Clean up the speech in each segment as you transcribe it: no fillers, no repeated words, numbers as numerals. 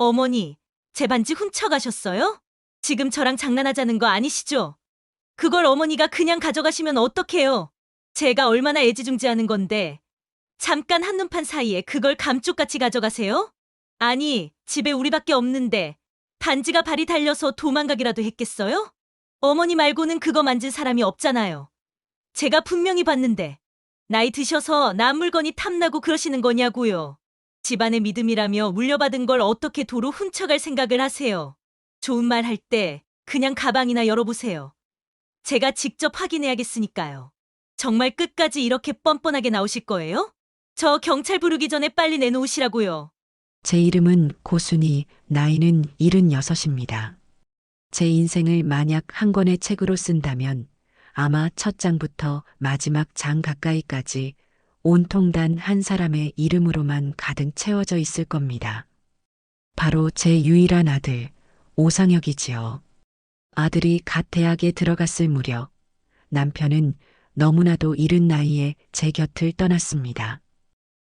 어머니, 제 반지 훔쳐가셨어요? 지금 저랑 장난하자는 거 아니시죠? 그걸 어머니가 그냥 가져가시면 어떡해요? 제가 얼마나 애지중지하는 건데 잠깐 한눈판 사이에 그걸 감쪽같이 가져가세요? 아니, 집에 우리밖에 없는데 반지가 발이 달려서 도망가기라도 했겠어요? 어머니 말고는 그거 만진 사람이 없잖아요. 제가 분명히 봤는데 나이 드셔서 남 물건이 탐나고 그러시는 거냐고요. 집안의 믿음이라며 물려받은 걸 어떻게 도로 훔쳐갈 생각을 하세요. 좋은 말 할 때 그냥 가방이나 열어보세요. 제가 직접 확인해야겠으니까요. 정말 끝까지 이렇게 뻔뻔하게 나오실 거예요? 저 경찰 부르기 전에 빨리 내놓으시라고요. 제 이름은 고순이, 나이는 76입니다. 제 인생을 만약 한 권의 책으로 쓴다면 아마 첫 장부터 마지막 장 가까이까지 온통 단 한 사람의 이름으로만 가득 채워져 있을 겁니다. 바로 제 유일한 아들, 오상혁이지요. 아들이 갓 대학에 들어갔을 무렵 남편은 너무나도 이른 나이에 제 곁을 떠났습니다.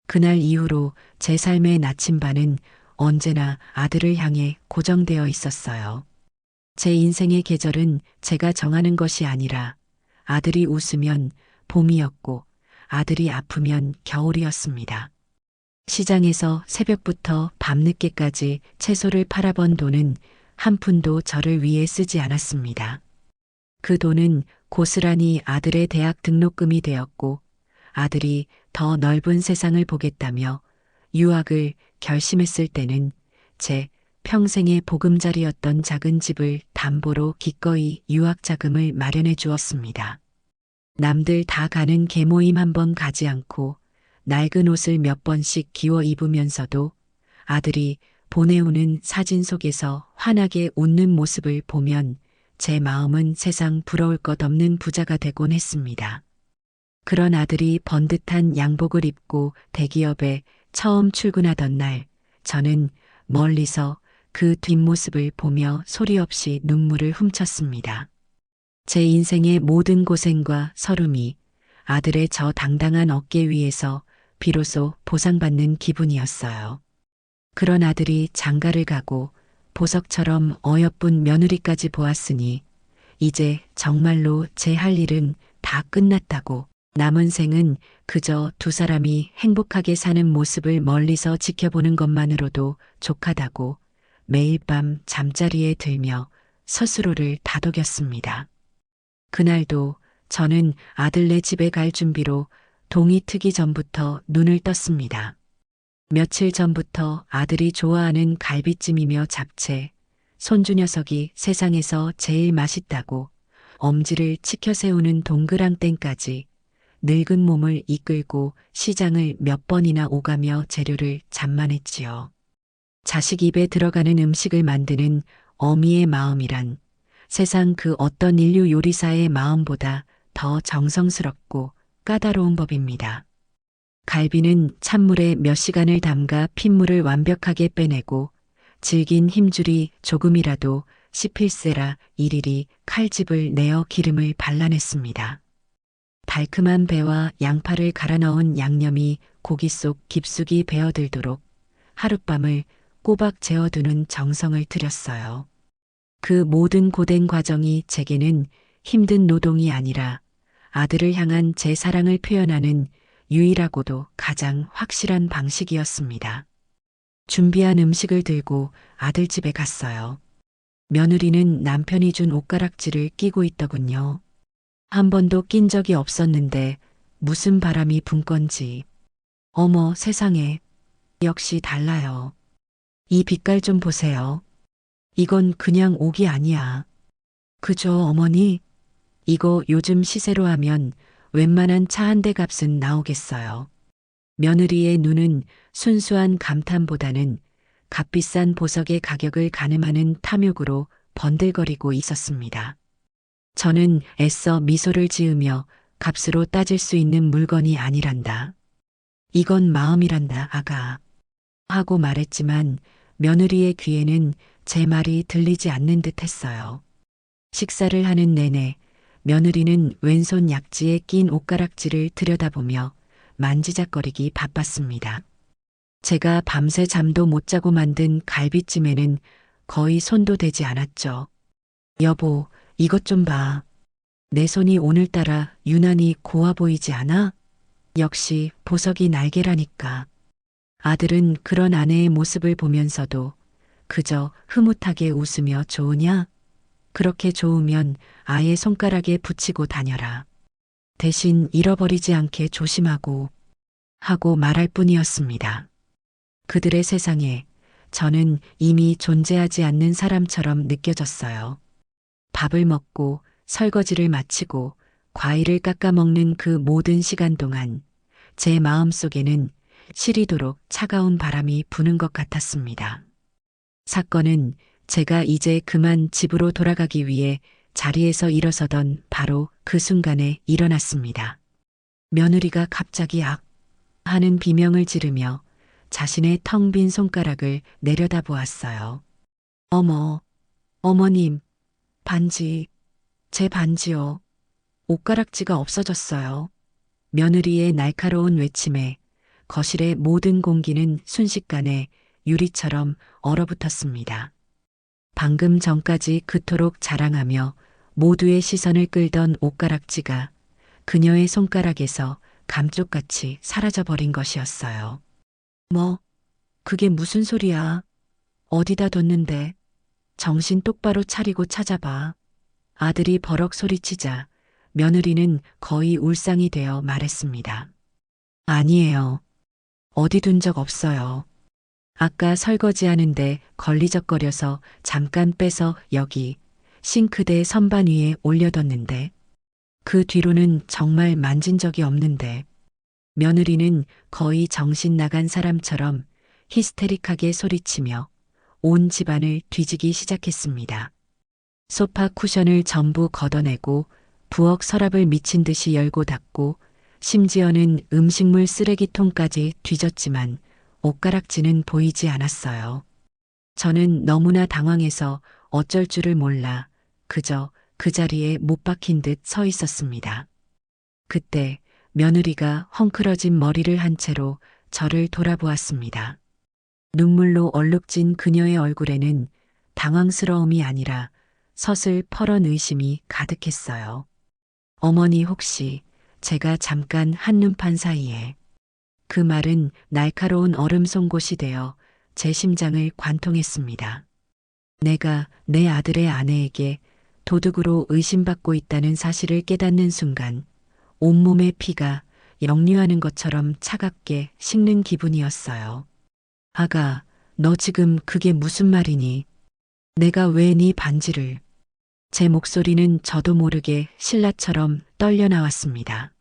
그날 이후로 제 삶의 나침반은 언제나 아들을 향해 고정되어 있었어요. 제 인생의 계절은 제가 정하는 것이 아니라 아들이 웃으면 봄이었고 아들이 아프면 겨울이었습니다. 시장에서 새벽부터 밤늦게까지 채소를 팔아번 돈은 한 푼도 저를 위해 쓰지 않았습니다. 그 돈은 고스란히 아들의 대학 등록금이 되었고 아들이 더 넓은 세상을 보겠다며 유학을 결심했을 때는 제 평생의 보금자리였던 작은 집을 담보로 기꺼이 유학 자금을 마련해 주었습니다. 남들 다 가는 계모임 한 번 가지 않고 낡은 옷을 몇 번씩 기워 입으면서도 아들이 보내오는 사진 속에서 환하게 웃는 모습을 보면 제 마음은 세상 부러울 것 없는 부자가 되곤 했습니다. 그런 아들이 번듯한 양복을 입고 대기업에 처음 출근하던 날, 저는 멀리서 그 뒷모습을 보며 소리 없이 눈물을 훔쳤습니다. 제 인생의 모든 고생과 서름이 아들의 저 당당한 어깨 위에서 비로소 보상받는 기분이었어요. 그런 아들이 장가를 가고 보석처럼 어여쁜 며느리까지 보았으니 이제 정말로 제 할 일은 다 끝났다고 남은 생은 그저 두 사람이 행복하게 사는 모습을 멀리서 지켜보는 것만으로도 족하다고 매일 밤 잠자리에 들며 스스로를 다독였습니다. 그날도 저는 아들네 집에 갈 준비로 동이 트기 전부터 눈을 떴습니다. 며칠 전부터 아들이 좋아하는 갈비찜이며 잡채, 손주 녀석이 세상에서 제일 맛있다고 엄지를 치켜 세우는 동그랑땡까지 늙은 몸을 이끌고 시장을 몇 번이나 오가며 재료를 잡만했지요. 자식 입에 들어가는 음식을 만드는 어미의 마음이란 세상 그 어떤 인류 요리사의 마음보다 더 정성스럽고 까다로운 법입니다. 갈비는 찬물에 몇 시간을 담가 핏물을 완벽하게 빼내고 질긴 힘줄이 조금이라도 씹힐세라 일일이 칼집을 내어 기름을 발라냈습니다. 달큼한 배와 양파를 갈아 넣은 양념이 고기 속 깊숙이 배어들도록 하룻밤을 꼬박 재워두는 정성을 들였어요. 그 모든 고된 과정이 제게는 힘든 노동이 아니라 아들을 향한 제 사랑을 표현하는 유일하고도 가장 확실한 방식이었습니다. 준비한 음식을 들고 아들 집에 갔어요. 며느리는 남편이 준 옷가락지를 끼고 있더군요. 한 번도 낀 적이 없었는데 무슨 바람이 분 건지. 어머 세상에, 역시 달라요. 이 빛깔 좀 보세요. 이건 그냥 옥이 아니야. 그죠 어머니? 이거 요즘 시세로 하면 웬만한 차 한 대 값은 나오겠어요. 며느리의 눈은 순수한 감탄보다는 값비싼 보석의 가격을 가늠하는 탐욕으로 번들거리고 있었습니다. 저는 애써 미소를 지으며 값으로 따질 수 있는 물건이 아니란다. 이건 마음이란다, 아가. 하고 말했지만 며느리의 귀에는 제 말이 들리지 않는 듯 했어요. 식사를 하는 내내 며느리는 왼손 약지에 낀 옷가락지를 들여다보며 만지작거리기 바빴습니다. 제가 밤새 잠도 못 자고 만든 갈비찜에는 거의 손도 대지 않았죠. 여보, 이것 좀 봐. 내 손이 오늘따라 유난히 고와 보이지 않아? 역시 보석이 날개라니까. 아들은 그런 아내의 모습을 보면서도 그저 흐뭇하게 웃으며 좋으냐? 그렇게 좋으면 아예 손가락에 붙이고 다녀라. 대신 잃어버리지 않게 조심하고 하고 말할 뿐이었습니다. 그들의 세상에 저는 이미 존재하지 않는 사람처럼 느껴졌어요. 밥을 먹고 설거지를 마치고 과일을 깎아 먹는 그 모든 시간 동안 제 마음속에는 시리도록 차가운 바람이 부는 것 같았습니다. 사건은 제가 이제 그만 집으로 돌아가기 위해 자리에서 일어서던 바로 그 순간에 일어났습니다. 며느리가 갑자기 악 하는 비명을 지르며 자신의 텅 빈 손가락을 내려다보았어요. 어머, 어머님, 반지, 제 반지요. 옷가락지가 없어졌어요. 며느리의 날카로운 외침에 거실의 모든 공기는 순식간에 유리처럼 얼어붙었습니다. 방금 전까지 그토록 자랑하며 모두의 시선을 끌던 옷가락지가 그녀의 손가락에서 감쪽같이 사라져버린 것이었어요. 뭐, 그게 무슨 소리야? 어디다 뒀는데? 정신 똑바로 차리고 찾아봐. 아들이 버럭 소리치자 며느리는 거의 울상이 되어 말했습니다. 아니에요. 어디 둔 적 없어요. 아까 설거지하는데 걸리적거려서 잠깐 빼서 여기 싱크대 선반 위에 올려뒀는데 그 뒤로는 정말 만진 적이 없는데 며느리는 거의 정신 나간 사람처럼 히스테릭하게 소리치며 온 집안을 뒤지기 시작했습니다. 소파 쿠션을 전부 걷어내고 부엌 서랍을 미친 듯이 열고 닫고 심지어는 음식물 쓰레기통까지 뒤졌지만 옷가락지는 보이지 않았어요. 저는 너무나 당황해서 어쩔 줄을 몰라 그저 그 자리에 못 박힌 듯 서 있었습니다. 그때 며느리가 헝클어진 머리를 한 채로 저를 돌아보았습니다. 눈물로 얼룩진 그녀의 얼굴에는 당황스러움이 아니라 서슬 퍼런 의심이 가득했어요. 어머니 혹시 제가 잠깐 한눈판 사이에 그 말은 날카로운 얼음 송곳이 되어 제 심장을 관통했습니다. 내가 내 아들의 아내에게 도둑으로 의심받고 있다는 사실을 깨닫는 순간 온몸의 피가 역류하는 것처럼 차갑게 식는 기분이었어요. 아가, 너 지금 그게 무슨 말이니? 내가 왜 네 반지를? 제 목소리는 저도 모르게 신라처럼 떨려 나왔습니다.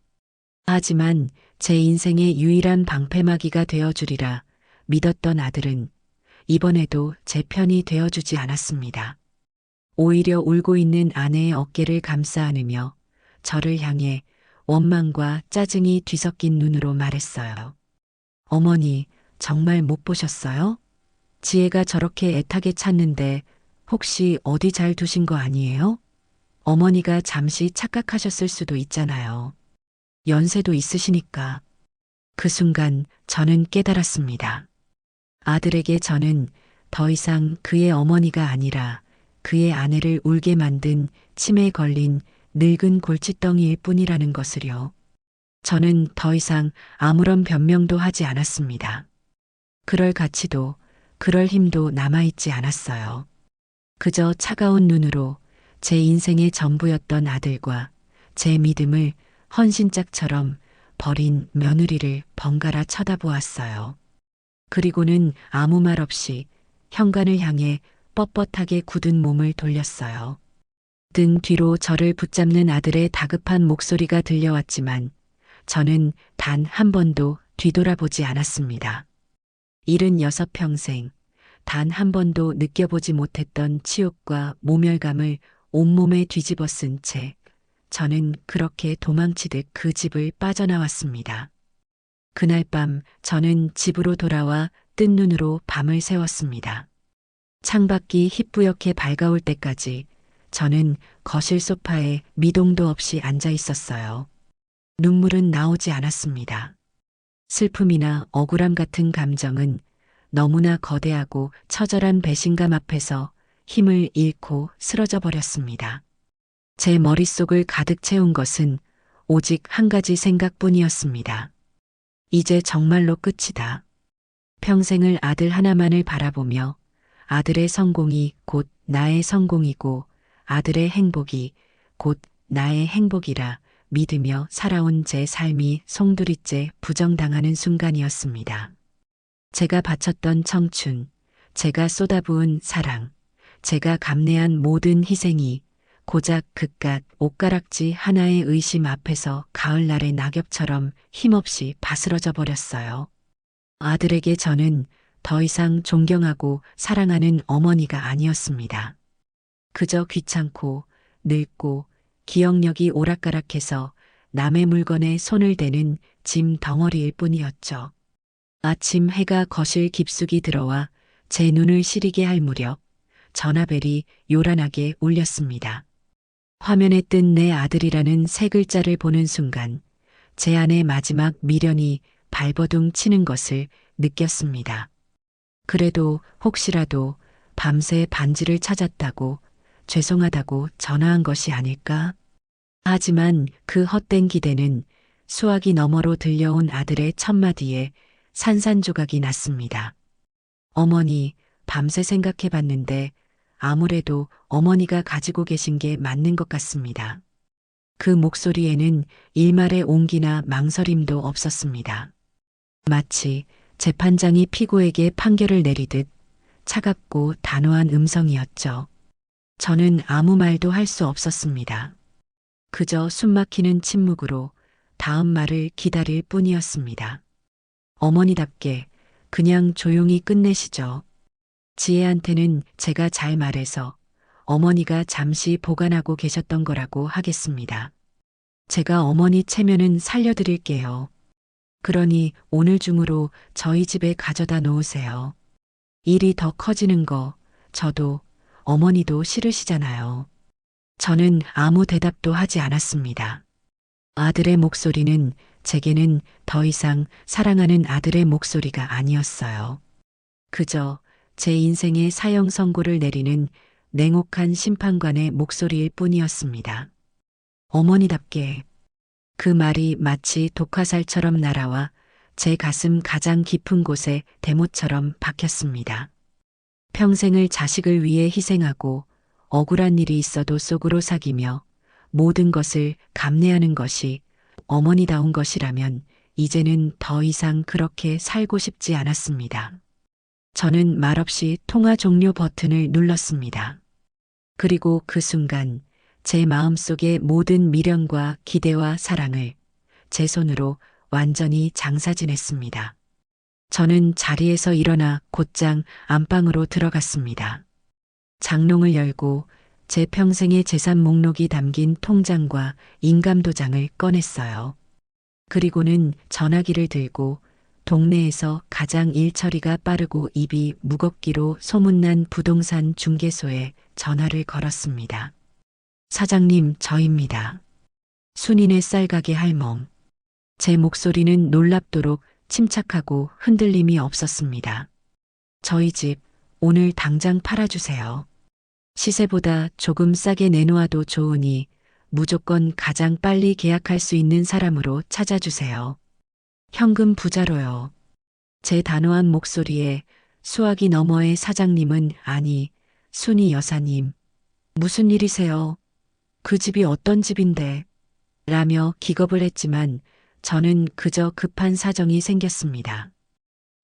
하지만 제 인생의 유일한 방패막이가 되어주리라 믿었던 아들은 이번에도 제 편이 되어주지 않았습니다. 오히려 울고 있는 아내의 어깨를 감싸 안으며 저를 향해 원망과 짜증이 뒤섞인 눈으로 말했어요. 어머니, 정말 못 보셨어요? 지혜가 저렇게 애타게 찾는데 혹시 어디 잘 두신 거 아니에요? 어머니가 잠시 착각하셨을 수도 있잖아요. 연세도 있으시니까. 그 순간 저는 깨달았습니다. 아들에게 저는 더 이상 그의 어머니가 아니라 그의 아내를 울게 만든 치매에 걸린 늙은 골칫덩이일 뿐이라는 것을요. 저는 더 이상 아무런 변명도 하지 않았습니다. 그럴 가치도 그럴 힘도 남아있지 않았어요. 그저 차가운 눈으로 제 인생의 전부였던 아들과 제 믿음을 헌신짝처럼 버린 며느리를 번갈아 쳐다보았어요. 그리고는 아무 말 없이 현관을 향해 뻣뻣하게 굳은 몸을 돌렸어요. 등 뒤로 저를 붙잡는 아들의 다급한 목소리가 들려왔지만 저는 단 한 번도 뒤돌아보지 않았습니다. 76평생 단 한 번도 느껴보지 못했던 치욕과 모멸감을 온몸에 뒤집어 쓴 채 저는 그렇게 도망치듯 그 집을 빠져나왔습니다. 그날 밤 저는 집으로 돌아와 뜬 눈으로 밤을 새웠습니다. 창밖이 희뿌옇게 밝아올 때까지 저는 거실 소파에 미동도 없이 앉아 있었어요. 눈물은 나오지 않았습니다. 슬픔이나 억울함 같은 감정은 너무나 거대하고 처절한 배신감 앞에서 힘을 잃고 쓰러져 버렸습니다. 제 머릿속을 가득 채운 것은 오직 한 가지 생각뿐이었습니다. 이제 정말로 끝이다. 평생을 아들 하나만을 바라보며 아들의 성공이 곧 나의 성공이고 아들의 행복이 곧 나의 행복이라 믿으며 살아온 제 삶이 송두리째 부정당하는 순간이었습니다. 제가 바쳤던 청춘, 제가 쏟아부은 사랑, 제가 감내한 모든 희생이 고작 그깟 옷가락지 하나의 의심 앞에서 가을날의 낙엽처럼 힘없이 바스러져 버렸어요. 아들에게 저는 더 이상 존경하고 사랑하는 어머니가 아니었습니다. 그저 귀찮고 늙고 기억력이 오락가락해서 남의 물건에 손을 대는 짐 덩어리일 뿐이었죠. 아침 해가 거실 깊숙이 들어와 제 눈을 시리게 할 무렵 전화벨이 요란하게 울렸습니다. 화면에 뜬 내 아들이라는 세 글자를 보는 순간 제 안의 마지막 미련이 발버둥 치는 것을 느꼈습니다. 그래도 혹시라도 밤새 반지를 찾았다고 죄송하다고 전화한 것이 아닐까? 하지만 그 헛된 기대는 수화기 너머로 들려온 아들의 첫마디에 산산조각이 났습니다. 어머니, 밤새 생각해 봤는데 아무래도 어머니가 가지고 계신 게 맞는 것 같습니다. 그 목소리에는 일말의 온기나 망설임도 없었습니다. 마치 재판장이 피고에게 판결을 내리듯 차갑고 단호한 음성이었죠. 저는 아무 말도 할 수 없었습니다. 그저 숨막히는 침묵으로 다음 말을 기다릴 뿐이었습니다. 어머니답게 그냥 조용히 끝내시죠. 지혜한테는 제가 잘 말해서 어머니가 잠시 보관하고 계셨던 거라고 하겠습니다. 제가 어머니 체면은 살려드릴게요. 그러니 오늘 중으로 저희 집에 가져다 놓으세요. 일이 더 커지는 거 저도 어머니도 싫으시잖아요. 저는 아무 대답도 하지 않았습니다. 아들의 목소리는 제게는 더 이상 사랑하는 아들의 목소리가 아니었어요. 그저 제 인생의 사형 선고를 내리는 냉혹한 심판관의 목소리일 뿐이었습니다. 어머니답게 그 말이 마치 독화살처럼 날아와 제 가슴 가장 깊은 곳에 대못처럼 박혔습니다. 평생을 자식을 위해 희생하고 억울한 일이 있어도 속으로 사귀며 모든 것을 감내하는 것이 어머니다운 것이라면 이제는 더 이상 그렇게 살고 싶지 않았습니다. 저는 말없이 통화 종료 버튼을 눌렀습니다. 그리고 그 순간 제 마음속의 모든 미련과 기대와 사랑을 제 손으로 완전히 장사지냈습니다. 저는 자리에서 일어나 곧장 안방으로 들어갔습니다. 장롱을 열고 제 평생의 재산 목록이 담긴 통장과 인감도장을 꺼냈어요. 그리고는 전화기를 들고 동네에서 가장 일처리가 빠르고 입이 무겁기로 소문난 부동산 중개소에 전화를 걸었습니다. 사장님, 저입니다. 순인의 쌀가게 할멈. 제 목소리는 놀랍도록 침착하고 흔들림이 없었습니다. 저희 집 오늘 당장 팔아주세요. 시세보다 조금 싸게 내놓아도 좋으니 무조건 가장 빨리 계약할 수 있는 사람으로 찾아주세요. 현금 부자로요. 제 단호한 목소리에 수화기 너머의 사장님은 아니, 순이 여사님. 무슨 일이세요? 그 집이 어떤 집인데? 라며 기겁을 했지만 저는 그저 급한 사정이 생겼습니다.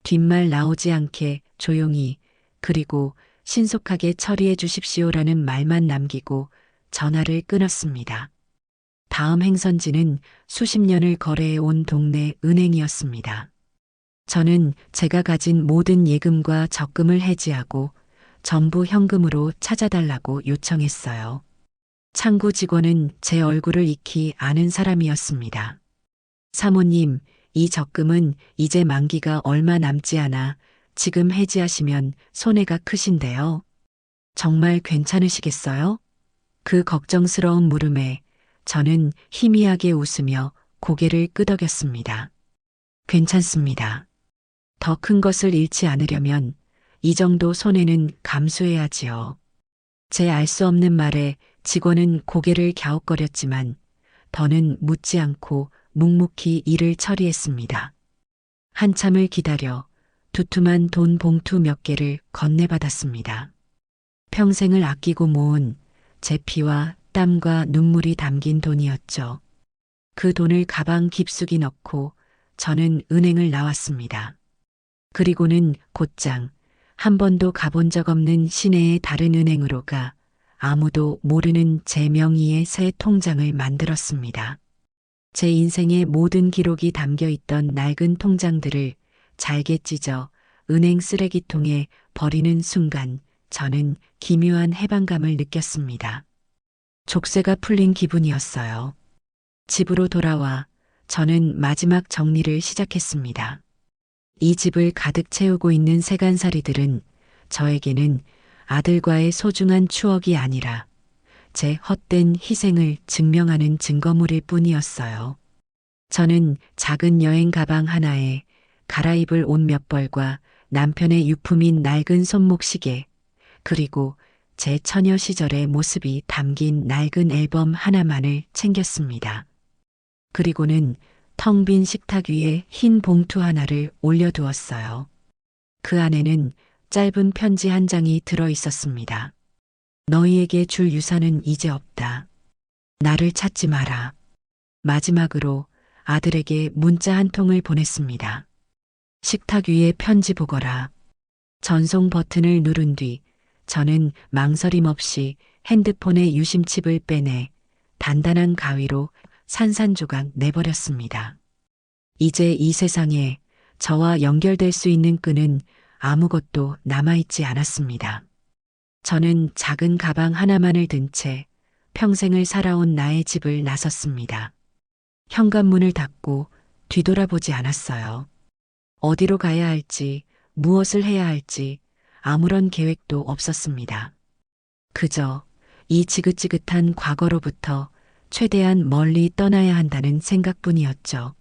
뒷말 나오지 않게 조용히 그리고 신속하게 처리해 주십시오라는 말만 남기고 전화를 끊었습니다. 다음 행선지는 수십 년을 거래해 온 동네 은행이었습니다. 저는 제가 가진 모든 예금과 적금을 해지하고 전부 현금으로 찾아달라고 요청했어요. 창구 직원은 제 얼굴을 익히 아는 사람이었습니다. 사모님, 이 적금은 이제 만기가 얼마 남지 않아 지금 해지하시면 손해가 크신데요. 정말 괜찮으시겠어요? 그 걱정스러운 물음에 저는 희미하게 웃으며 고개를 끄덕였습니다. 괜찮습니다. 더 큰 것을 잃지 않으려면 이 정도 손해는 감수해야지요. 제 알 수 없는 말에 직원은 고개를 갸웃거렸지만 더는 묻지 않고 묵묵히 일을 처리했습니다. 한참을 기다려 두툼한 돈 봉투 몇 개를 건네받았습니다. 평생을 아끼고 모은 제 피와 땀과 눈물이 담긴 돈이었죠. 그 돈을 가방 깊숙이 넣고 저는 은행을 나왔습니다. 그리고는 곧장 한 번도 가본 적 없는 시내의 다른 은행으로 가 아무도 모르는 제 명의의 새 통장을 만들었습니다. 제 인생의 모든 기록이 담겨 있던 낡은 통장들을 잘게 찢어 은행 쓰레기통에 버리는 순간 저는 기묘한 해방감을 느꼈습니다. 족쇄가 풀린 기분이었어요. 집으로 돌아와 저는 마지막 정리를 시작했습니다. 이 집을 가득 채우고 있는 세간살이들은 저에게는 아들과의 소중한 추억이 아니라 제 헛된 희생을 증명하는 증거물일 뿐이었어요. 저는 작은 여행 가방 하나에 갈아입을 옷 몇 벌과 남편의 유품인 낡은 손목 시계, 그리고 제 처녀 시절의 모습이 담긴 낡은 앨범 하나만을 챙겼습니다. 그리고는 텅 빈 식탁 위에 흰 봉투 하나를 올려두었어요. 그 안에는 짧은 편지 한 장이 들어 있었습니다. 너희에게 줄 유산은 이제 없다. 나를 찾지 마라. 마지막으로 아들에게 문자 한 통을 보냈습니다. 식탁 위에 편지 보거라. 전송 버튼을 누른 뒤 저는 망설임 없이 핸드폰의 유심칩을 빼내 단단한 가위로 산산조각 내버렸습니다. 이제 이 세상에 저와 연결될 수 있는 끈은 아무것도 남아있지 않았습니다. 저는 작은 가방 하나만을 든 채 평생을 살아온 나의 집을 나섰습니다. 현관문을 닫고 뒤돌아보지 않았어요. 어디로 가야 할지, 무엇을 해야 할지 아무런 계획도 없었습니다. 그저 이 지긋지긋한 과거로부터 최대한 멀리 떠나야 한다는 생각뿐이었죠.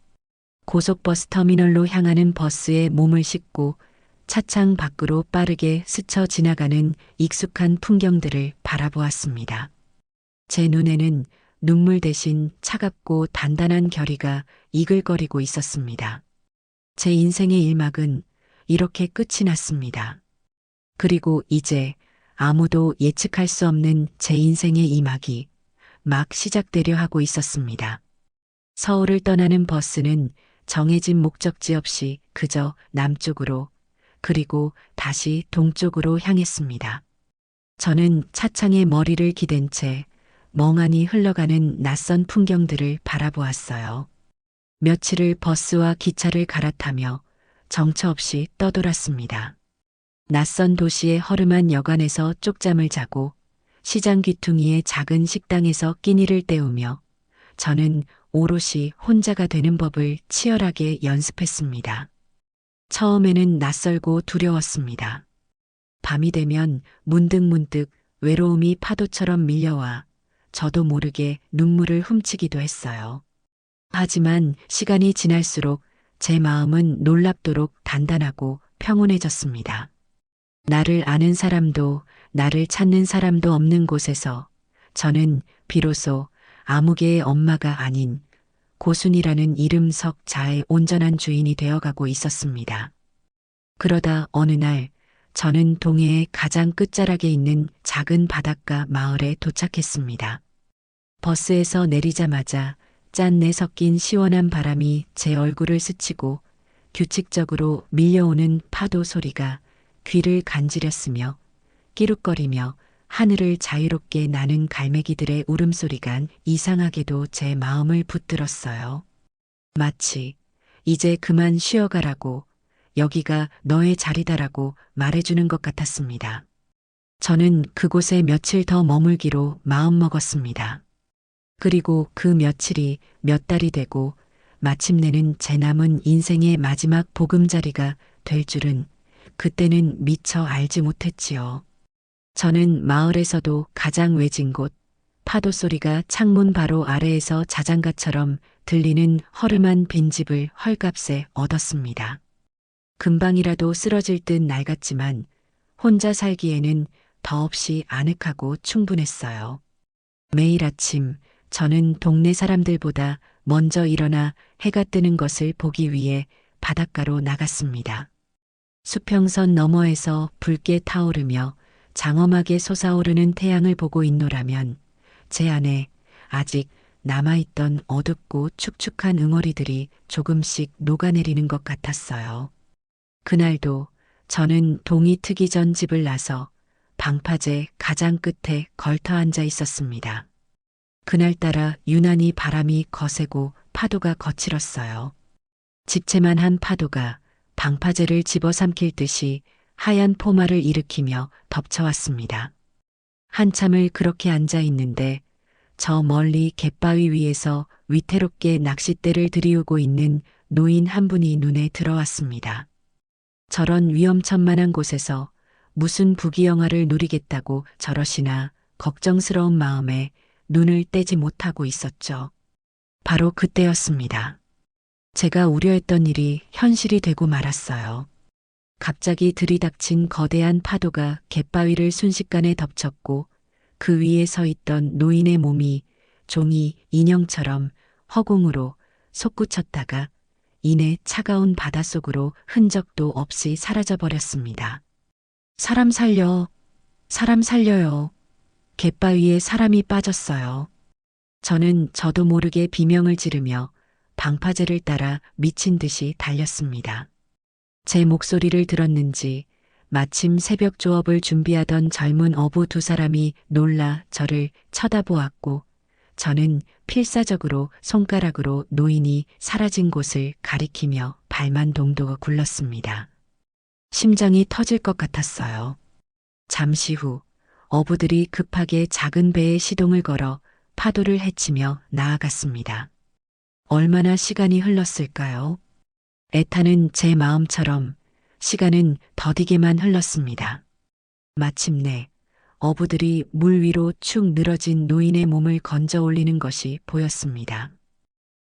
고속버스 터미널로 향하는 버스에 몸을 싣고 차창 밖으로 빠르게 스쳐 지나가는 익숙한 풍경들을 바라보았습니다. 제 눈에는 눈물 대신 차갑고 단단한 결의가 이글거리고 있었습니다. 제 인생의 일막은 이렇게 끝이 났습니다. 그리고 이제 아무도 예측할 수 없는 제 인생의 이막이 막 시작되려 하고 있었습니다. 서울을 떠나는 버스는 정해진 목적지 없이 그저 남쪽으로 그리고 다시 동쪽으로 향했습니다. 저는 차창에 머리를 기댄 채 멍하니 흘러가는 낯선 풍경들을 바라보았어요. 며칠을 버스와 기차를 갈아타며 정처 없이 떠돌았습니다. 낯선 도시의 허름한 여관에서 쪽잠을 자고 시장 귀퉁이의 작은 식당에서 끼니를 때우며 저는 오롯이 혼자가 되는 법을 치열하게 연습했습니다. 처음에는 낯설고 두려웠습니다. 밤이 되면 문득문득 외로움이 파도처럼 밀려와 저도 모르게 눈물을 훔치기도 했어요. 하지만 시간이 지날수록 제 마음은 놀랍도록 단단하고 평온해졌습니다. 나를 아는 사람도 나를 찾는 사람도 없는 곳에서 저는 비로소 아무개의 엄마가 아닌 고순이라는 이름 석 자의 온전한 주인이 되어가고 있었습니다. 그러다 어느 날 저는 동해의 가장 끝자락에 있는 작은 바닷가 마을에 도착했습니다. 버스에서 내리자마자 짠내 섞인 시원한 바람이 제 얼굴을 스치고 규칙적으로 밀려오는 파도 소리가 귀를 간지렸으며 끼룩거리며 하늘을 자유롭게 나는 갈매기들의 울음소리가 이상하게도 제 마음을 붙들었어요. 마치 이제 그만 쉬어가라고 여기가 너의 자리다라고 말해주는 것 같았습니다. 저는 그곳에 며칠 더 머물기로 마음먹었습니다. 그리고 그 며칠이 몇 달이 되고 마침내는 제 남은 인생의 마지막 보금자리가 될 줄은 그때는 미처 알지 못했지요. 저는 마을에서도 가장 외진 곳, 파도 소리가 창문 바로 아래에서 자장가처럼 들리는 허름한 빈집을 헐값에 얻었습니다. 금방이라도 쓰러질 듯 낡았지만 혼자 살기에는 더없이 아늑하고 충분했어요. 매일 아침 저는 동네 사람들보다 먼저 일어나 해가 뜨는 것을 보기 위해 바닷가로 나갔습니다. 수평선 너머에서 붉게 타오르며 장엄하게 솟아오르는 태양을 보고 있노라면 제 안에 아직 남아있던 어둡고 축축한 응어리들이 조금씩 녹아내리는 것 같았어요. 그날도 저는 동이 트기 전 집을 나서 방파제 가장 끝에 걸터 앉아 있었습니다. 그날따라 유난히 바람이 거세고 파도가 거칠었어요. 집채만한 파도가 방파제를 집어삼킬 듯이 하얀 포마를 일으키며 덮쳐왔습니다. 한참을 그렇게 앉아 있는데 저 멀리 갯바위 위에서 위태롭게 낚싯대를 들이우고 있는 노인 한 분이 눈에 들어왔습니다. 저런 위험천만한 곳에서 무슨 부귀영화를 누리겠다고 저러시나 걱정스러운 마음에 눈을 떼지 못하고 있었죠. 바로 그때였습니다. 제가 우려했던 일이 현실이 되고 말았어요. 갑자기 들이닥친 거대한 파도가 갯바위를 순식간에 덮쳤고 그 위에 서 있던 노인의 몸이 종이 인형처럼 허공으로 솟구쳤다가 이내 차가운 바닷속으로 흔적도 없이 사라져버렸습니다. 사람 살려, 사람 살려요. 갯바위에 사람이 빠졌어요. 저는 저도 모르게 비명을 지르며 방파제를 따라 미친 듯이 달렸습니다. 제 목소리를 들었는지 마침 새벽 조업을 준비하던 젊은 어부 두 사람이 놀라 저를 쳐다보았고 저는 필사적으로 손가락으로 노인이 사라진 곳을 가리키며 발만 동동 굴렀습니다. 심장이 터질 것 같았어요. 잠시 후 어부들이 급하게 작은 배에 시동을 걸어 파도를 헤치며 나아갔습니다. 얼마나 시간이 흘렀을까요? 애타는 제 마음처럼 시간은 더디게만 흘렀습니다. 마침내 어부들이 물 위로 축 늘어진 노인의 몸을 건져 올리는 것이 보였습니다.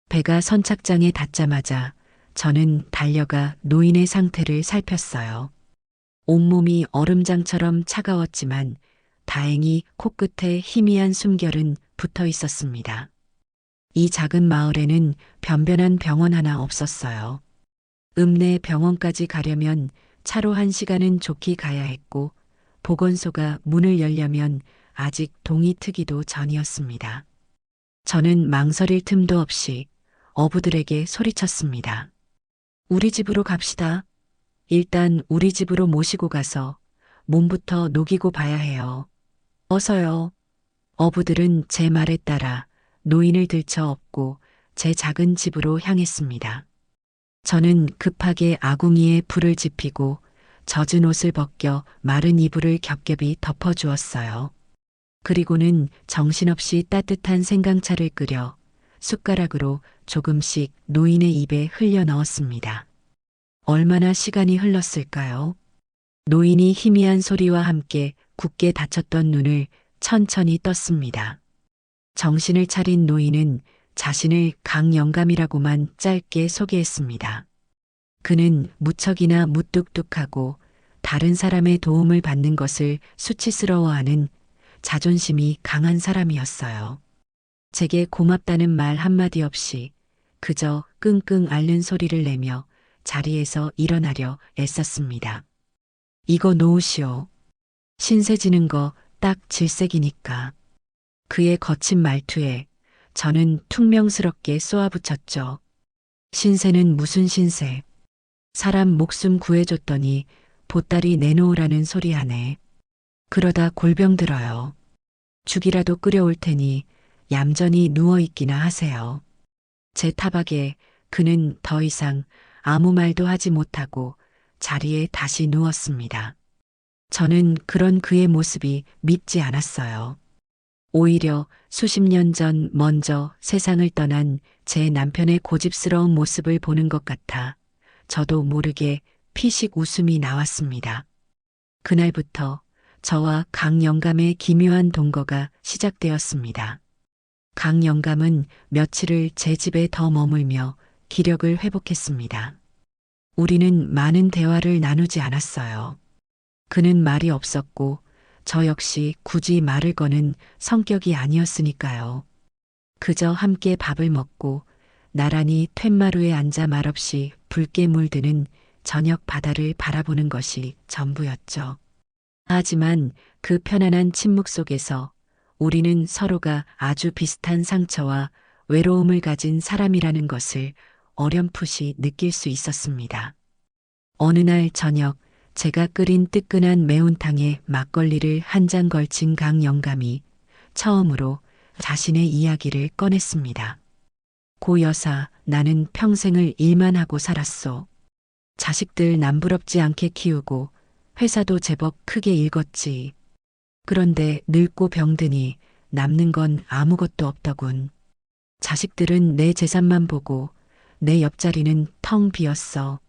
배가 선착장에 닿자마자 저는 달려가 노인의 상태를 살폈어요. 온몸이 얼음장처럼 차가웠지만 다행히 코끝에 희미한 숨결은 붙어 있었습니다. 이 작은 마을에는 변변한 병원 하나 없었어요. 읍내 병원까지 가려면 차로 1시간은 좋게 가야 했고 보건소가 문을 열려면 아직 동이 트기도 전이었습니다. 저는 망설일 틈도 없이 어부들에게 소리쳤습니다. 우리 집으로 갑시다. 일단 우리 집으로 모시고 가서 몸부터 녹이고 봐야 해요. 어서요. 어부들은 제 말에 따라 노인을 들쳐 업고 제 작은 집으로 향했습니다. 저는 급하게 아궁이에 불을 지피고 젖은 옷을 벗겨 마른 이불을 겹겹이 덮어주었어요. 그리고는 정신없이 따뜻한 생강차를 끓여 숟가락으로 조금씩 노인의 입에 흘려 넣었습니다. 얼마나 시간이 흘렀을까요? 노인이 희미한 소리와 함께 굳게 닫혔던 눈을 천천히 떴습니다. 정신을 차린 노인은 자신을 강영감이라고만 짧게 소개했습니다. 그는 무척이나 무뚝뚝하고 다른 사람의 도움을 받는 것을 수치스러워하는 자존심이 강한 사람이었어요. 제게 고맙다는 말 한마디 없이 그저 끙끙 앓는 소리를 내며 자리에서 일어나려 애썼습니다. 이거 놓으시오. 신세 지는 거 딱 질색이니까. 그의 거친 말투에 저는 퉁명스럽게 쏘아붙였죠. 신세는 무슨 신세. 사람 목숨 구해줬더니 보따리 내놓으라는 소리 하네. 그러다 골병 들어요. 죽이라도 끓여올 테니 얌전히 누워있기나 하세요. 제 타박에 그는 더 이상 아무 말도 하지 못하고 자리에 다시 누웠습니다. 저는 그런 그의 모습이 밉지 않았어요. 오히려 수십 년 전 먼저 세상을 떠난 제 남편의 고집스러운 모습을 보는 것 같아 저도 모르게 피식 웃음이 나왔습니다. 그날부터 저와 강 영감의 기묘한 동거가 시작되었습니다. 강 영감은 며칠을 제 집에 더 머물며 기력을 회복했습니다. 우리는 많은 대화를 나누지 않았어요. 그는 말이 없었고 저 역시 굳이 말을 거는 성격이 아니었으니까요. 그저 함께 밥을 먹고 나란히 툇마루에 앉아 말없이 붉게 물드는 저녁 바다를 바라보는 것이 전부였죠. 하지만 그 편안한 침묵 속에서 우리는 서로가 아주 비슷한 상처와 외로움을 가진 사람이라는 것을 어렴풋이 느낄 수 있었습니다. 어느 날 저녁 제가 끓인 뜨끈한 매운탕에 막걸리를 한 잔 걸친 강 영감이 처음으로 자신의 이야기를 꺼냈습니다. 고 여사, 나는 평생을 일만 하고 살았소. 자식들 남부럽지 않게 키우고 회사도 제법 크게 읽었지. 그런데 늙고 병드니 남는 건 아무것도 없더군. 자식들은 내 재산만 보고 내 옆자리는 텅 비었어.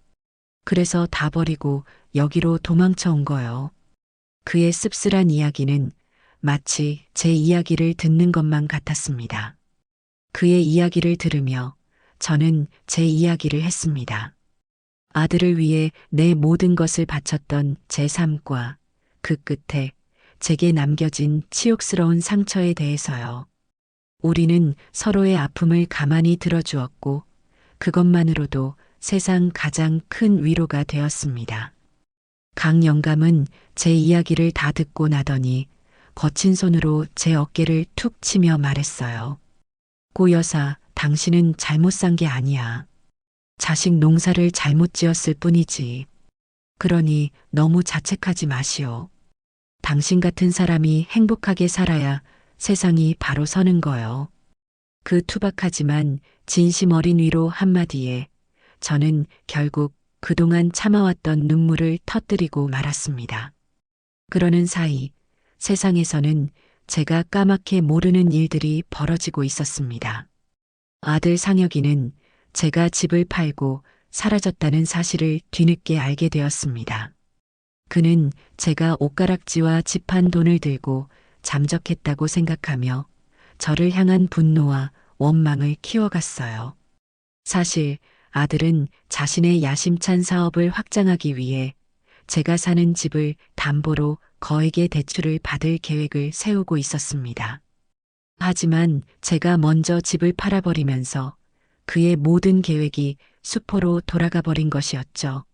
그래서 다 버리고 여기로 도망쳐 온 거요. 그의 씁쓸한 이야기는 마치 제 이야기를 듣는 것만 같았습니다. 그의 이야기를 들으며 저는 제 이야기를 했습니다. 아들을 위해 내 모든 것을 바쳤던 제 삶과 그 끝에 제게 남겨진 치욕스러운 상처에 대해서요. 우리는 서로의 아픔을 가만히 들어주었고 그것만으로도 세상 가장 큰 위로가 되었습니다. 강 영감은 제 이야기를 다 듣고 나더니 거친 손으로 제 어깨를 툭 치며 말했어요. 고 여사, 당신은 잘못 산 게 아니야. 자식 농사를 잘못 지었을 뿐이지. 그러니 너무 자책하지 마시오. 당신 같은 사람이 행복하게 살아야 세상이 바로 서는 거요. 그 투박하지만 진심 어린 위로 한마디에 저는 결국 그동안 참아왔던 눈물을 터뜨리고 말았습니다. 그러는 사이 세상에서는 제가 까맣게 모르는 일들이 벌어지고 있었습니다. 아들 상혁이는 제가 집을 팔고 사라졌다는 사실을 뒤늦게 알게 되었습니다. 그는 제가 옷가락지와 집한 돈을 들고 잠적했다고 생각하며 저를 향한 분노와 원망을 키워갔어요. 사실 아들은 자신의 야심찬 사업을 확장하기 위해 제가 사는 집을 담보로 거액의 대출을 받을 계획을 세우고 있었습니다. 하지만 제가 먼저 집을 팔아버리면서 그의 모든 계획이 수포로 돌아가 버린 것이었죠.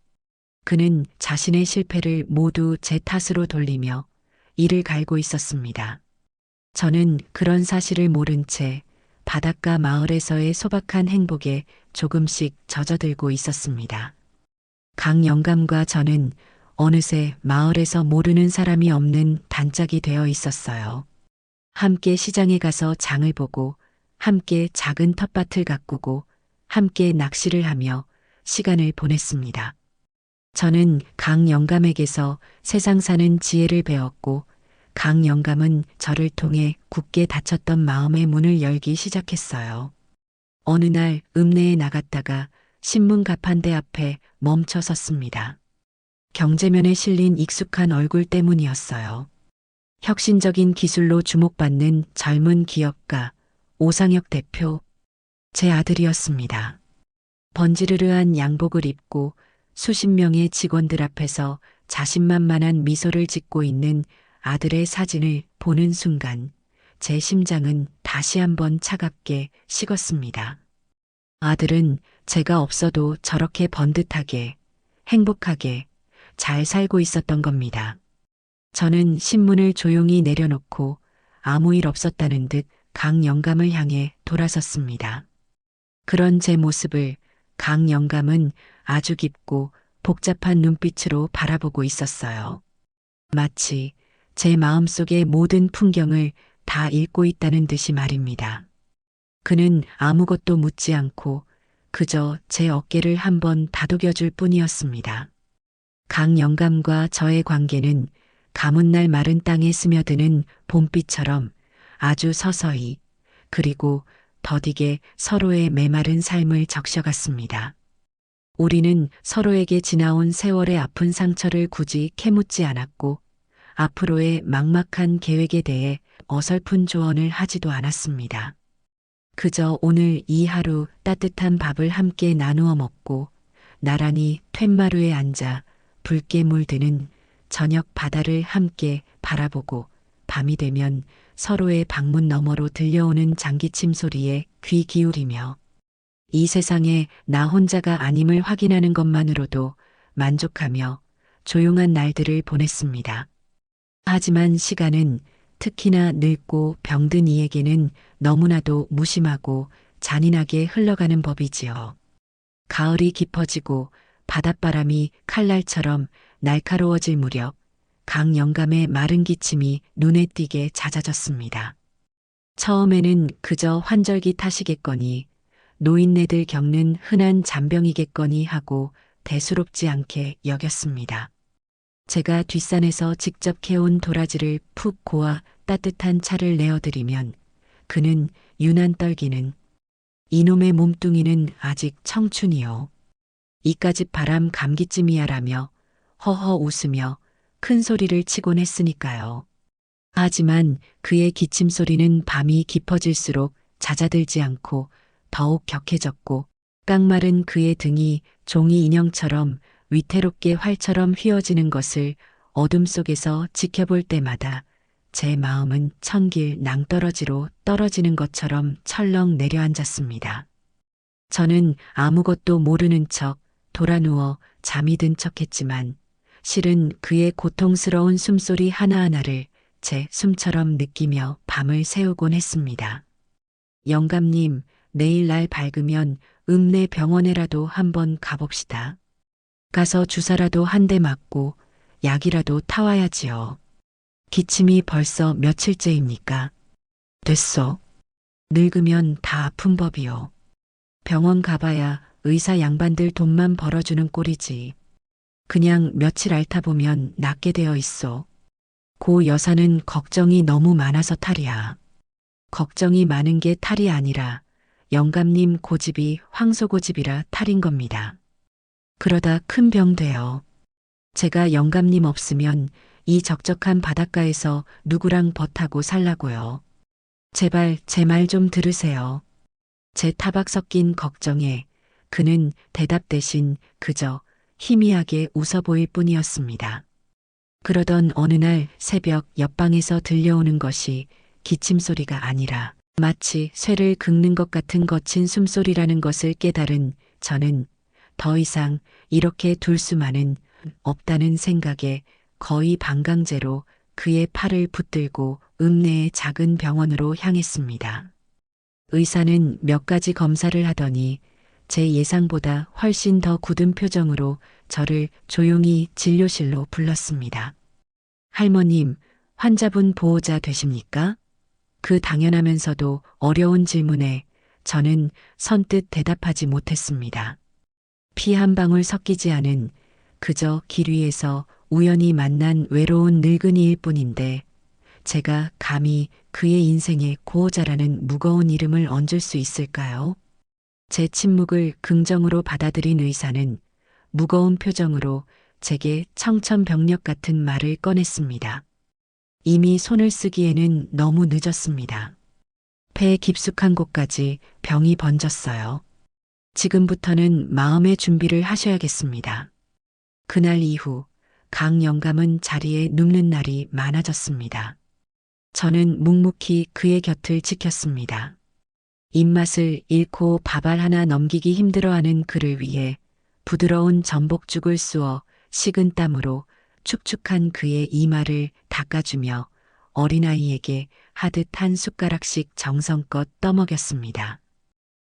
그는 자신의 실패를 모두 제 탓으로 돌리며 이를 갈고 있었습니다. 저는 그런 사실을 모른 채 바닷가 마을에서의 소박한 행복에 조금씩 젖어들고 있었습니다. 강 영감과 저는 어느새 마을에서 모르는 사람이 없는 단짝이 되어 있었어요. 함께 시장에 가서 장을 보고 함께 작은 텃밭을 가꾸고 함께 낚시를 하며 시간을 보냈습니다. 저는 강 영감에게서 세상 사는 지혜를 배웠고 강 영감은 저를 통해 굳게 닫혔던 마음의 문을 열기 시작했어요. 어느 날 읍내에 나갔다가 신문 가판대 앞에 멈춰 섰습니다. 경제면에 실린 익숙한 얼굴 때문이었어요. 혁신적인 기술로 주목받는 젊은 기업가 오상혁 대표, 제 아들이었습니다. 번지르르한 양복을 입고 수십 명의 직원들 앞에서 자신만만한 미소를 짓고 있는 아들의 사진을 보는 순간 제 심장은 다시 한번 차갑게 식었습니다. 아들은 제가 없어도 저렇게 번듯하게, 행복하게 잘 살고 있었던 겁니다. 저는 신문을 조용히 내려놓고 아무 일 없었다는 듯 강 영감을 향해 돌아섰습니다. 그런 제 모습을 강 영감은 아주 깊고 복잡한 눈빛으로 바라보고 있었어요. 마치 제 마음속의 모든 풍경을 다 읽고 있다는 듯이 말입니다. 그는 아무것도 묻지 않고 그저 제 어깨를 한번 다독여줄 뿐이었습니다. 강 영감과 저의 관계는 가문날 마른 땅에 스며드는 봄비처럼 아주 서서히 그리고 더디게 서로의 메마른 삶을 적셔갔습니다. 우리는 서로에게 지나온 세월의 아픈 상처를 굳이 캐묻지 않았고 앞으로의 막막한 계획에 대해 어설픈 조언을 하지도 않았습니다. 그저 오늘 이 하루 따뜻한 밥을 함께 나누어 먹고 나란히 툇마루에 앉아 붉게 물드는 저녁 바다를 함께 바라보고 밤이 되면 서로의 방문 너머로 들려오는 장기침 소리에 귀 기울이며 이 세상에 나 혼자가 아님을 확인하는 것만으로도 만족하며 조용한 날들을 보냈습니다. 하지만 시간은 특히나 늙고 병든 이에게는 너무나도 무심하고 잔인하게 흘러가는 법이지요. 가을이 깊어지고 바닷바람이 칼날처럼 날카로워질 무렵 강영감의 마른 기침이 눈에 띄게 잦아졌습니다. 처음에는 그저 환절기 탓이겠거니 노인네들 겪는 흔한 잔병이겠거니 하고 대수롭지 않게 여겼습니다. 제가 뒷산에서 직접 캐온 도라지를 푹 고아 따뜻한 차를 내어드리면 그는 유난 떨기는 이놈의 몸뚱이는 아직 청춘이요. 이까짓 바람 감기쯤이야라며 허허 웃으며 큰 소리를 치곤 했으니까요. 하지만 그의 기침 소리는 밤이 깊어질수록 잦아들지 않고 더욱 격해졌고 깡마른 그의 등이 종이 인형처럼 위태롭게 활처럼 휘어지는 것을 어둠 속에서 지켜볼 때마다 제 마음은 천길 낭떠러지로 떨어지는 것처럼 철렁 내려앉았습니다. 저는 아무것도 모르는 척 돌아누워 잠이 든 척했지만 실은 그의 고통스러운 숨소리 하나하나를 제 숨처럼 느끼며 밤을 새우곤 했습니다. 영감님, 내일 날 밝으면 읍내 병원에라도 한번 가봅시다. 가서 주사라도 한 대 맞고 약이라도 타와야지요. 기침이 벌써 며칠째입니까? 됐어. 늙으면 다 아픈 법이요. 병원 가봐야 의사 양반들 돈만 벌어주는 꼴이지. 그냥 며칠 앓다 보면 낫게 되어 있어. 고 여사는 걱정이 너무 많아서 탈이야. 걱정이 많은 게 탈이 아니라 영감님 고집이 황소고집이라 탈인 겁니다. 그러다 큰 병 돼요. 제가 영감님 없으면 이 적적한 바닷가에서 누구랑 벗하고 살라고요. 제발 제 말 좀 들으세요. 제 타박 섞인 걱정에 그는 대답 대신 그저 희미하게 웃어 보일 뿐이었습니다. 그러던 어느 날 새벽 옆방에서 들려오는 것이 기침 소리가 아니라 마치 쇠를 긁는 것 같은 거친 숨소리라는 것을 깨달은 저는 더 이상 이렇게 둘 수만은 없다는 생각에 거의 반강제로 그의 팔을 붙들고 읍내의 작은 병원으로 향했습니다. 의사는 몇 가지 검사를 하더니 제 예상보다 훨씬 더 굳은 표정으로 저를 조용히 진료실로 불렀습니다. 할머님, 환자분 보호자 되십니까? 그 당연하면서도 어려운 질문에 저는 선뜻 대답하지 못했습니다. 피 한 방울 섞이지 않은 그저 길 위에서 우연히 만난 외로운 늙은이일 뿐인데 제가 감히 그의 인생의 구호자라는 무거운 이름을 얹을 수 있을까요? 제 침묵을 긍정으로 받아들인 의사는 무거운 표정으로 제게 청천벽력 같은 말을 꺼냈습니다. 이미 손을 쓰기에는 너무 늦었습니다. 폐 깊숙한 곳까지 병이 번졌어요. 지금부터는 마음의 준비를 하셔야겠습니다. 그날 이후 강 영감은 자리에 눕는 날이 많아졌습니다. 저는 묵묵히 그의 곁을 지켰습니다. 입맛을 잃고 밥알 하나 넘기기 힘들어하는 그를 위해 부드러운 전복죽을 쑤어 식은 땀으로 축축한 그의 이마를 닦아주며 어린아이에게 하듯 한 숟가락씩 정성껏 떠먹였습니다.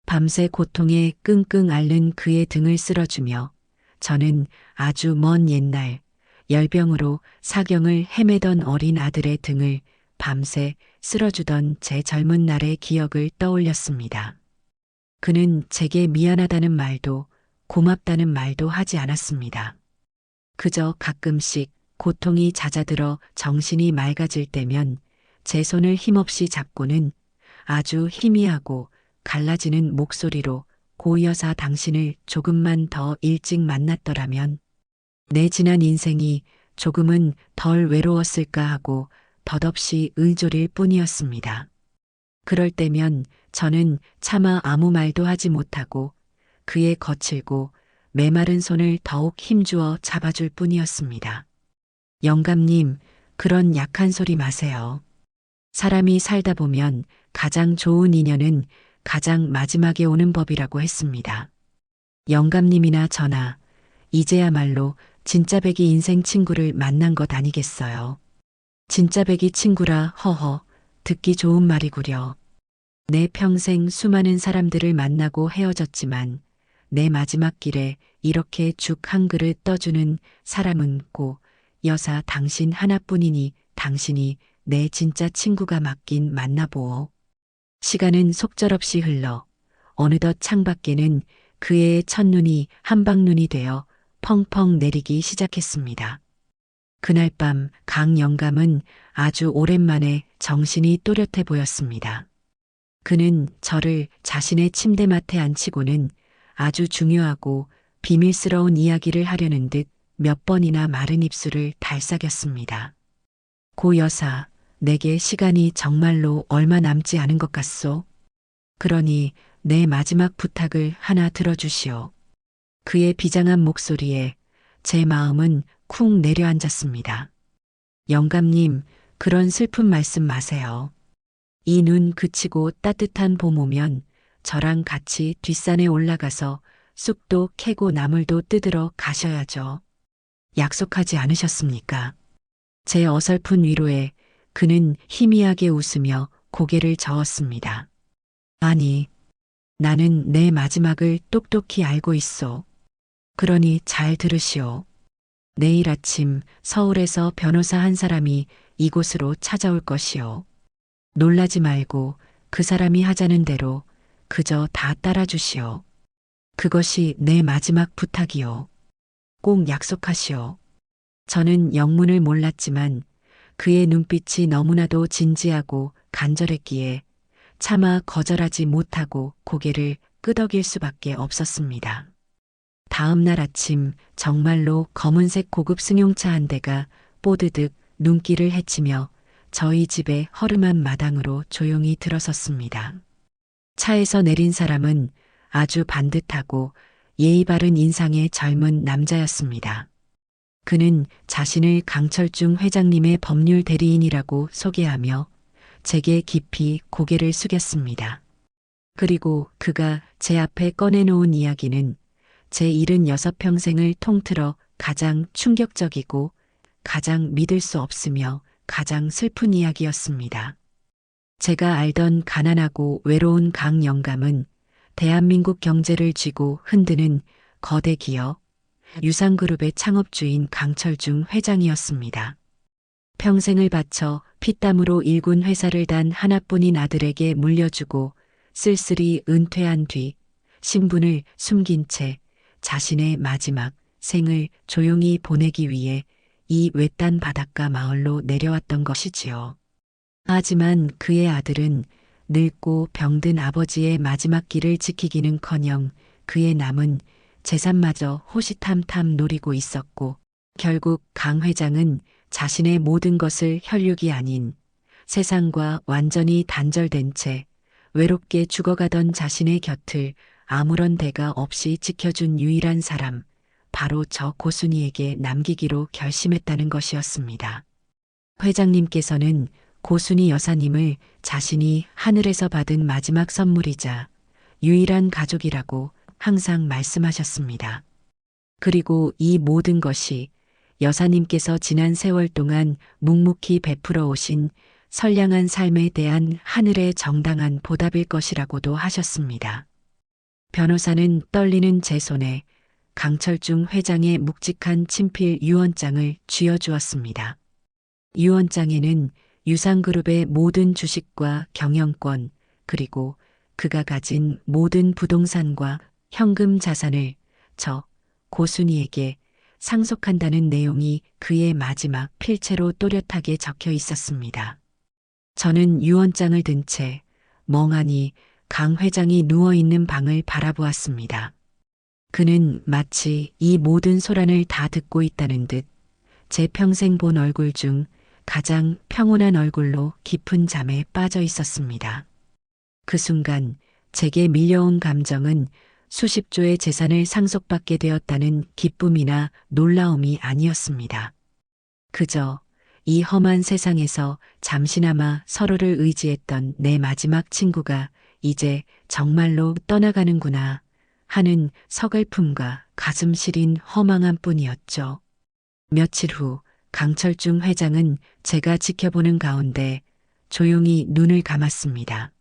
밤새 고통에 끙끙 앓는 그의 등을 쓸어주며 저는 아주 먼 옛날 열병으로 사경을 헤매던 어린 아들의 등을 밤새 쓸어주던 제 젊은 날의 기억을 떠올렸습니다. 그는 제게 미안하다는 말도 고맙다는 말도 하지 않았습니다. 그저 가끔씩 고통이 잦아들어 정신이 맑아질 때면 제 손을 힘없이 잡고는 아주 희미하고 갈라지는 목소리로 고 여사 당신을 조금만 더 일찍 만났더라면 내 지난 인생이 조금은 덜 외로웠을까 하고 덧없이 의존일 뿐이었습니다. 그럴 때면 저는 차마 아무 말도 하지 못하고 그의 거칠고 메마른 손을 더욱 힘주어 잡아줄 뿐이었습니다. 영감님, 그런 약한 소리 마세요. 사람이 살다 보면 가장 좋은 인연은 가장 마지막에 오는 법이라고 했습니다. 영감님이나 저나 이제야말로 진짜 백이 인생 친구를 만난 것 아니겠어요. 진짜 백이 친구라 허허 듣기 좋은 말이구려. 내 평생 수많은 사람들을 만나고 헤어졌지만 내 마지막 길에 이렇게 죽 한 그릇 떠주는 사람은 꼭 여사 당신 하나뿐이니 당신이 내 진짜 친구가 맞긴 맞나 보오. 시간은 속절없이 흘러 어느덧 창밖에는 그의 첫눈이 한방눈이 되어 펑펑 내리기 시작했습니다. 그날 밤 강 영감은 아주 오랜만에 정신이 또렷해 보였습니다. 그는 저를 자신의 침대맡에 앉히고는 아주 중요하고 비밀스러운 이야기를 하려는 듯 몇 번이나 마른 입술을 달싹였습니다. 고 여사, 내게 시간이 정말로 얼마 남지 않은 것 같소. 그러니 내 마지막 부탁을 하나 들어주시오. 그의 비장한 목소리에 제 마음은 쿵 내려앉았습니다. 영감님, 그런 슬픈 말씀 마세요. 이 눈 그치고 따뜻한 봄 오면 저랑 같이 뒷산에 올라가서 쑥도 캐고 나물도 뜯으러 가셔야죠. 약속하지 않으셨습니까? 제 어설픈 위로에 그는 희미하게 웃으며 고개를 저었습니다. 아니, 나는 내 마지막을 똑똑히 알고 있소. 그러니 잘 들으시오. 내일 아침 서울에서 변호사 한 사람이 이곳으로 찾아올 것이오. 놀라지 말고 그 사람이 하자는 대로 그저 다 따라주시오. 그것이 내 마지막 부탁이오. 꼭 약속하시오. 저는 영문을 몰랐지만 그의 눈빛이 너무나도 진지하고 간절했기에 차마 거절하지 못하고 고개를 끄덕일 수밖에 없었습니다. 다음 날 아침 정말로 검은색 고급 승용차 한 대가 뽀드득 눈길을 헤치며 저희 집의 허름한 마당으로 조용히 들어섰습니다. 차에서 내린 사람은 아주 반듯하고 예의 바른 인상의 젊은 남자였습니다. 그는 자신을 강철중 회장님의 법률 대리인이라고 소개하며 제게 깊이 고개를 숙였습니다. 그리고 그가 제 앞에 꺼내놓은 이야기는 제 76평생을 통틀어 가장 충격적이고 가장 믿을 수 없으며 가장 슬픈 이야기였습니다. 제가 알던 가난하고 외로운 강 영감은 대한민국 경제를 쥐고 흔드는 거대 기업 유상그룹의 창업주인 강철중 회장이었습니다. 평생을 바쳐 피땀으로 일군 회사를 단 하나뿐인 아들에게 물려주고 쓸쓸히 은퇴한 뒤 신분을 숨긴 채 자신의 마지막 생을 조용히 보내기 위해 이 외딴 바닷가 마을로 내려왔던 것이지요. 하지만 그의 아들은 늙고 병든 아버지의 마지막 길을 지키기는커녕 그의 남은 재산마저 호시탐탐 노리고 있었고 결국 강 회장은 자신의 모든 것을 혈육이 아닌 세상과 완전히 단절된 채 외롭게 죽어가던 자신의 곁을 아무런 대가 없이 지켜준 유일한 사람, 바로 저 고순이에게 남기기로 결심했다는 것이었습니다. 회장님께서는 고순이 여사님을 자신이 하늘에서 받은 마지막 선물이자 유일한 가족이라고 항상 말씀하셨습니다. 그리고 이 모든 것이 여사님께서 지난 세월 동안 묵묵히 베풀어 오신 선량한 삶에 대한 하늘의 정당한 보답일 것이라고도 하셨습니다. 변호사는 떨리는 제 손에 강철중 회장의 묵직한 친필 유언장을 쥐어주었습니다. 유언장에는 유상그룹의 모든 주식과 경영권 그리고 그가 가진 모든 부동산과 현금 자산을 저 고순이에게 상속한다는 내용이 그의 마지막 필체로 또렷하게 적혀 있었습니다. 저는 유언장을 든 채 멍하니 강 회장이 누워있는 방을 바라보았습니다. 그는 마치 이 모든 소란을 다 듣고 있다는 듯 제 평생 본 얼굴 중 가장 평온한 얼굴로 깊은 잠에 빠져 있었습니다. 그 순간 제게 밀려온 감정은 수십 조의 재산을 상속받게 되었다는 기쁨이나 놀라움이 아니었습니다. 그저 이 험한 세상에서 잠시나마 서로를 의지했던 내 마지막 친구가 이제 정말로 떠나가는구나 하는 서글픔과 가슴 시린 허망함 뿐이었죠. 며칠 후 강철중 회장은 제가 지켜보는 가운데 조용히 눈을 감았습니다.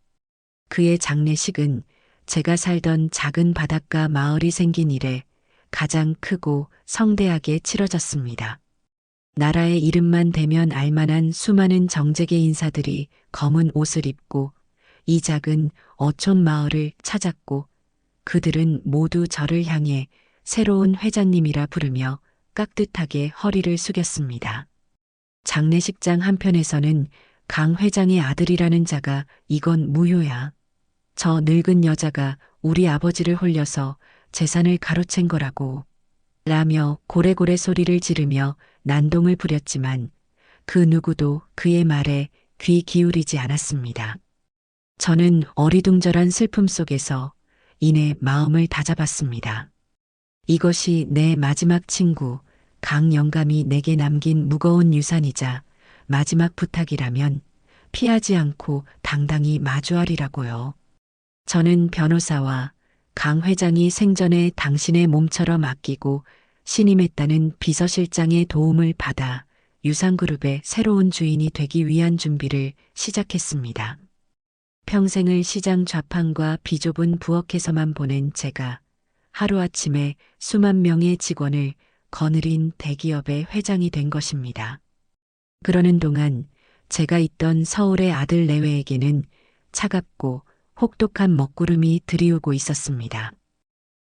그의 장례식은 제가 살던 작은 바닷가 마을이 생긴 이래 가장 크고 성대하게 치러졌습니다. 나라의 이름만 대면 알만한 수많은 정재계 인사들이 검은 옷을 입고 이 작은 어촌 마을을 찾았고 그들은 모두 저를 향해 새로운 회장님이라 부르며 깍듯하게 허리를 숙였습니다. 장례식장 한편에서는 강 회장의 아들이라는 자가 이건 무효야. 저 늙은 여자가 우리 아버지를 홀려서 재산을 가로챈 거라고. 라며 고래고래 소리를 지르며 난동을 부렸지만 그 누구도 그의 말에 귀 기울이지 않았습니다. 저는 어리둥절한 슬픔 속에서 이내 마음을 다잡았습니다. 이것이 내 마지막 친구 강 영감이 내게 남긴 무거운 유산이자 마지막 부탁이라면 피하지 않고 당당히 마주하리라고요. 저는 변호사와 강 회장이 생전에 당신의 몸처럼 아끼고 신임했다는 비서실장의 도움을 받아 유상그룹의 새로운 주인이 되기 위한 준비를 시작했습니다. 평생을 시장 좌판과 비좁은 부엌에서만 보낸 제가 하루아침에 수만 명의 직원을 거느린 대기업의 회장이 된 것입니다. 그러는 동안 제가 있던 서울의 아들 내외에게는 차갑고 혹독한 먹구름이 들이오고 있었습니다.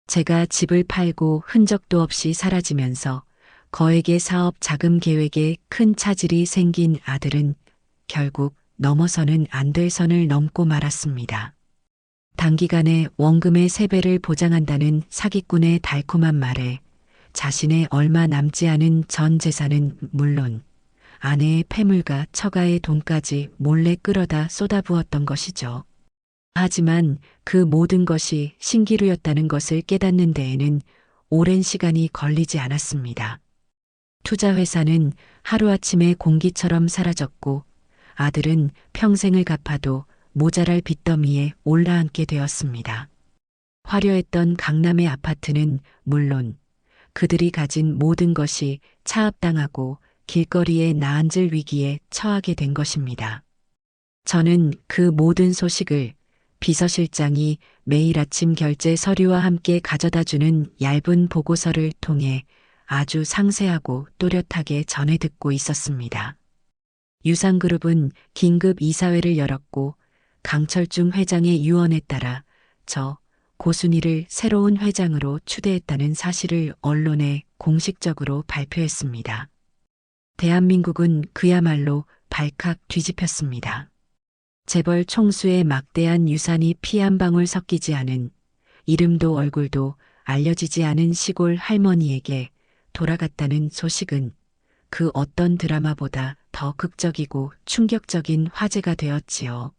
제가 집을 팔고 흔적도 없이 사라지면서 거액의 사업 자금 계획에 큰 차질이 생긴 아들은 결국 넘어서는 안 될 선을 넘고 말았습니다. 단기간에 원금의 3배를 보장한다는 사기꾼의 달콤한 말에 자신의 얼마 남지 않은 전 재산은 물론 아내의 폐물과 처가의 돈까지 몰래 끌어다 쏟아부었던 것이죠. 하지만 그 모든 것이 신기루였다는 것을 깨닫는 데에는 오랜 시간이 걸리지 않았습니다. 투자회사는 하루아침에 공기처럼 사라졌고 아들은 평생을 갚아도 모자랄 빚더미에 올라앉게 되었습니다. 화려했던 강남의 아파트는 물론 그들이 가진 모든 것이 차압당하고 길거리에 나앉을 위기에 처하게 된 것입니다. 저는 그 모든 소식을 비서실장이 매일 아침 결제 서류와 함께 가져다주는 얇은 보고서를 통해 아주 상세하고 또렷하게 전해 듣고 있었습니다. 유상그룹은 긴급 이사회를 열었고 강철중 회장의 유언에 따라 저 고순이를 새로운 회장으로 추대했다는 사실을 언론에 공식적으로 발표했습니다. 대한민국은 그야말로 발칵 뒤집혔습니다. 재벌 총수의 막대한 유산이 피 한 방울 섞이지 않은 이름도 얼굴도 알려지지 않은 시골 할머니에게 돌아갔다는 소식은 그 어떤 드라마보다 더 극적이고 충격적인 화제가 되었지요.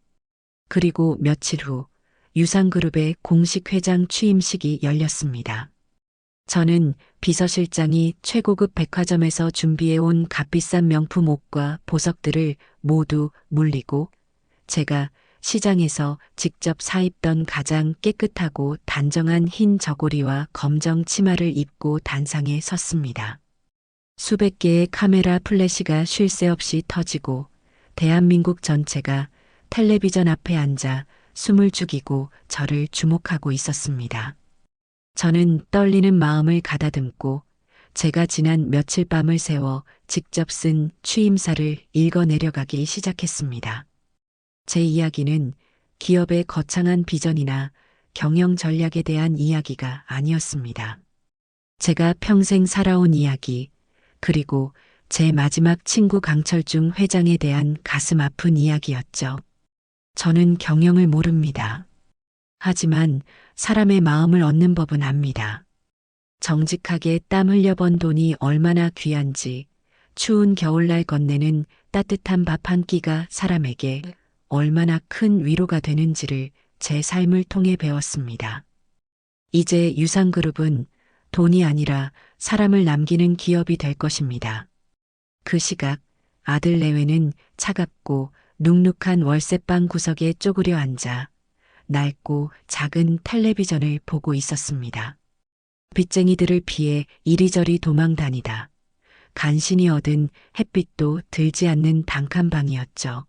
그리고 며칠 후 유상그룹의 공식 회장 취임식이 열렸습니다. 저는 비서실장이 최고급 백화점에서 준비해온 값비싼 명품 옷과 보석들을 모두 물리고 제가 시장에서 직접 사입던 가장 깨끗하고 단정한 흰 저고리와 검정 치마를 입고 단상에 섰습니다. 수백 개의 카메라 플래시가 쉴 새 없이 터지고 대한민국 전체가 텔레비전 앞에 앉아 숨을 죽이고 저를 주목하고 있었습니다. 저는 떨리는 마음을 가다듬고 제가 지난 며칠 밤을 새워 직접 쓴 취임사를 읽어 내려가기 시작했습니다. 제 이야기는 기업의 거창한 비전이나 경영 전략에 대한 이야기가 아니었습니다. 제가 평생 살아온 이야기, 그리고 제 마지막 친구 강철중 회장에 대한 가슴 아픈 이야기였죠. 저는 경영을 모릅니다. 하지만 사람의 마음을 얻는 법은 압니다. 정직하게 땀 흘려 번 돈이 얼마나 귀한지, 추운 겨울날 건네는 따뜻한 밥 한 끼가 사람에게 얼마나 큰 위로가 되는지를 제 삶을 통해 배웠습니다. 이제 유상그룹은 돈이 아니라 사람을 남기는 기업이 될 것입니다. 그 시각 아들 내외는 차갑고 눅눅한 월세방 구석에 쪼그려 앉아 낡고 작은 텔레비전을 보고 있었습니다. 빚쟁이들을 피해 이리저리 도망 다니다 간신히 얻은 햇빛도 들지 않는 단칸방이었죠.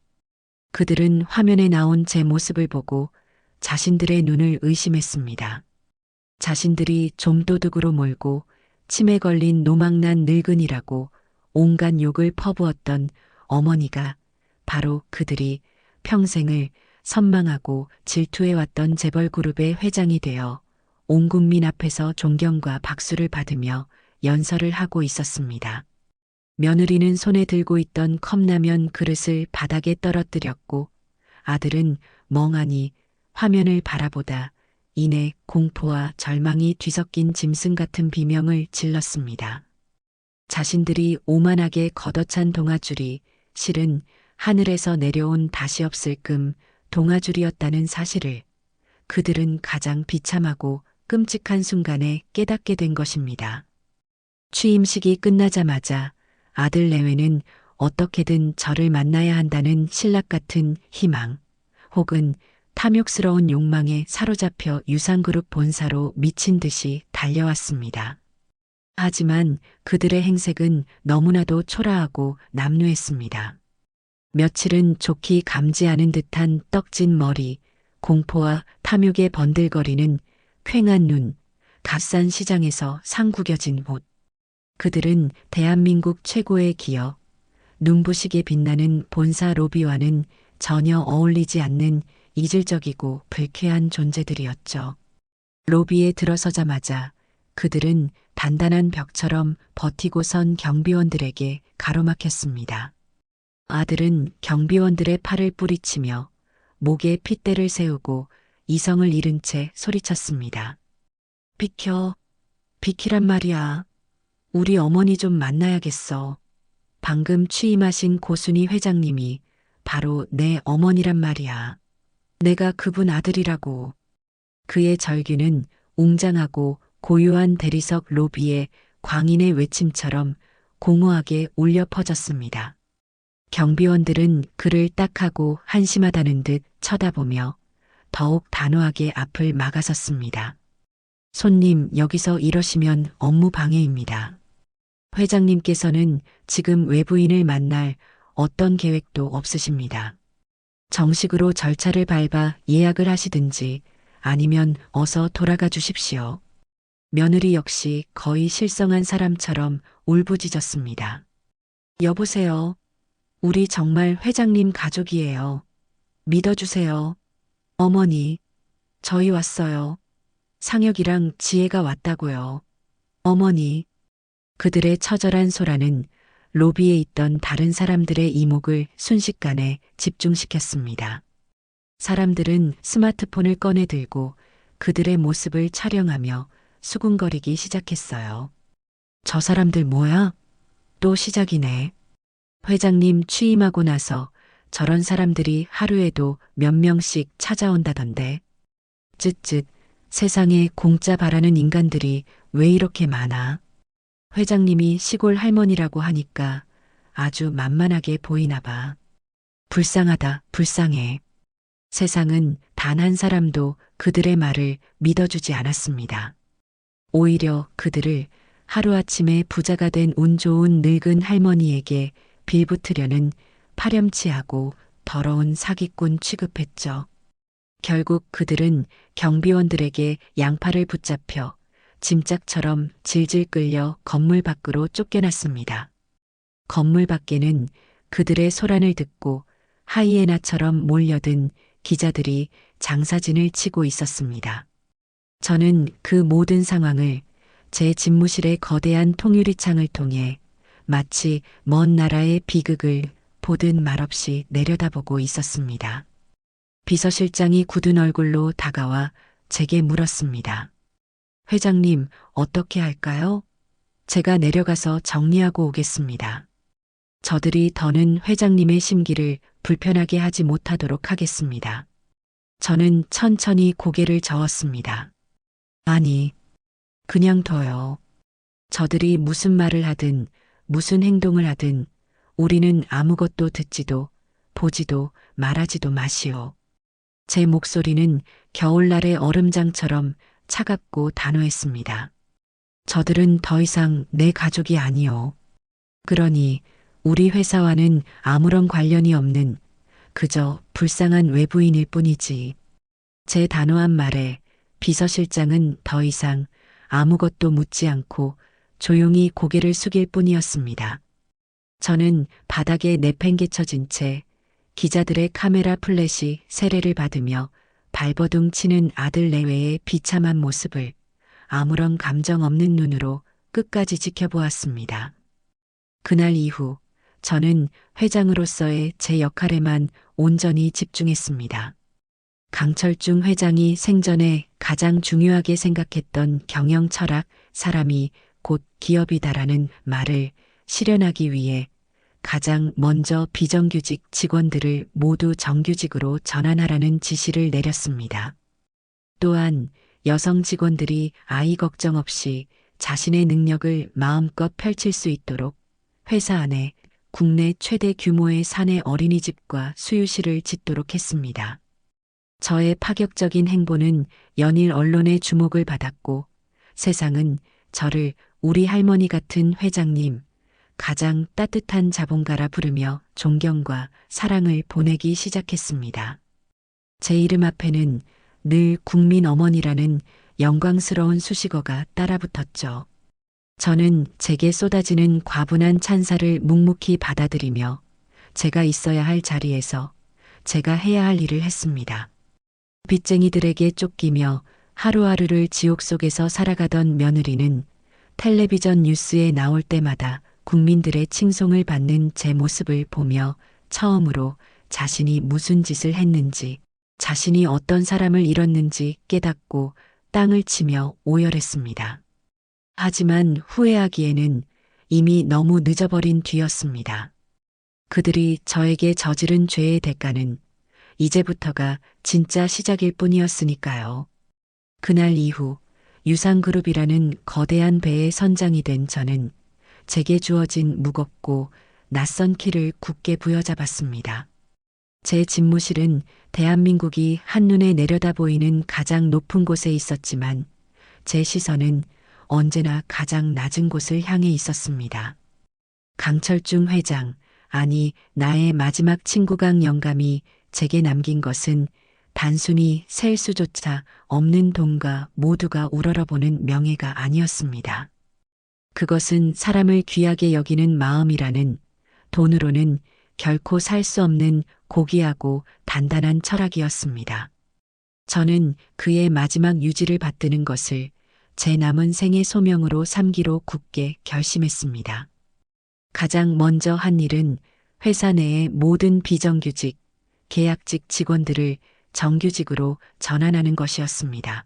그들은 화면에 나온 제 모습을 보고 자신들의 눈을 의심했습니다. 자신들이 좀도둑으로 몰고 치매 걸린 노망난 늙은이라고 온갖 욕을 퍼부었던 어머니가 바로 그들이 평생을 선망하고 질투해왔던 재벌그룹의 회장이 되어 온 국민 앞에서 존경과 박수를 받으며 연설을 하고 있었습니다. 며느리는 손에 들고 있던 컵라면 그릇을 바닥에 떨어뜨렸고 아들은 멍하니 화면을 바라보다 이내 공포와 절망이 뒤섞인 짐승 같은 비명을 질렀습니다. 자신들이 오만하게 걷어찬 동아줄이 실은 하늘에서 내려온 다시 없을 금 동아줄이었다는 사실을 그들은 가장 비참하고 끔찍한 순간에 깨닫게 된 것입니다. 취임식이 끝나자마자 아들 내외는 어떻게든 저를 만나야 한다는 신락 같은 희망 혹은 탐욕스러운 욕망에 사로잡혀 유상그룹 본사로 미친 듯이 달려왔습니다. 하지만 그들의 행색은 너무나도 초라하고 남루했습니다. 며칠은 좋게 감지 않은 듯한 떡진 머리, 공포와 탐욕에 번들거리는 퀭한 눈, 값싼 시장에서 상구겨진 옷. 그들은 대한민국 최고의 기업, 눈부시게 빛나는 본사 로비와는 전혀 어울리지 않는 이질적이고 불쾌한 존재들이었죠. 로비에 들어서자마자 그들은 단단한 벽처럼 버티고 선 경비원들에게 가로막혔습니다. 아들은 경비원들의 팔을 뿌리치며 목에 핏대를 세우고 이성을 잃은 채 소리쳤습니다. 비켜, 비키란 말이야. 우리 어머니 좀 만나야겠어. 방금 취임하신 고순희 회장님이 바로 내 어머니란 말이야. 내가 그분 아들이라고. 그의 절규는 웅장하고 고요한 대리석 로비의 광인의 외침처럼 공허하게 울려 퍼졌습니다. 경비원들은 그를 딱하고 한심하다는 듯 쳐다보며 더욱 단호하게 앞을 막아섰습니다. 손님, 여기서 이러시면 업무 방해입니다. 회장님께서는 지금 외부인을 만날 어떤 계획도 없으십니다. 정식으로 절차를 밟아 예약을 하시든지 아니면 어서 돌아가 주십시오. 며느리 역시 거의 실성한 사람처럼 울부짖었습니다. 여보세요. 우리 정말 회장님 가족이에요. 믿어주세요. 어머니, 저희 왔어요. 상혁이랑 지혜가 왔다고요. 어머니. 그들의 처절한 소란은 로비에 있던 다른 사람들의 이목을 순식간에 집중시켰습니다. 사람들은 스마트폰을 꺼내 들고 그들의 모습을 촬영하며 수군거리기 시작했어요. 저 사람들 뭐야? 또 시작이네. 회장님 취임하고 나서 저런 사람들이 하루에도 몇 명씩 찾아온다던데. 쯧쯧, 세상에 공짜 바라는 인간들이 왜 이렇게 많아? 회장님이 시골 할머니라고 하니까 아주 만만하게 보이나 봐. 불쌍하다, 불쌍해. 세상은 단 한 사람도 그들의 말을 믿어주지 않았습니다. 오히려 그들을 하루아침에 부자가 된 운 좋은 늙은 할머니에게 빌붙으려는 파렴치하고 더러운 사기꾼 취급했죠. 결국 그들은 경비원들에게 양팔을 붙잡혀 짐짝처럼 질질 끌려 건물 밖으로 쫓겨났습니다. 건물 밖에는 그들의 소란을 듣고 하이에나처럼 몰려든 기자들이 장사진을 치고 있었습니다. 저는 그 모든 상황을 제 집무실의 거대한 통유리창을 통해 마치 먼 나라의 비극을 보듯 말없이 내려다보고 있었습니다. 비서실장이 굳은 얼굴로 다가와 제게 물었습니다. 회장님, 어떻게 할까요? 제가 내려가서 정리하고 오겠습니다. 저들이 더는 회장님의 심기를 불편하게 하지 못하도록 하겠습니다. 저는 천천히 고개를 저었습니다. 아니, 그냥 둬요. 저들이 무슨 말을 하든 무슨 행동을 하든 우리는 아무것도 듣지도 보지도 말하지도 마시오. 제 목소리는 겨울날의 얼음장처럼 차갑고 단호했습니다. 저들은 더 이상 내 가족이 아니오. 그러니 우리 회사와는 아무런 관련이 없는 그저 불쌍한 외부인일 뿐이지. 제 단호한 말에 비서실장은 더 이상 아무것도 묻지 않고 조용히 고개를 숙일 뿐이었습니다. 저는 바닥에 내팽개쳐진 채 기자들의 카메라 플래시 세례를 받으며 발버둥 치는 아들 내외의 비참한 모습을 아무런 감정 없는 눈으로 끝까지 지켜보았습니다. 그날 이후 저는 회장으로서의 제 역할에만 온전히 집중했습니다. 강철중 회장이 생전에 가장 중요하게 생각했던 경영 철학, 사람이 곧 기업이다라는 말을 실현하기 위해 가장 먼저 비정규직 직원들을 모두 정규직으로 전환하라는 지시를 내렸습니다. 또한 여성 직원들이 아이 걱정 없이 자신의 능력을 마음껏 펼칠 수 있도록 회사 안에 국내 최대 규모의 사내 어린이집과 수유실을 짓도록 했습니다. 저의 파격적인 행보는 연일 언론의 주목을 받았고 세상은 저를 우리 할머니 같은 회장님, 가장 따뜻한 자본가라 부르며 존경과 사랑을 보내기 시작했습니다. 제 이름 앞에는 늘 국민 어머니라는 영광스러운 수식어가 따라붙었죠. 저는 제게 쏟아지는 과분한 찬사를 묵묵히 받아들이며 제가 있어야 할 자리에서 제가 해야 할 일을 했습니다. 빚쟁이들에게 쫓기며 하루하루를 지옥 속에서 살아가던 며느리는 텔레비전 뉴스에 나올 때마다 국민들의 칭송을 받는 제 모습을 보며 처음으로 자신이 무슨 짓을 했는지, 자신이 어떤 사람을 잃었는지 깨닫고 땅을 치며 오열했습니다. 하지만 후회하기에는 이미 너무 늦어버린 뒤였습니다. 그들이 저에게 저지른 죄의 대가는 이제부터가 진짜 시작일 뿐이었으니까요. 그날 이후 유상그룹이라는 거대한 배의 선장이 된 저는 제게 주어진 무겁고 낯선 키를 굳게 부여잡았습니다. 제 집무실은 대한민국이 한눈에 내려다 보이는 가장 높은 곳에 있었지만 제 시선은 언제나 가장 낮은 곳을 향해 있었습니다. 강철중 회장, 아니 나의 마지막 친구강 영감이 제게 남긴 것은 단순히 셀 수조차 없는 돈과 모두가 우러러보는 명예가 아니었습니다. 그것은 사람을 귀하게 여기는 마음이라는, 돈으로는 결코 살 수 없는 고귀하고 단단한 철학이었습니다. 저는 그의 마지막 유지를 받드는 것을 제 남은 생의 소명으로 삼기로 굳게 결심했습니다. 가장 먼저 한 일은 회사 내의 모든 비정규직, 계약직 직원들을 정규직으로 전환하는 것이었습니다.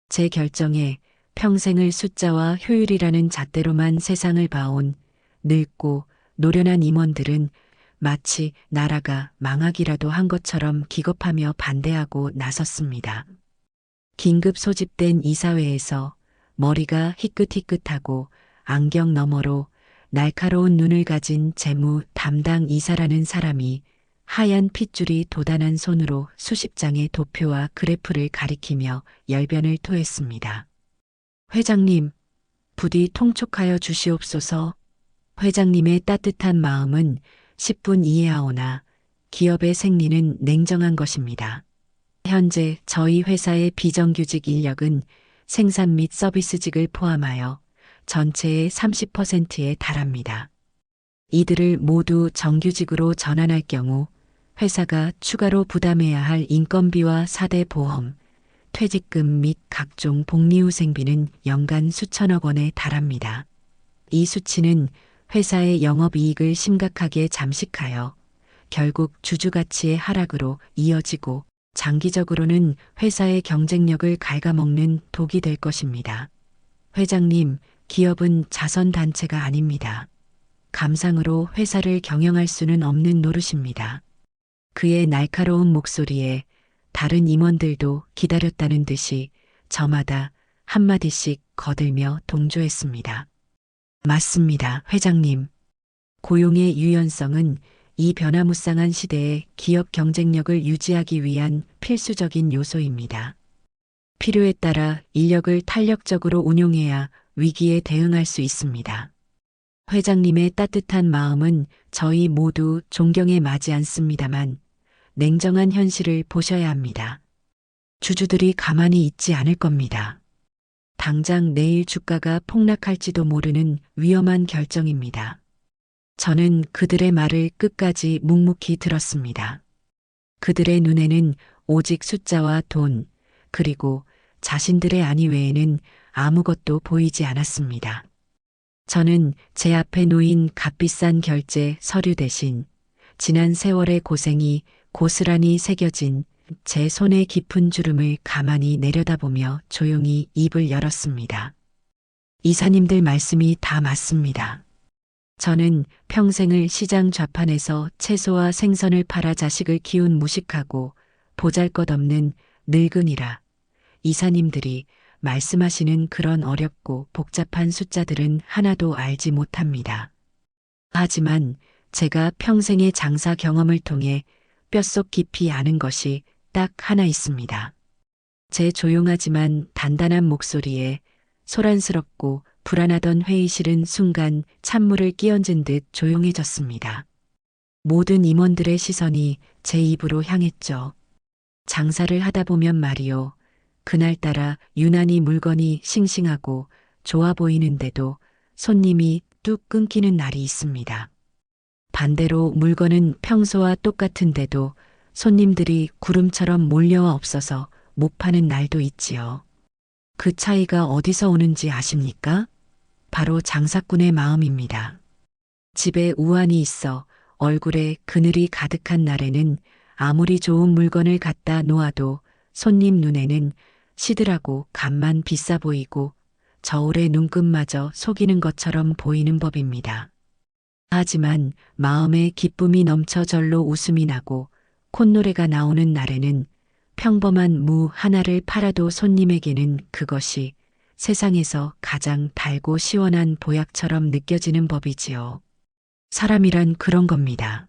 제 결정에 평생을 숫자와 효율이라는 잣대로만 세상을 봐온 늙고 노련한 임원들은 마치 나라가 망하기라도 한 것처럼 기겁하며 반대하고 나섰습니다. 긴급 소집된 이사회에서 머리가 희끗희끗하고 안경 너머로 날카로운 눈을 가진 재무 담당 이사라는 사람이 하얀 핏줄이 도단한 손으로 수십 장의 도표와 그래프를 가리키며 열변을 토했습니다. 회장님, 부디 통촉하여 주시옵소서. 회장님의 따뜻한 마음은 10분 이해하오나 기업의 생리는 냉정한 것입니다. 현재 저희 회사의 비정규직 인력은 생산 및 서비스직을 포함하여 전체의 30%에 달합니다. 이들을 모두 정규직으로 전환할 경우 회사가 추가로 부담해야 할 인건비와 사대 보험, 퇴직금 및 각종 복리후생비는 연간 수천억 원에 달합니다. 이 수치는 회사의 영업이익을 심각하게 잠식하여 결국 주주가치의 하락으로 이어지고 장기적으로는 회사의 경쟁력을 갉아먹는 독이 될 것입니다. 회장님, 기업은 자선단체가 아닙니다. 감상으로 회사를 경영할 수는 없는 노릇입니다. 그의 날카로운 목소리에 다른 임원들도 기다렸다는 듯이 저마다 한마디씩 거들며 동조했습니다. 맞습니다, 회장님. 고용의 유연성은 이 변화무쌍한 시대에 기업 경쟁력을 유지하기 위한 필수적인 요소입니다. 필요에 따라 인력을 탄력적으로 운용해야 위기에 대응할 수 있습니다. 회장님의 따뜻한 마음은 저희 모두 존경에 마지 않습니다만 냉정한 현실을 보셔야 합니다. 주주들이 가만히 있지 않을 겁니다. 당장 내일 주가가 폭락할지도 모르는 위험한 결정입니다. 저는 그들의 말을 끝까지 묵묵히 들었습니다. 그들의 눈에는 오직 숫자와 돈, 그리고 자신들의 안위 외에는 아무것도 보이지 않았습니다. 저는 제 앞에 놓인 값비싼 결제 서류 대신 지난 세월의 고생이 고스란히 새겨진 제 손의 깊은 주름을 가만히 내려다보며 조용히 입을 열었습니다. 이사님들 말씀이 다 맞습니다. 저는 평생을 시장 좌판에서 채소와 생선을 팔아 자식을 키운 무식하고 보잘것없는 늙은이라 이사님들이 말씀하시는 그런 어렵고 복잡한 숫자들은 하나도 알지 못합니다. 하지만 제가 평생의 장사 경험을 통해 뼛속 깊이 아는 것이 딱 하나 있습니다. 제 조용하지만 단단한 목소리에 소란스럽고 불안하던 회의실은 순간 찬물을 끼얹은 듯 조용해졌습니다. 모든 임원들의 시선이 제 입으로 향했죠. 장사를 하다 보면 말이요. 그날따라 유난히 물건이 싱싱하고 좋아 보이는데도 손님이 뚝 끊기는 날이 있습니다. 반대로 물건은 평소와 똑같은데도 손님들이 구름처럼 몰려와 없어서 못 파는 날도 있지요. 그 차이가 어디서 오는지 아십니까? 바로 장사꾼의 마음입니다. 집에 우환이 있어 얼굴에 그늘이 가득한 날에는 아무리 좋은 물건을 갖다 놓아도 손님 눈에는 시들하고 값만 비싸 보이고 저울의 눈끝마저 속이는 것처럼 보이는 법입니다. 하지만 마음에 기쁨이 넘쳐 절로 웃음이 나고 콧노래가 나오는 날에는 평범한 무 하나를 팔아도 손님에게는 그것이 세상에서 가장 달고 시원한 보약처럼 느껴지는 법이지요. 사람이란 그런 겁니다.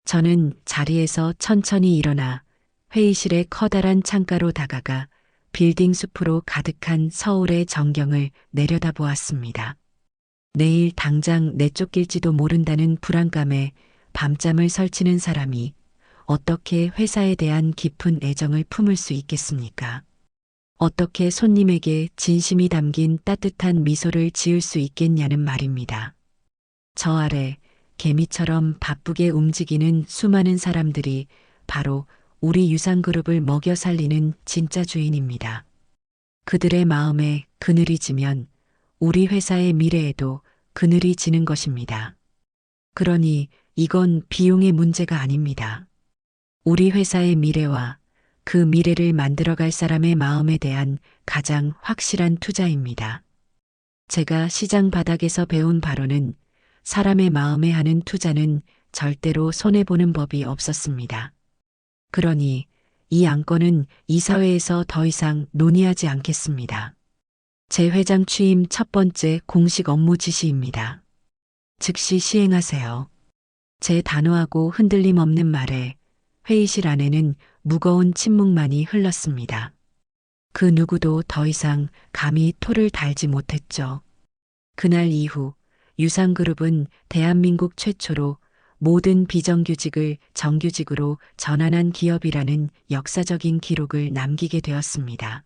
저는 자리에서 천천히 일어나 회의실의 커다란 창가로 다가가 빌딩 숲으로 가득한 서울의 전경을 내려다보았습니다. 내일 당장 내쫓길지도 모른다는 불안감에 밤잠을 설치는 사람이 어떻게 회사에 대한 깊은 애정을 품을 수 있겠습니까? 어떻게 손님에게 진심이 담긴 따뜻한 미소를 지을 수 있겠냐는 말입니다. 저 아래 개미처럼 바쁘게 움직이는 수많은 사람들이 바로 우리 유상그룹을 먹여 살리는 진짜 주인입니다. 그들의 마음에 그늘이 지면 우리 회사의 미래에도 그늘이 지는 것입니다. 그러니 이건 비용의 문제가 아닙니다. 우리 회사의 미래와 그 미래를 만들어갈 사람의 마음에 대한 가장 확실한 투자입니다. 제가 시장 바닥에서 배운 바로는 사람의 마음에 하는 투자는 절대로 손해보는 법이 없었습니다. 그러니 이 안건은 이사회에서 더 이상 논의하지 않겠습니다. 제 회장 취임 첫 번째 공식 업무 지시입니다. 즉시 시행하세요. 제 단호하고 흔들림 없는 말에 회의실 안에는 무거운 침묵만이 흘렀습니다. 그 누구도 더 이상 감히 토를 달지 못했죠. 그날 이후 유상그룹은 대한민국 최초로 모든 비정규직을 정규직으로 전환한 기업이라는 역사적인 기록을 남기게 되었습니다.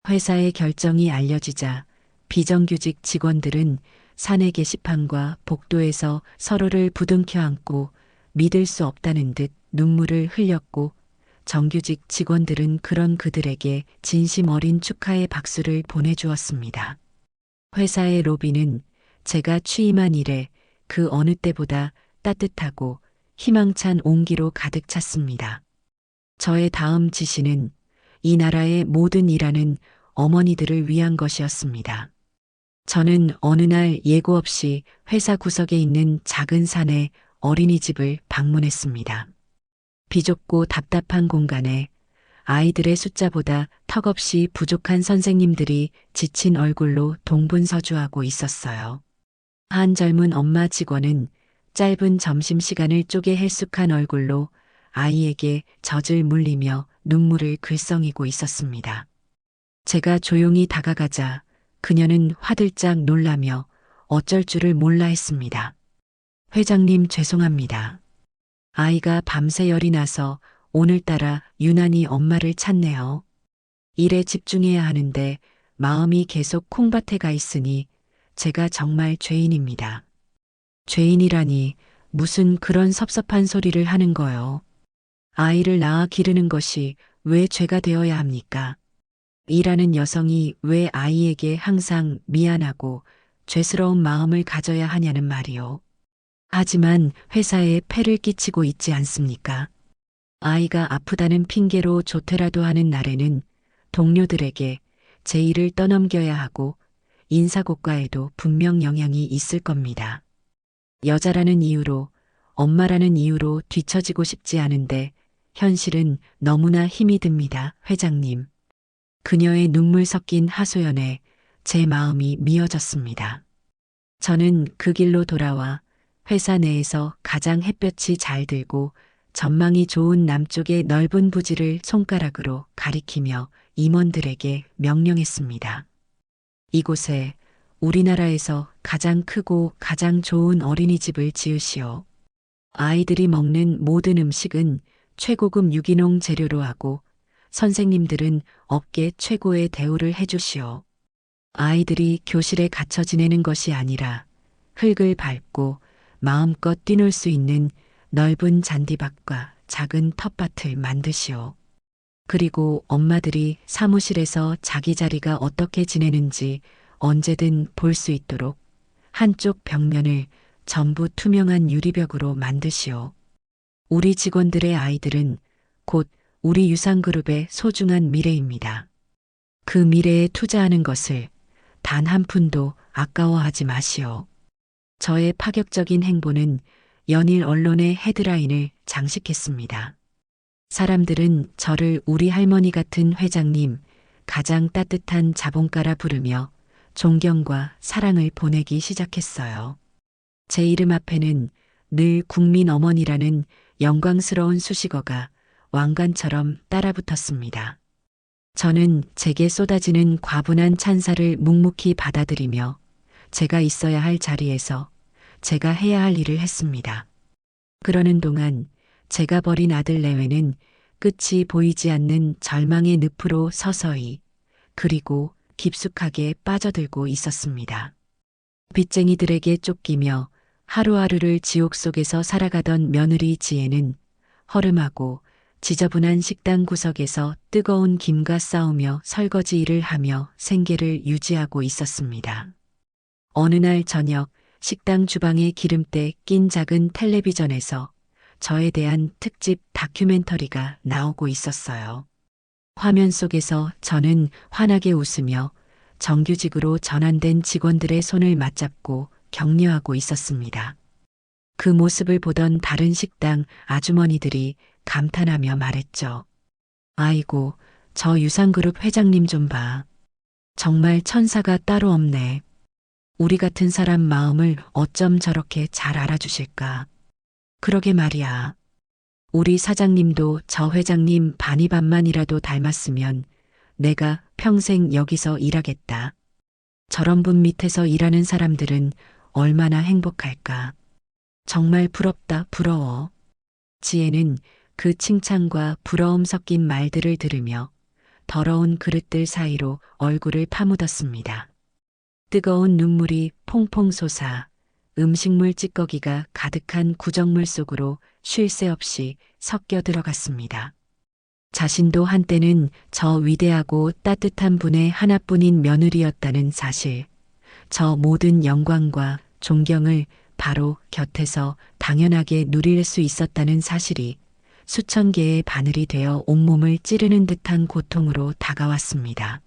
회사의 결정이 알려지자 비정규직 직원들은 사내 게시판과 복도에서 서로를 부둥켜 안고 믿을 수 없다는 듯 눈물을 흘렸고 정규직 직원들은 그런 그들에게 진심 어린 축하의 박수를 보내주었습니다. 회사의 로비는 제가 취임한 이래 그 어느 때보다 따뜻하고 희망찬 온기로 가득 찼습니다. 저의 다음 지시는 이 나라의 모든 일하는 어머니들을 위한 것이었습니다. 저는 어느 날 예고 없이 회사 구석에 있는 작은 산에 어린이집을 방문했습니다. 비좁고 답답한 공간에 아이들의 숫자보다 턱없이 부족한 선생님들이 지친 얼굴로 동분서주하고 있었어요. 한 젊은 엄마 직원은 짧은 점심시간을 쪼개 헬쑥한 얼굴로 아이에게 젖을 물리며 눈물을 글썽이고 있었습니다. 제가 조용히 다가가자 그녀는 화들짝 놀라며 어쩔 줄을 몰라 했습니다. 회장님 죄송합니다. 아이가 밤새 열이 나서 오늘따라 유난히 엄마를 찾네요. 일에 집중해야 하는데 마음이 계속 콩밭에 가 있으니 제가 정말 죄인입니다. 죄인이라니 무슨 그런 섭섭한 소리를 하는 거요. 아이를 낳아 기르는 것이 왜 죄가 되어야 합니까? 일하는 여성이 왜 아이에게 항상 미안하고 죄스러운 마음을 가져야 하냐는 말이요. 하지만 회사에 폐를 끼치고 있지 않습니까? 아이가 아프다는 핑계로 조퇴라도 하는 날에는 동료들에게 제 일을 떠넘겨야 하고 인사고과에도 분명 영향이 있을 겁니다. 여자라는 이유로, 엄마라는 이유로 뒤처지고 싶지 않은데 현실은 너무나 힘이 듭니다, 회장님. 그녀의 눈물 섞인 하소연에 제 마음이 미어졌습니다. 저는 그 길로 돌아와 회사 내에서 가장 햇볕이 잘 들고 전망이 좋은 남쪽의 넓은 부지를 손가락으로 가리키며 임원들에게 명령했습니다. 이곳에 우리나라에서 가장 크고 가장 좋은 어린이집을 지으시오. 아이들이 먹는 모든 음식은 최고급 유기농 재료로 하고 선생님들은 업계 최고의 대우를 해주시오. 아이들이 교실에 갇혀 지내는 것이 아니라 흙을 밟고 마음껏 뛰놀 수 있는 넓은 잔디밭과 작은 텃밭을 만드시오. 그리고 엄마들이 사무실에서 자기 자리가 어떻게 지내는지 언제든 볼 수 있도록 한쪽 벽면을 전부 투명한 유리벽으로 만드시오. 우리 직원들의 아이들은 곧 우리 유상그룹의 소중한 미래입니다. 그 미래에 투자하는 것을 단 한 푼도 아까워하지 마시오. 저의 파격적인 행보는 연일 언론의 헤드라인을 장식했습니다. 사람들은 저를 우리 할머니 같은 회장님, 가장 따뜻한 자본가라 부르며 존경과 사랑을 보내기 시작했어요. 제 이름 앞에는 늘 국민 어머니라는 영광스러운 수식어가 왕관처럼 따라붙었습니다. 저는 제게 쏟아지는 과분한 찬사를 묵묵히 받아들이며 제가 있어야 할 자리에서 제가 해야 할 일을 했습니다. 그러는 동안 제가 버린 아들 내외는 끝이 보이지 않는 절망의 늪으로 서서히 그리고 깊숙하게 빠져들고 있었습니다. 빚쟁이들에게 쫓기며 하루하루를 지옥 속에서 살아가던 며느리 지혜는 허름하고 지저분한 식당 구석에서 뜨거운 김과 싸우며 설거지 일을 하며 생계를 유지하고 있었습니다. 어느 날 저녁 식당 주방에 기름때 낀 작은 텔레비전에서 저에 대한 특집 다큐멘터리가 나오고 있었어요. 화면 속에서 저는 환하게 웃으며 정규직으로 전환된 직원들의 손을 맞잡고 격려하고 있었습니다. 그 모습을 보던 다른 식당 아주머니들이 감탄하며 말했죠. 아이고, 저 유상그룹 회장님 좀 봐. 정말 천사가 따로 없네. 우리 같은 사람 마음을 어쩜 저렇게 잘 알아주실까. 그러게 말이야. 우리 사장님도 저 회장님 반이반만이라도 닮았으면 내가 평생 여기서 일하겠다. 저런 분 밑에서 일하는 사람들은 얼마나 행복할까. 정말 부럽다, 부러워. 지혜는 그 칭찬과 부러움 섞인 말들을 들으며 더러운 그릇들 사이로 얼굴을 파묻었습니다. 뜨거운 눈물이 퐁퐁 솟아 음식물 찌꺼기가 가득한 구정물 속으로 쉴 새 없이 섞여 들어갔습니다. 자신도 한때는 저 위대하고 따뜻한 분의 하나뿐인 며느리였다는 사실, 저 모든 영광과 존경을 바로 곁에서 당연하게 누릴 수 있었다는 사실이 수천 개의 바늘이 되어 온몸을 찌르는 듯한 고통으로 다가왔습니다.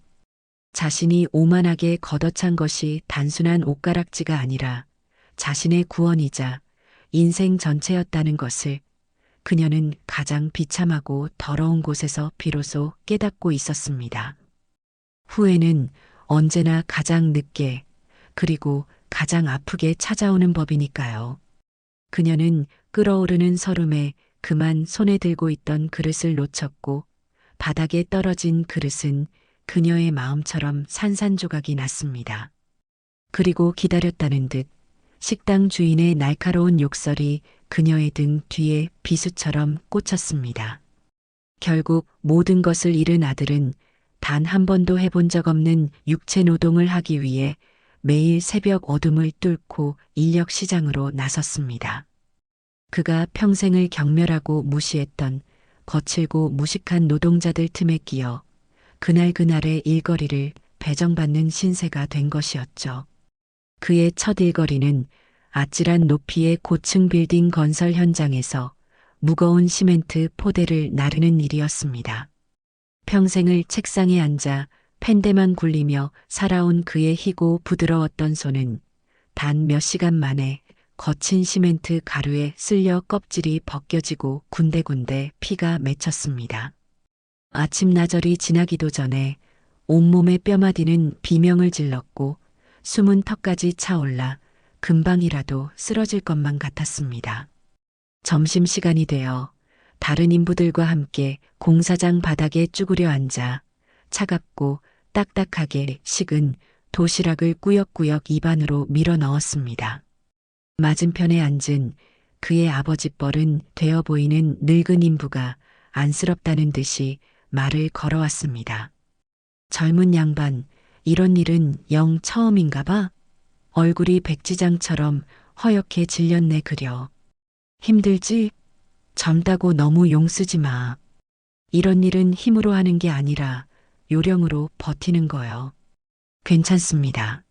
자신이 오만하게 걷어찬 것이 단순한 옷가락지가 아니라 자신의 구원이자 인생 전체였다는 것을 그녀는 가장 비참하고 더러운 곳에서 비로소 깨닫고 있었습니다. 후회는 언제나 가장 늦게 그리고 가장 아프게 찾아오는 법이니까요. 그녀는 끓어오르는 설움에 그만 손에 들고 있던 그릇을 놓쳤고 바닥에 떨어진 그릇은 그녀의 마음처럼 산산조각이 났습니다. 그리고 기다렸다는 듯 식당 주인의 날카로운 욕설이 그녀의 등 뒤에 비수처럼 꽂혔습니다. 결국 모든 것을 잃은 아들은 단 한 번도 해본 적 없는 육체 노동을 하기 위해 매일 새벽 어둠을 뚫고 인력 시장으로 나섰습니다. 그가 평생을 경멸하고 무시했던 거칠고 무식한 노동자들 틈에 끼어 그날그날의 일거리를 배정받는 신세가 된 것이었죠. 그의 첫 일거리는 아찔한 높이의 고층 빌딩 건설 현장에서 무거운 시멘트 포대를 나르는 일이었습니다. 평생을 책상에 앉아 펜대만 굴리며 살아온 그의 희고 부드러웠던 손은 단 몇 시간 만에 거친 시멘트 가루에 쓸려 껍질이 벗겨지고 군데군데 피가 맺혔습니다. 아침나절이 지나기도 전에 온몸의 뼈마디는 비명을 질렀고 숨은 턱까지 차올라 금방이라도 쓰러질 것만 같았습니다. 점심시간이 되어 다른 인부들과 함께 공사장 바닥에 쭈그려 앉아 차갑고 딱딱하게 식은 도시락을 꾸역꾸역 입안으로 밀어 넣었습니다. 맞은편에 앉은 그의 아버지 뻘은 되어 보이는 늙은 인부가 안쓰럽다는 듯이 말을 걸어왔습니다. 젊은 양반, 이런 일은 영 처음인가 봐? 얼굴이 백지장처럼 허옇게 질렸네 그려. 힘들지? 젊다고 너무 용쓰지 마. 이런 일은 힘으로 하는 게 아니라 요령으로 버티는 거요. 괜찮습니다.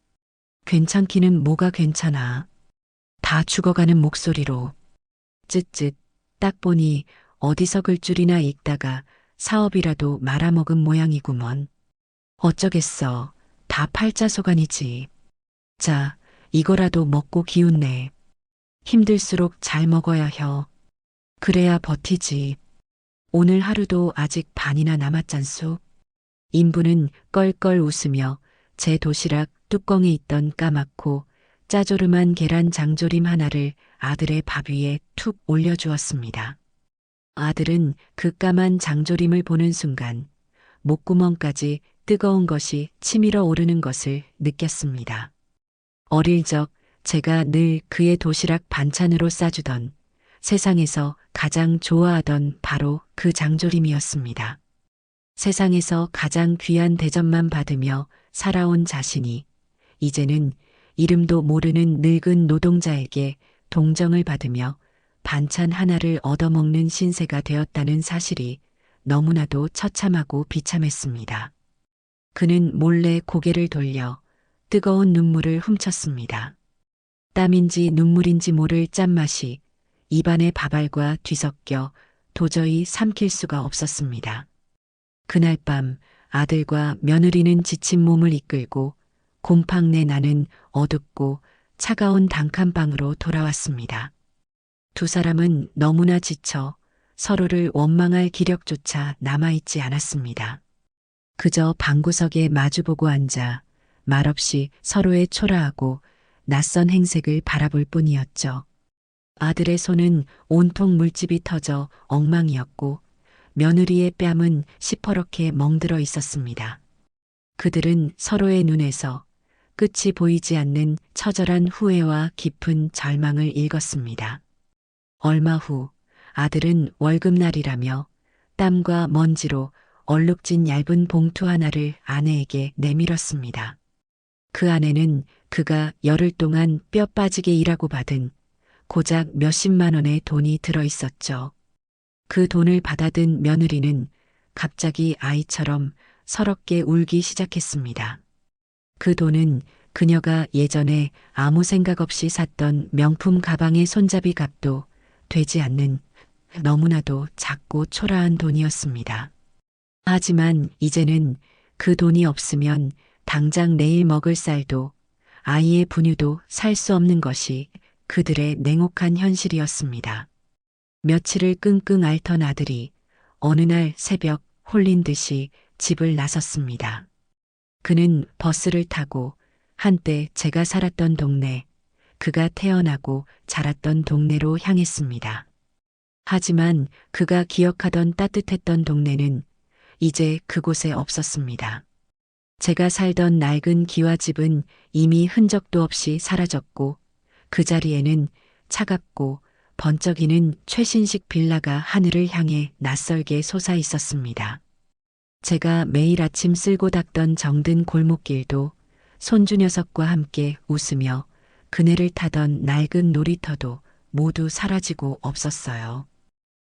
괜찮기는 뭐가 괜찮아. 다 죽어가는 목소리로. 쯧쯧, 딱 보니 어디서 글줄이나 읽다가 사업이라도 말아먹은 모양이구먼. 어쩌겠어. 다 팔자소간이지. 자, 이거라도 먹고 기운내. 힘들수록 잘 먹어야 혀. 그래야 버티지. 오늘 하루도 아직 반이나 남았잖소. 인부는 껄껄 웃으며 제 도시락 뚜껑에 있던 까맣고 짜조름한 계란 장조림 하나를 아들의 밥 위에 툭 올려주었습니다. 아들은 그 까만 장조림을 보는 순간 목구멍까지 뜨거운 것이 치밀어 오르는 것을 느꼈습니다. 어릴 적 제가 늘 그의 도시락 반찬으로 싸주던 세상에서 가장 좋아하던 바로 그 장조림이었습니다. 세상에서 가장 귀한 대접만 받으며 살아온 자신이 이제는 이름도 모르는 늙은 노동자에게 동정을 받으며 반찬 하나를 얻어먹는 신세가 되었다는 사실이 너무나도 처참하고 비참했습니다. 그는 몰래 고개를 돌려 뜨거운 눈물을 훔쳤습니다. 땀인지 눈물인지 모를 짠맛이 입안의 밥알과 뒤섞여 도저히 삼킬 수가 없었습니다. 그날 밤 아들과 며느리는 지친 몸을 이끌고 곰팡내 나는 어둡고 차가운 단칸방으로 돌아왔습니다. 두 사람은 너무나 지쳐 서로를 원망할 기력조차 남아있지 않았습니다. 그저 방구석에 마주보고 앉아 말없이 서로의 초라하고 낯선 행색을 바라볼 뿐이었죠. 아들의 손은 온통 물집이 터져 엉망이었고 며느리의 뺨은 시퍼렇게 멍들어 있었습니다. 그들은 서로의 눈에서 끝이 보이지 않는 처절한 후회와 깊은 절망을 읽었습니다. 얼마 후 아들은 월급날이라며 땀과 먼지로 얼룩진 얇은 봉투 하나를 아내에게 내밀었습니다. 그 안에는 그가 열흘 동안 뼈 빠지게 일하고 받은 고작 몇십만 원의 돈이 들어 있었죠. 그 돈을 받아든 며느리는 갑자기 아이처럼 서럽게 울기 시작했습니다. 그 돈은 그녀가 예전에 아무 생각 없이 샀던 명품 가방의 손잡이 값도 되지 않는 너무나도 작고 초라한 돈이었습니다. 하지만 이제는 그 돈이 없으면 당장 내일 먹을 쌀도 아이의 분유도 살 수 없는 것이 그들의 냉혹한 현실이었습니다. 며칠을 끙끙 앓던 아들이 어느 날 새벽 홀린 듯이 집을 나섰습니다. 그는 버스를 타고 한때 제가 살았던 동네, 그가 태어나고 자랐던 동네로 향했습니다. 하지만 그가 기억하던 따뜻했던 동네는 이제 그곳에 없었습니다. 제가 살던 낡은 기와집은 이미 흔적도 없이 사라졌고 그 자리에는 차갑고 번쩍이는 최신식 빌라가 하늘을 향해 낯설게 솟아 있었습니다. 제가 매일 아침 쓸고 닦던 정든 골목길도 손주 녀석과 함께 웃으며 그네를 타던 낡은 놀이터도 모두 사라지고 없었어요.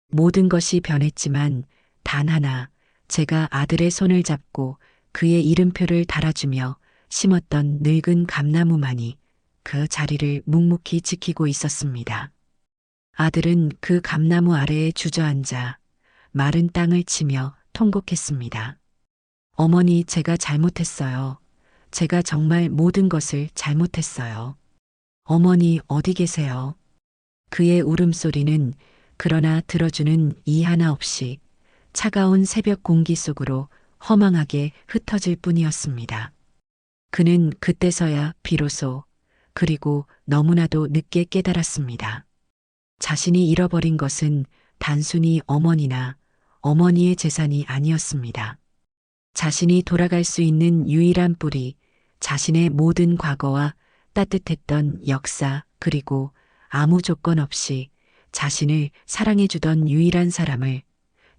모든 것이 변했지만 단 하나 제가 아들의 손을 잡고 그의 이름표를 달아주며 심었던 늙은 감나무만이 그 자리를 묵묵히 지키고 있었습니다. 아들은 그 감나무 아래에 주저앉아 마른 땅을 치며 통곡했습니다. 어머니, 제가 잘못했어요. 제가 정말 모든 것을 잘못했어요. 어머니, 어디 계세요? 그의 울음소리는 그러나 들어주는 이 하나 없이 차가운 새벽 공기 속으로 허망하게 흩어질 뿐이었습니다. 그는 그때서야 비로소 그리고 너무나도 늦게 깨달았습니다. 자신이 잃어버린 것은 단순히 어머니나 어머니의 재산이 아니었습니다. 자신이 돌아갈 수 있는 유일한 뿌리, 자신의 모든 과거와 따뜻했던 역사, 그리고 아무 조건 없이 자신을 사랑해주던 유일한 사람을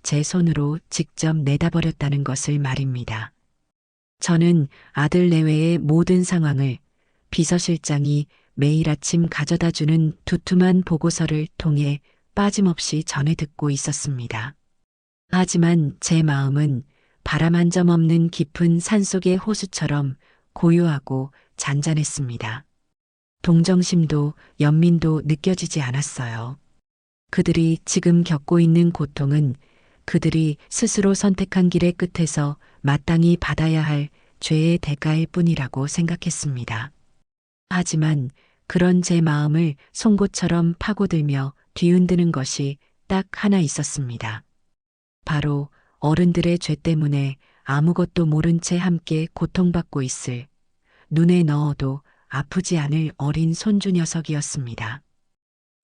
제 손으로 직접 내다버렸다는 것을 말입니다. 저는 아들 내외의 모든 상황을 비서실장이 매일 아침 가져다주는 두툼한 보고서를 통해 빠짐없이 전해 듣고 있었습니다. 하지만 제 마음은 바람 한 점 없는 깊은 산속의 호수처럼 고요하고 잔잔했습니다. 동정심도 연민도 느껴지지 않았어요. 그들이 지금 겪고 있는 고통은 그들이 스스로 선택한 길의 끝에서 마땅히 받아야 할 죄의 대가일 뿐이라고 생각했습니다. 하지만 그런 제 마음을 송곳처럼 파고들며 뒤흔드는 것이 딱 하나 있었습니다. 바로 어른들의 죄 때문에 아무것도 모른 채 함께 고통받고 있을, 눈에 넣어도 아프지 않을 어린 손주 녀석이었습니다.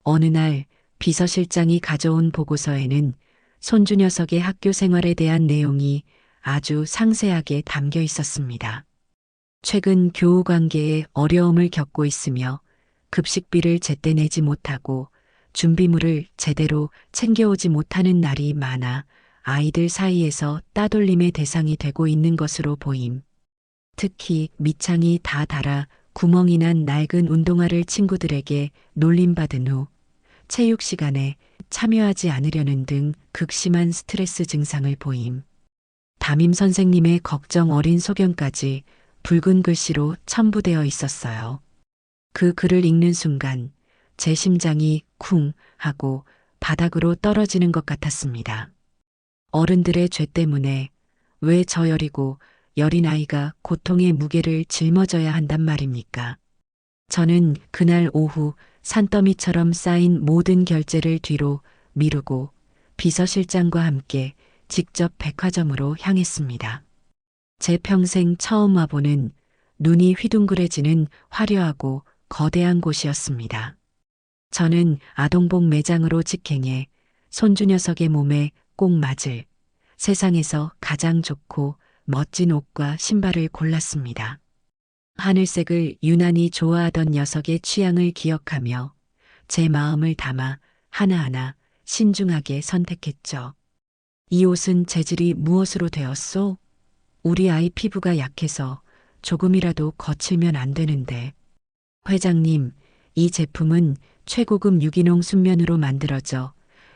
어느 날 비서실장이 가져온 보고서에는 손주 녀석의 학교 생활에 대한 내용이 아주 상세하게 담겨 있었습니다. 최근 교우 관계에 어려움을 겪고 있으며 급식비를 제때 내지 못하고 준비물을 제대로 챙겨오지 못하는 날이 많아 아이들 사이에서 따돌림의 대상이 되고 있는 것으로 보임. 특히 밑창이 다 닳아 구멍이 난 낡은 운동화를 친구들에게 놀림받은 후 체육 시간에 참여하지 않으려는 등 극심한 스트레스 증상을 보임. 담임 선생님의 걱정 어린 소견까지 붉은 글씨로 첨부되어 있었어요. 그 글을 읽는 순간 제 심장이 쿵 하고 바닥으로 떨어지는 것 같았습니다. 어른들의 죄 때문에 왜 저 여린 아이가 고통의 무게를 짊어져야 한단 말입니까? 저는 그날 오후 산더미처럼 쌓인 모든 결제를 뒤로 미루고 비서실장과 함께 직접 백화점으로 향했습니다. 제 평생 처음 와보는 눈이 휘둥그레지는 화려하고 거대한 곳이었습니다. 저는 아동복 매장으로 직행해 손주 녀석의 몸에 꼭 맞을 세상에서 가장 좋고 멋진 옷과 신발을 골랐습니다. 하늘색을 유난히 좋아하던 녀석의 취향을 기억하며 제 마음을 담아 하나하나 신중하게 선택했죠. 이 옷은 재질이 무엇으로 되었소? 우리 아이 피부가 약해서 조금이라도 거칠면 안 되는데. 회장님, 이 제품은 최고급 유기농 순면으로 만들어져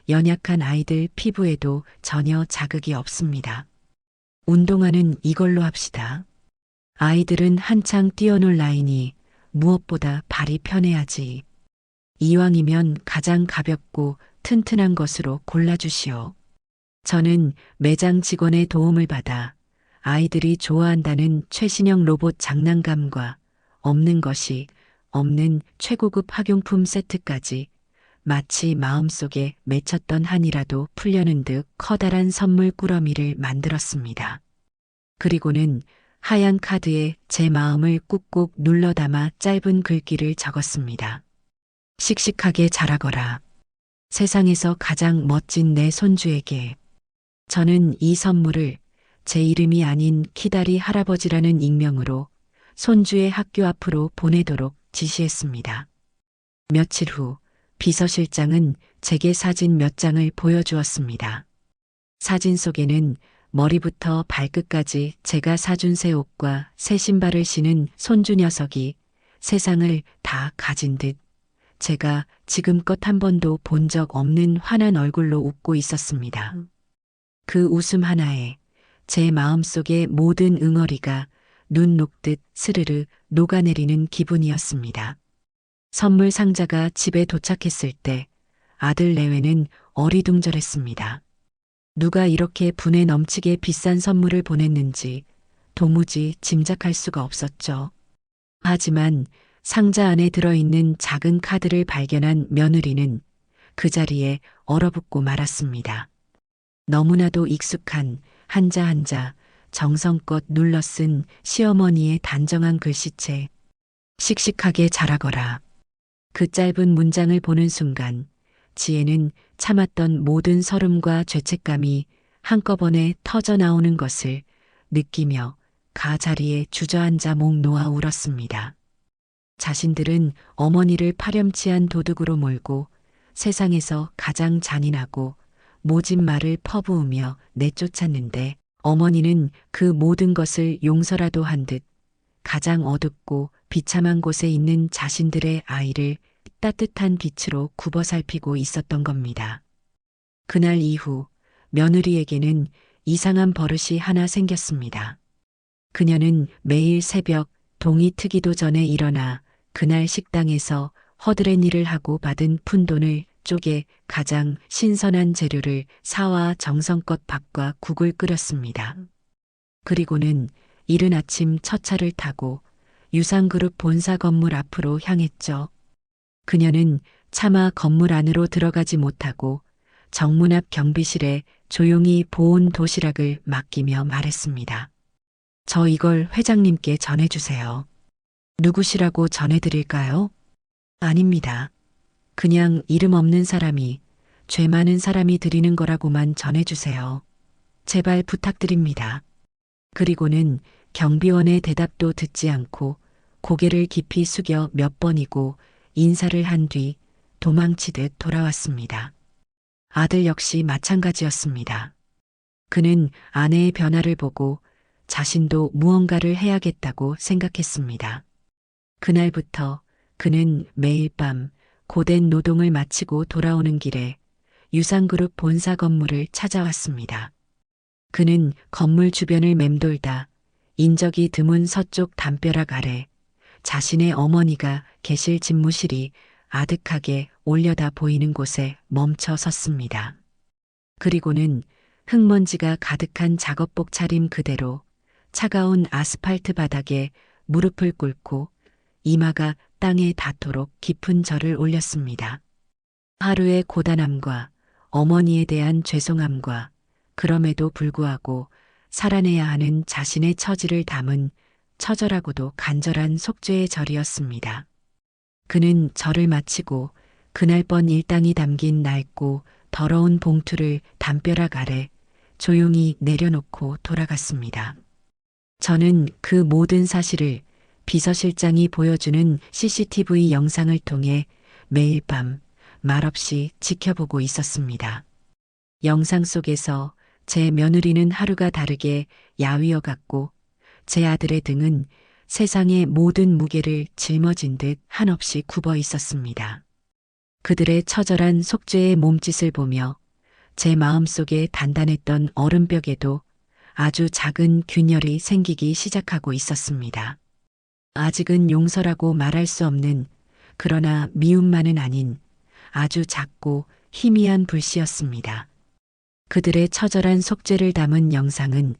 연약한 아이들 피부에도 전혀 자극이 없습니다. 운동화는 이걸로 합시다. 아이들은 한창 뛰어놀 나이니 무엇보다 발이 편해야지. 이왕이면 가장 가볍고 튼튼한 것으로 골라주시오. 저는 매장 직원의 도움을 받아 아이들이 좋아한다는 최신형 로봇 장난감과 없는 것이 없는 최고급 학용품 세트까지 마치 마음속에 맺혔던 한이라도 풀려는 듯 커다란 선물 꾸러미를 만들었습니다. 그리고는 하얀 카드에 제 마음을 꾹꾹 눌러 담아 짧은 글귀를 적었습니다. 씩씩하게 자라거라. 세상에서 가장 멋진 내 손주에게. 저는 이 선물을 제 이름이 아닌 키다리 할아버지라는 익명으로 손주의 학교 앞으로 보내도록 지시했습니다. 며칠 후 비서실장은 제게 사진 몇 장을 보여주었습니다. 사진 속에는 머리부터 발끝까지 제가 사준 새 옷과 새 신발을 신은 손주 녀석이 세상을 다 가진 듯 제가 지금껏 한 번도 본 적 없는 환한 얼굴로 웃고 있었습니다. 그 웃음 하나에 제 마음속의 모든 응어리가 눈 녹듯 스르르 녹아내리는 기분이었습니다. 선물 상자가 집에 도착했을 때 아들 내외는 어리둥절했습니다. 누가 이렇게 분에 넘치게 비싼 선물을 보냈는지 도무지 짐작할 수가 없었죠. 하지만 상자 안에 들어있는 작은 카드를 발견한 며느리는 그 자리에 얼어붙고 말았습니다. 너무나도 익숙한 한자 한자 정성껏 눌러 쓴 시어머니의 단정한 글씨체. 씩씩하게 자라거라. 그 짧은 문장을 보는 순간 지혜는 참았던 모든 서름과 죄책감이 한꺼번에 터져 나오는 것을 느끼며 가 자리에 주저앉아 목 놓아 울었습니다. 자신들은 어머니를 파렴치한 도둑으로 몰고 세상에서 가장 잔인하고 모진 말을 퍼부으며 내쫓았는데 어머니는 그 모든 것을 용서라도 한 듯 가장 어둡고 비참한 곳에 있는 자신들의 아이를 따뜻한 빛으로 굽어 살피고 있었던 겁니다. 그날 이후 며느리에게는 이상한 버릇이 하나 생겼습니다. 그녀는 매일 새벽 동이 트기도 전에 일어나 그날 식당에서 허드렛 일을 하고 받은 푼돈을 쪼개 가장 신선한 재료를 사와 정성껏 밥과 국을 끓였습니다. 그리고는 이른 아침 첫 차를 타고 유상그룹 본사 건물 앞으로 향했죠. 그녀는 차마 건물 안으로 들어가지 못하고 정문 앞 경비실에 조용히 보온 도시락을 맡기며 말했습니다. 저 이걸 회장님께 전해주세요. 누구시라고 전해드릴까요? 아닙니다. 그냥 이름 없는 사람이 죄 많은 사람이 드리는 거라고만 전해주세요. 제발 부탁드립니다. 그리고는 경비원의 대답도 듣지 않고 고개를 깊이 숙여 몇 번이고 인사를 한 뒤 도망치듯 돌아왔습니다. 아들 역시 마찬가지였습니다. 그는 아내의 변화를 보고 자신도 무언가를 해야겠다고 생각했습니다. 그날부터 그는 매일 밤 고된 노동을 마치고 돌아오는 길에 유상그룹 본사 건물을 찾아왔습니다. 그는 건물 주변을 맴돌다 인적이 드문 서쪽 담벼락 아래 자신의 어머니가 계실 집무실이 아득하게 올려다 보이는 곳에 멈춰 섰습니다. 그리고는 흙먼지가 가득한 작업복 차림 그대로 차가운 아스팔트 바닥에 무릎을 꿇고 이마가 땅에 닿도록 깊은 절을 올렸습니다. 하루의 고단함과 어머니에 대한 죄송함과 그럼에도 불구하고 살아내야 하는 자신의 처지를 담은 처절하고도 간절한 속죄의 절이었습니다. 그는 절을 마치고 그날 번 일당이 담긴 낡고 더러운 봉투를 담벼락 아래 조용히 내려놓고 돌아갔습니다. 저는 그 모든 사실을 비서실장이 보여주는 CCTV 영상을 통해 매일 밤 말없이 지켜보고 있었습니다. 영상 속에서 제 며느리는 하루가 다르게 야위어 갔고 제 아들의 등은 세상의 모든 무게를 짊어진 듯 한없이 굽어 있었습니다. 그들의 처절한 속죄의 몸짓을 보며 제 마음속에 단단했던 얼음벽에도 아주 작은 균열이 생기기 시작하고 있었습니다. 아직은 용서라고 말할 수 없는 그러나 미움만은 아닌 아주 작고 희미한 불씨였습니다. 그들의 처절한 속죄를 담은 영상은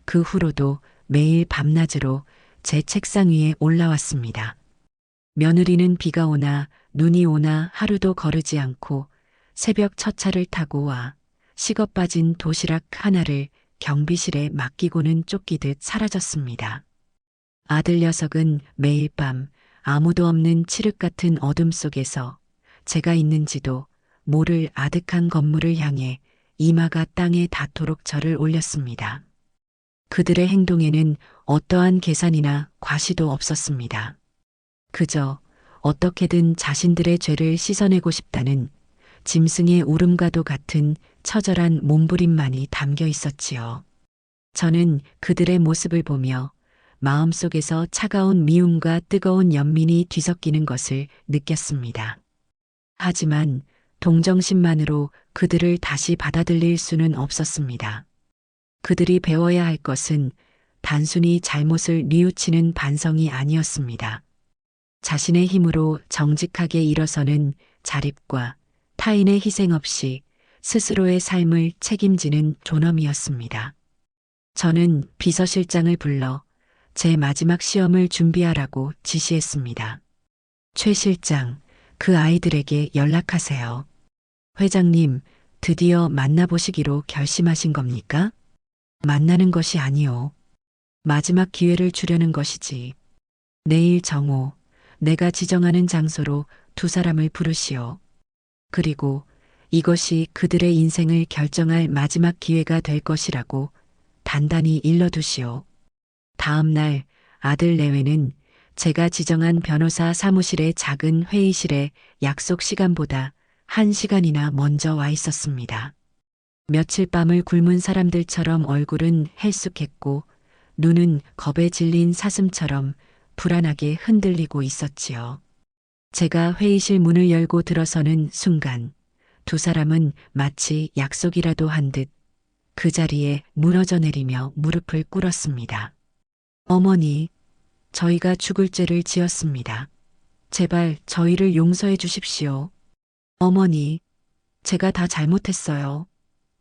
그 후로도 매일 밤낮으로 제 책상 위에 올라왔습니다. 며느리는 비가 오나 눈이 오나 하루도 거르지 않고 새벽 첫 차를 타고 와 식어 빠진 도시락 하나를 경비실에 맡기고는 쫓기듯 사라졌습니다. 아들 녀석은 매일 밤 아무도 없는 칠흑 같은 어둠 속에서 제가 있는지도 모를 아득한 건물을 향해 이마가 땅에 닿도록 절을 올렸습니다. 그들의 행동에는 어떠한 계산이나 과시도 없었습니다. 그저 어떻게든 자신들의 죄를 씻어내고 싶다는 짐승의 울음과도 같은 처절한 몸부림만이 담겨 있었지요. 저는 그들의 모습을 보며 마음속에서 차가운 미움과 뜨거운 연민이 뒤섞이는 것을 느꼈습니다. 하지만 동정심만으로 그들을 다시 받아들일 수는 없었습니다. 그들이 배워야 할 것은 단순히 잘못을 뉘우치는 반성이 아니었습니다. 자신의 힘으로 정직하게 일어서는 자립과 타인의 희생 없이 스스로의 삶을 책임지는 존엄이었습니다. 저는 비서실장을 불러 제 마지막 시험을 준비하라고 지시했습니다. 최 실장, 그 아이들에게 연락하세요. 회장님, 드디어 만나보시기로 결심하신 겁니까? 만나는 것이 아니오. 마지막 기회를 주려는 것이지. 내일 정오, 내가 지정하는 장소로 두 사람을 부르시오. 그리고 이것이 그들의 인생을 결정할 마지막 기회가 될 것이라고 단단히 일러두시오. 다음 날 아들 내외는 제가 지정한 변호사 사무실의 작은 회의실에 약속 시간보다 1시간이나 먼저 와 있었습니다. 며칠 밤을 굶은 사람들처럼 얼굴은 헬쑥했고 눈은 겁에 질린 사슴처럼 불안하게 흔들리고 있었지요. 제가 회의실 문을 열고 들어서는 순간 두 사람은 마치 약속이라도 한 듯 그 자리에 무너져 내리며 무릎을 꿇었습니다. 어머니, 저희가 죽을 죄를 지었습니다. 제발 저희를 용서해 주십시오. 어머니, 제가 다 잘못했어요.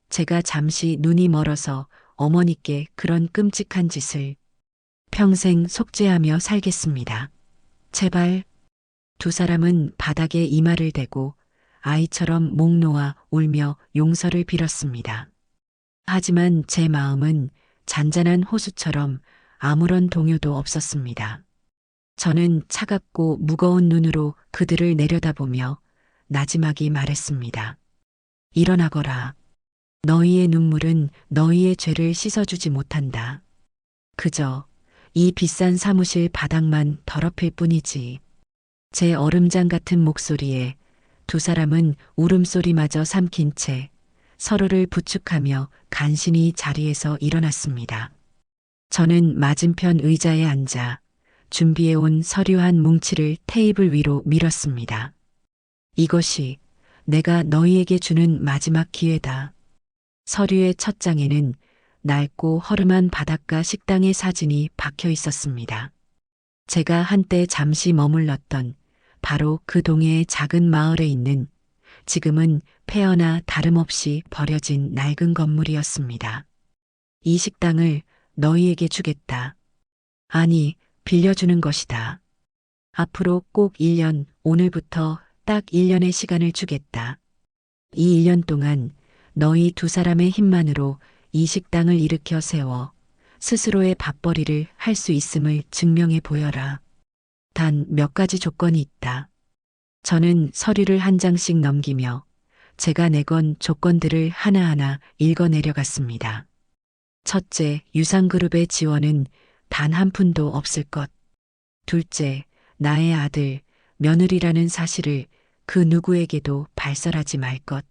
제가 잠시 눈이 멀어서 어머니께 그런 끔찍한 짓을 평생 속죄하며 살겠습니다. 제발. 두 사람은 바닥에 이마를 대고 아이처럼 목 놓아 울며 용서를 빌었습니다. 하지만 제 마음은 잔잔한 호수처럼 아무런 동요도 없었습니다. 저는 차갑고 무거운 눈으로 그들을 내려다보며 나지막이 말했습니다. 일어나거라. 너희의 눈물은 너희의 죄를 씻어주지 못한다. 그저 이 비싼 사무실 바닥만 더럽힐 뿐이지. 제 얼음장 같은 목소리에 두 사람은 울음소리마저 삼킨 채 서로를 부축하며 간신히 자리에서 일어났습니다. 저는 맞은편 의자에 앉아 준비해온 서류 한 뭉치를 테이블 위로 밀었습니다. 이것이 내가 너희에게 주는 마지막 기회다. 서류의 첫 장에는 낡고 허름한 바닷가 식당의 사진이 박혀 있었습니다. 제가 한때 잠시 머물렀던 바로 그 동해의 작은 마을에 있는 지금은 폐허나 다름없이 버려진 낡은 건물이었습니다. 이 식당을 너희에게 주겠다. 아니, 빌려주는 것이다. 앞으로 꼭 1년, 오늘부터 딱 1년의 시간을 주겠다. 이 1년 동안 너희 두 사람의 힘만으로 이 식당을 일으켜 세워 스스로의 밥벌이를 할 수 있음을 증명해 보여라. 단 몇 가지 조건이 있다. 저는 서류를 한 장씩 넘기며 제가 내건 조건들을 하나하나 읽어 내려갔습니다. 첫째, 유상그룹의 지원은 단 한 푼도 없을 것. 둘째, 나의 아들, 며느리라는 사실을 그 누구에게도 발설하지 말 것.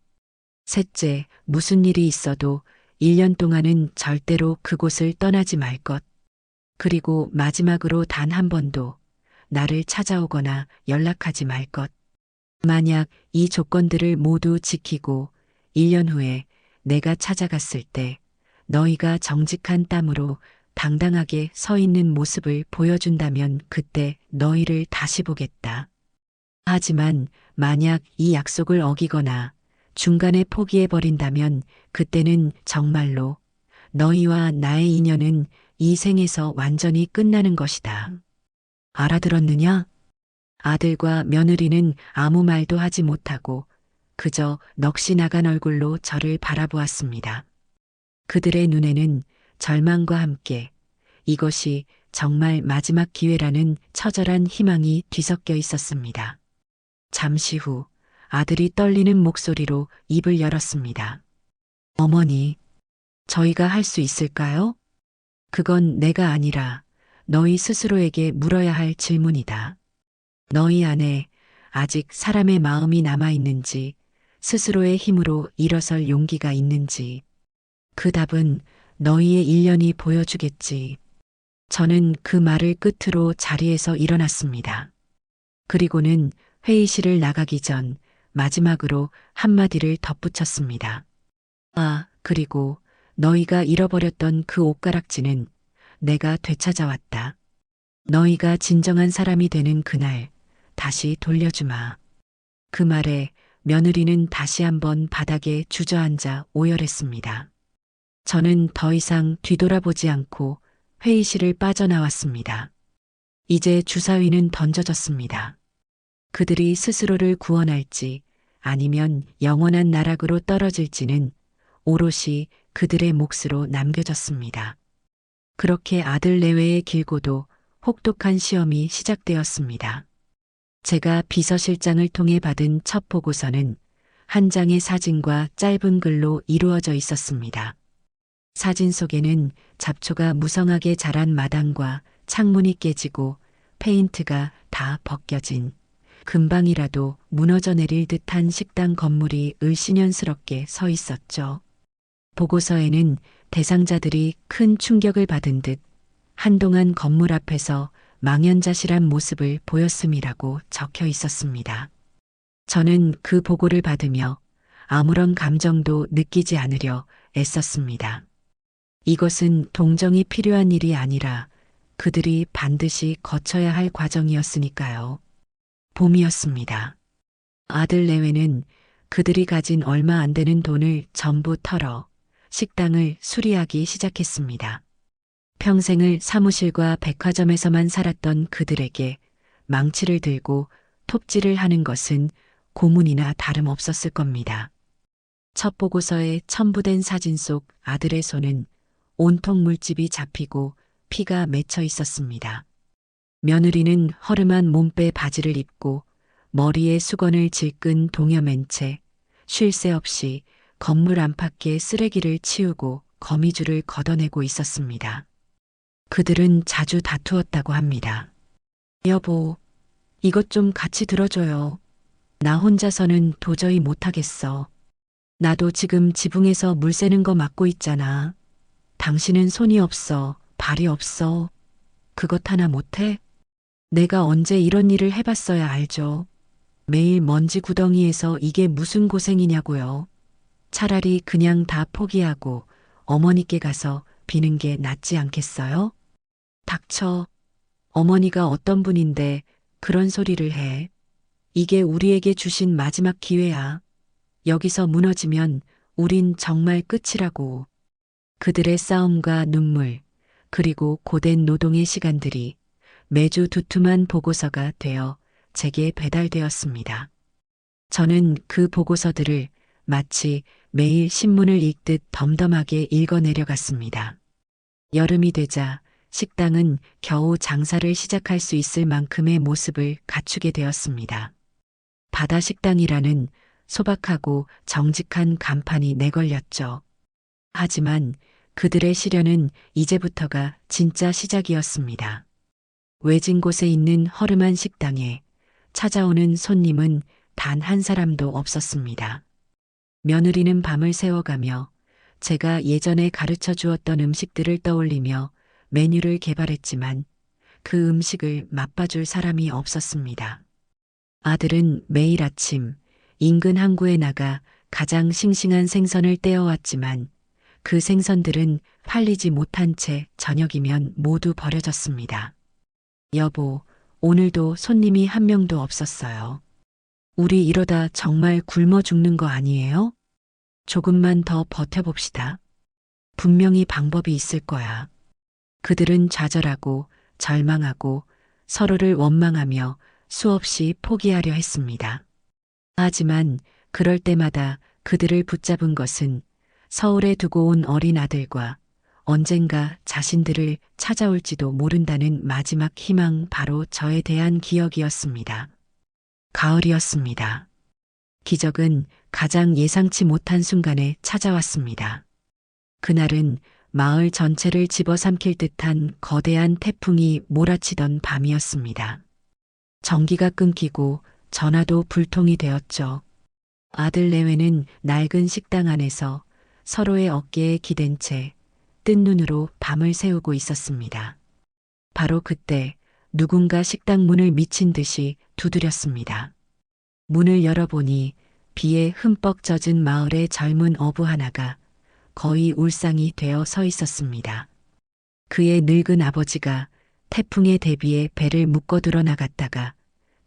셋째, 무슨 일이 있어도 1년 동안은 절대로 그곳을 떠나지 말 것. 그리고 마지막으로 단 한 번도 나를 찾아오거나 연락하지 말 것. 만약 이 조건들을 모두 지키고 1년 후에 내가 찾아갔을 때 너희가 정직한 땀으로 당당하게 서 있는 모습을 보여준다면 그때 너희를 다시 보겠다. 하지만 만약 이 약속을 어기거나 중간에 포기해버린다면 그때는 정말로 너희와 나의 인연은 이 생에서 완전히 끝나는 것이다. 알아들었느냐? 아들과 며느리는 아무 말도 하지 못하고 그저 넋이 나간 얼굴로 저를 바라보았습니다. 그들의 눈에는 절망과 함께 이것이 정말 마지막 기회라는 처절한 희망이 뒤섞여 있었습니다. 잠시 후 아들이 떨리는 목소리로 입을 열었습니다. 어머니, 저희가 할 수 있을까요? 그건 내가 아니라 너희 스스로에게 물어야 할 질문이다. 너희 안에 아직 사람의 마음이 남아있는지, 스스로의 힘으로 일어설 용기가 있는지, 그 답은 너희의 일년이 보여주겠지. 저는 그 말을 끝으로 자리에서 일어났습니다. 그리고는 회의실을 나가기 전 마지막으로 한마디를 덧붙였습니다. 아, 그리고 너희가 잃어버렸던 그 옷가락지는 내가 되찾아왔다. 너희가 진정한 사람이 되는 그날 다시 돌려주마. 그 말에 며느리는 다시 한번 바닥에 주저앉아 오열했습니다. 저는 더 이상 뒤돌아보지 않고 회의실을 빠져나왔습니다. 이제 주사위는 던져졌습니다. 그들이 스스로를 구원할지 아니면 영원한 나락으로 떨어질지는 오롯이 그들의 몫으로 남겨졌습니다. 그렇게 아들 내외의 길고도 혹독한 시험이 시작되었습니다. 제가 비서실장을 통해 받은 첫 보고서는 한 장의 사진과 짧은 글로 이루어져 있었습니다. 사진 속에는 잡초가 무성하게 자란 마당과 창문이 깨지고 페인트가 다 벗겨진 금방이라도 무너져 내릴 듯한 식당 건물이 을씨년스럽게 서 있었죠. 보고서에는 대상자들이 큰 충격을 받은 듯 한동안 건물 앞에서 망연자실한 모습을 보였음이라고 적혀 있었습니다. 저는 그 보고를 받으며 아무런 감정도 느끼지 않으려 애썼습니다. 이것은 동정이 필요한 일이 아니라 그들이 반드시 거쳐야 할 과정이었으니까요. 봄이었습니다. 아들 내외는 그들이 가진 얼마 안 되는 돈을 전부 털어 식당을 수리하기 시작했습니다. 평생을 사무실과 백화점에서만 살았던 그들에게 망치를 들고 톱질을 하는 것은 고문이나 다름없었을 겁니다. 첫 보고서에 첨부된 사진 속 아들의 손은 온통 물집이 잡히고 피가 맺혀 있었습니다. 며느리는 허름한 몸빼 바지를 입고 머리에 수건을 질끈 동여맨 채 쉴 새 없이 건물 안팎의 쓰레기를 치우고 거미줄을 걷어내고 있었습니다. 그들은 자주 다투었다고 합니다. 여보, 이것 좀 같이 들어줘요. 나 혼자서는 도저히 못하겠어. 나도 지금 지붕에서 물 새는 거 맡고 있잖아. 당신은 손이 없어, 발이 없어. 그것 하나 못해? 내가 언제 이런 일을 해봤어야 알죠. 매일 먼지 구덩이에서 이게 무슨 고생이냐고요. 차라리 그냥 다 포기하고 어머니께 가서 비는 게 낫지 않겠어요? 닥쳐. 어머니가 어떤 분인데 그런 소리를 해. 이게 우리에게 주신 마지막 기회야. 여기서 무너지면 우린 정말 끝이라고. 그들의 싸움과 눈물, 그리고 고된 노동의 시간들이 매주 두툼한 보고서가 되어 제게 배달되었습니다. 저는 그 보고서들을 마치 매일 신문을 읽듯 덤덤하게 읽어 내려갔습니다. 여름이 되자 식당은 겨우 장사를 시작할 수 있을 만큼의 모습을 갖추게 되었습니다. 바다 식당이라는 소박하고 정직한 간판이 내걸렸죠. 하지만 그들의 시련은 이제부터가 진짜 시작이었습니다. 외진 곳에 있는 허름한 식당에 찾아오는 손님은 단 한 사람도 없었습니다. 며느리는 밤을 새워가며 제가 예전에 가르쳐 주었던 음식들을 떠올리며 메뉴를 개발했지만 그 음식을 맛봐줄 사람이 없었습니다. 아들은 매일 아침 인근 항구에 나가 가장 싱싱한 생선을 떼어왔지만 그 생선들은 팔리지 못한 채 저녁이면 모두 버려졌습니다. 여보, 오늘도 손님이 한 명도 없었어요. 우리 이러다 정말 굶어 죽는 거 아니에요? 조금만 더 버텨봅시다. 분명히 방법이 있을 거야. 그들은 좌절하고 절망하고 서로를 원망하며 수없이 포기하려 했습니다. 하지만 그럴 때마다 그들을 붙잡은 것은 서울에 두고 온 어린 아들과 언젠가 자신들을 찾아올지도 모른다는 마지막 희망, 바로 저에 대한 기억이었습니다. 가을이었습니다. 기적은 가장 예상치 못한 순간에 찾아왔습니다. 그날은 마을 전체를 집어삼킬 듯한 거대한 태풍이 몰아치던 밤이었습니다. 전기가 끊기고 전화도 불통이 되었죠. 아들 내외는 낡은 식당 안에서 서로의 어깨에 기댄 채 뜬 눈으로 밤을 새우고 있었습니다. 바로 그때 누군가 식당 문을 미친 듯이 두드렸습니다. 문을 열어보니 비에 흠뻑 젖은 마을의 젊은 어부 하나가 거의 울상이 되어 서 있었습니다. 그의 늙은 아버지가 태풍에 대비해 배를 묶어들어 나갔다가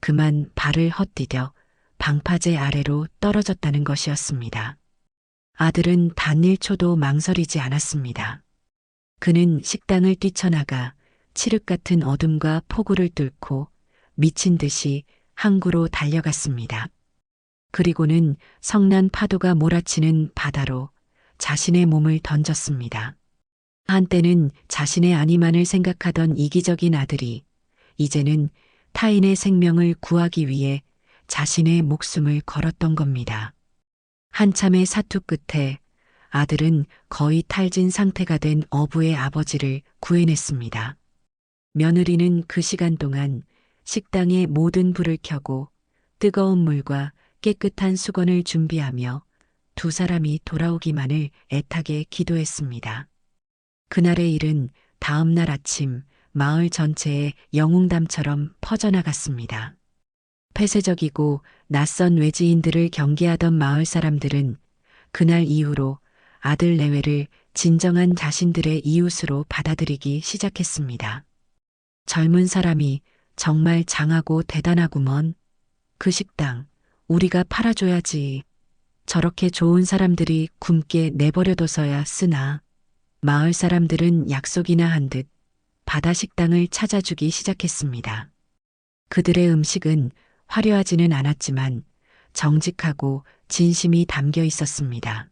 그만 발을 헛디뎌 방파제 아래로 떨어졌다는 것이었습니다. 아들은 단 1초도 망설이지 않았습니다. 그는 식당을 뛰쳐나가 칠흑 같은 어둠과 폭우를 뚫고 미친 듯이 항구로 달려갔습니다. 그리고는 성난 파도가 몰아치는 바다로 자신의 몸을 던졌습니다. 한때는 자신의 안위만을 생각하던 이기적인 아들이 이제는 타인의 생명을 구하기 위해 자신의 목숨을 걸었던 겁니다. 한참의 사투 끝에 아들은 거의 탈진 상태가 된 어부의 아버지를 구해냈습니다. 며느리는 그 시간 동안 식당의 모든 불을 켜고 뜨거운 물과 깨끗한 수건을 준비하며 두 사람이 돌아오기만을 애타게 기도했습니다. 그날의 일은 다음 날 아침 마을 전체에 영웅담처럼 퍼져나갔습니다. 폐쇄적이고 낯선 외지인들을 경계하던 마을 사람들은 그날 이후로 아들 내외를 진정한 자신들의 이웃으로 받아들이기 시작했습니다. 젊은 사람이 정말 장하고 대단하구먼. 그 식당 우리가 팔아줘야지. 저렇게 좋은 사람들이 굶게 내버려둬서야 쓰나. 마을 사람들은 약속이나 한 듯 바다 식당을 찾아주기 시작했습니다. 그들의 음식은 화려하지는 않았지만 정직하고 진심이 담겨 있었습니다.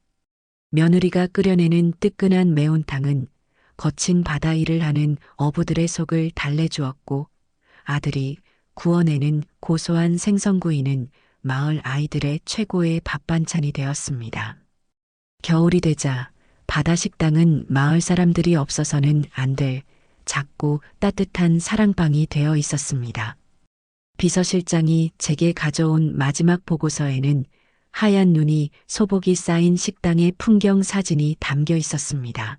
며느리가 끓여내는 뜨끈한 매운탕은 거친 바다 일을 하는 어부들의 속을 달래주었고, 아들이 구워내는 고소한 생선구이는 마을 아이들의 최고의 밥 반찬이 되었습니다. 겨울이 되자 바다 식당은 마을 사람들이 없어서는 안 될 작고 따뜻한 사랑방이 되어 있었습니다. 비서실장이 제게 가져온 마지막 보고서에는 하얀 눈이 소복이 쌓인 식당의 풍경 사진이 담겨 있었습니다.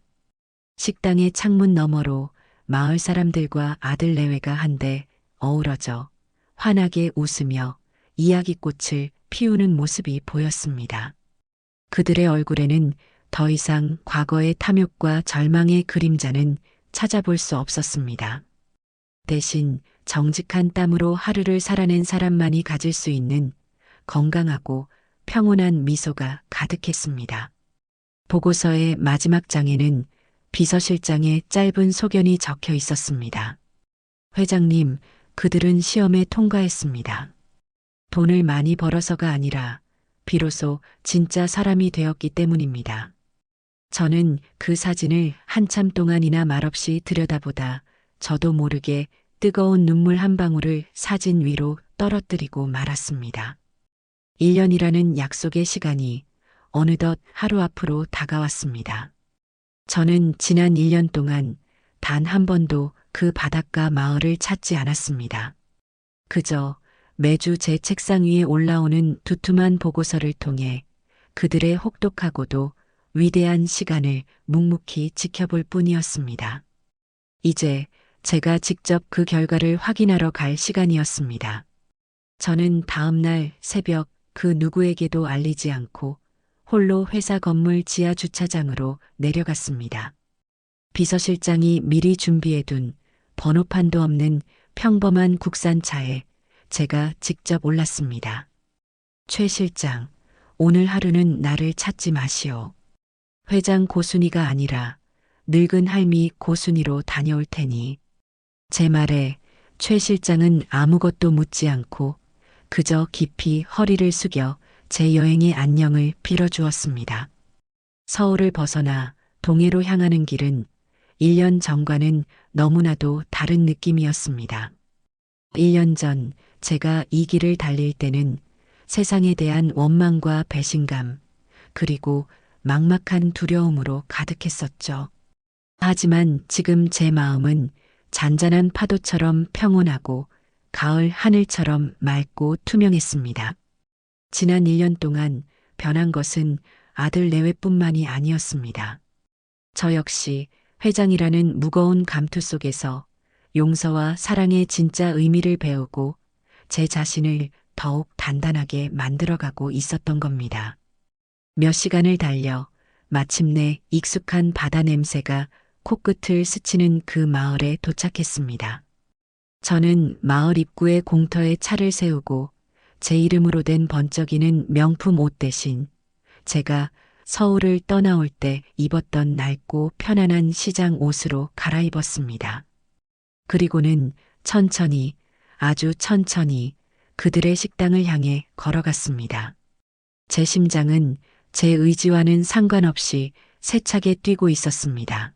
식당의 창문 너머로 마을 사람들과 아들 내외가 한데 어우러져 환하게 웃으며 이야기꽃을 피우는 모습이 보였습니다. 그들의 얼굴에는 더 이상 과거의 탐욕과 절망의 그림자는 찾아볼 수 없었습니다. 대신 정직한 땀으로 하루를 살아낸 사람만이 가질 수 있는 건강하고 평온한 미소가 가득했습니다. 보고서의 마지막 장에는 비서실장의 짧은 소견이 적혀 있었습니다. 회장님, 그들은 시험에 통과했습니다. 돈을 많이 벌어서가 아니라 비로소 진짜 사람이 되었기 때문입니다. 저는 그 사진을 한참 동안이나 말없이 들여다보다 저도 모르게 뜨거운 눈물 한 방울을 사진 위로 떨어뜨리고 말았습니다. 1년이라는 약속의 시간이 어느덧 하루 앞으로 다가왔습니다. 저는 지난 1년 동안 단 한 번도 그 바닷가 마을을 찾지 않았습니다. 그저 매주 제 책상 위에 올라오는 두툼한 보고서를 통해 그들의 혹독하고도 위대한 시간을 묵묵히 지켜볼 뿐이었습니다. 이제 제가 직접 그 결과를 확인하러 갈 시간이었습니다. 저는 다음 날 새벽 그 누구에게도 알리지 않고 홀로 회사 건물 지하 주차장으로 내려갔습니다. 비서실장이 미리 준비해둔 번호판도 없는 평범한 국산차에 제가 직접 올랐습니다. 최 실장, 오늘 하루는 나를 찾지 마시오. 회장 고순이가 아니라 늙은 할미 고순이로 다녀올 테니. 제 말에 최 실장은 아무것도 묻지 않고 그저 깊이 허리를 숙여 제 여행의 안녕을 빌어주었습니다. 서울을 벗어나 동해로 향하는 길은 1년 전과는 너무나도 다른 느낌이었습니다. 1년 전 제가 이 길을 달릴 때는 세상에 대한 원망과 배신감, 그리고 막막한 두려움으로 가득했었죠. 하지만 지금 제 마음은 잔잔한 파도처럼 평온하고 가을 하늘처럼 맑고 투명했습니다. 지난 1년 동안 변한 것은 아들 내외뿐만이 아니었습니다. 저 역시 회장이라는 무거운 감투 속에서 용서와 사랑의 진짜 의미를 배우고 제 자신을 더욱 단단하게 만들어가고 있었던 겁니다. 몇 시간을 달려 마침내 익숙한 바다 냄새가 코끝을 스치는 그 마을에 도착했습니다. 저는 마을 입구에 공터에 차를 세우고 제 이름으로 된 번쩍이는 명품 옷 대신 제가 서울을 떠나올 때 입었던 낡고 편안한 시장 옷으로 갈아입었습니다. 그리고는 천천히, 아주 천천히 그들의 식당을 향해 걸어갔습니다. 제 심장은 제 의지와는 상관없이 세차게 뛰고 있었습니다.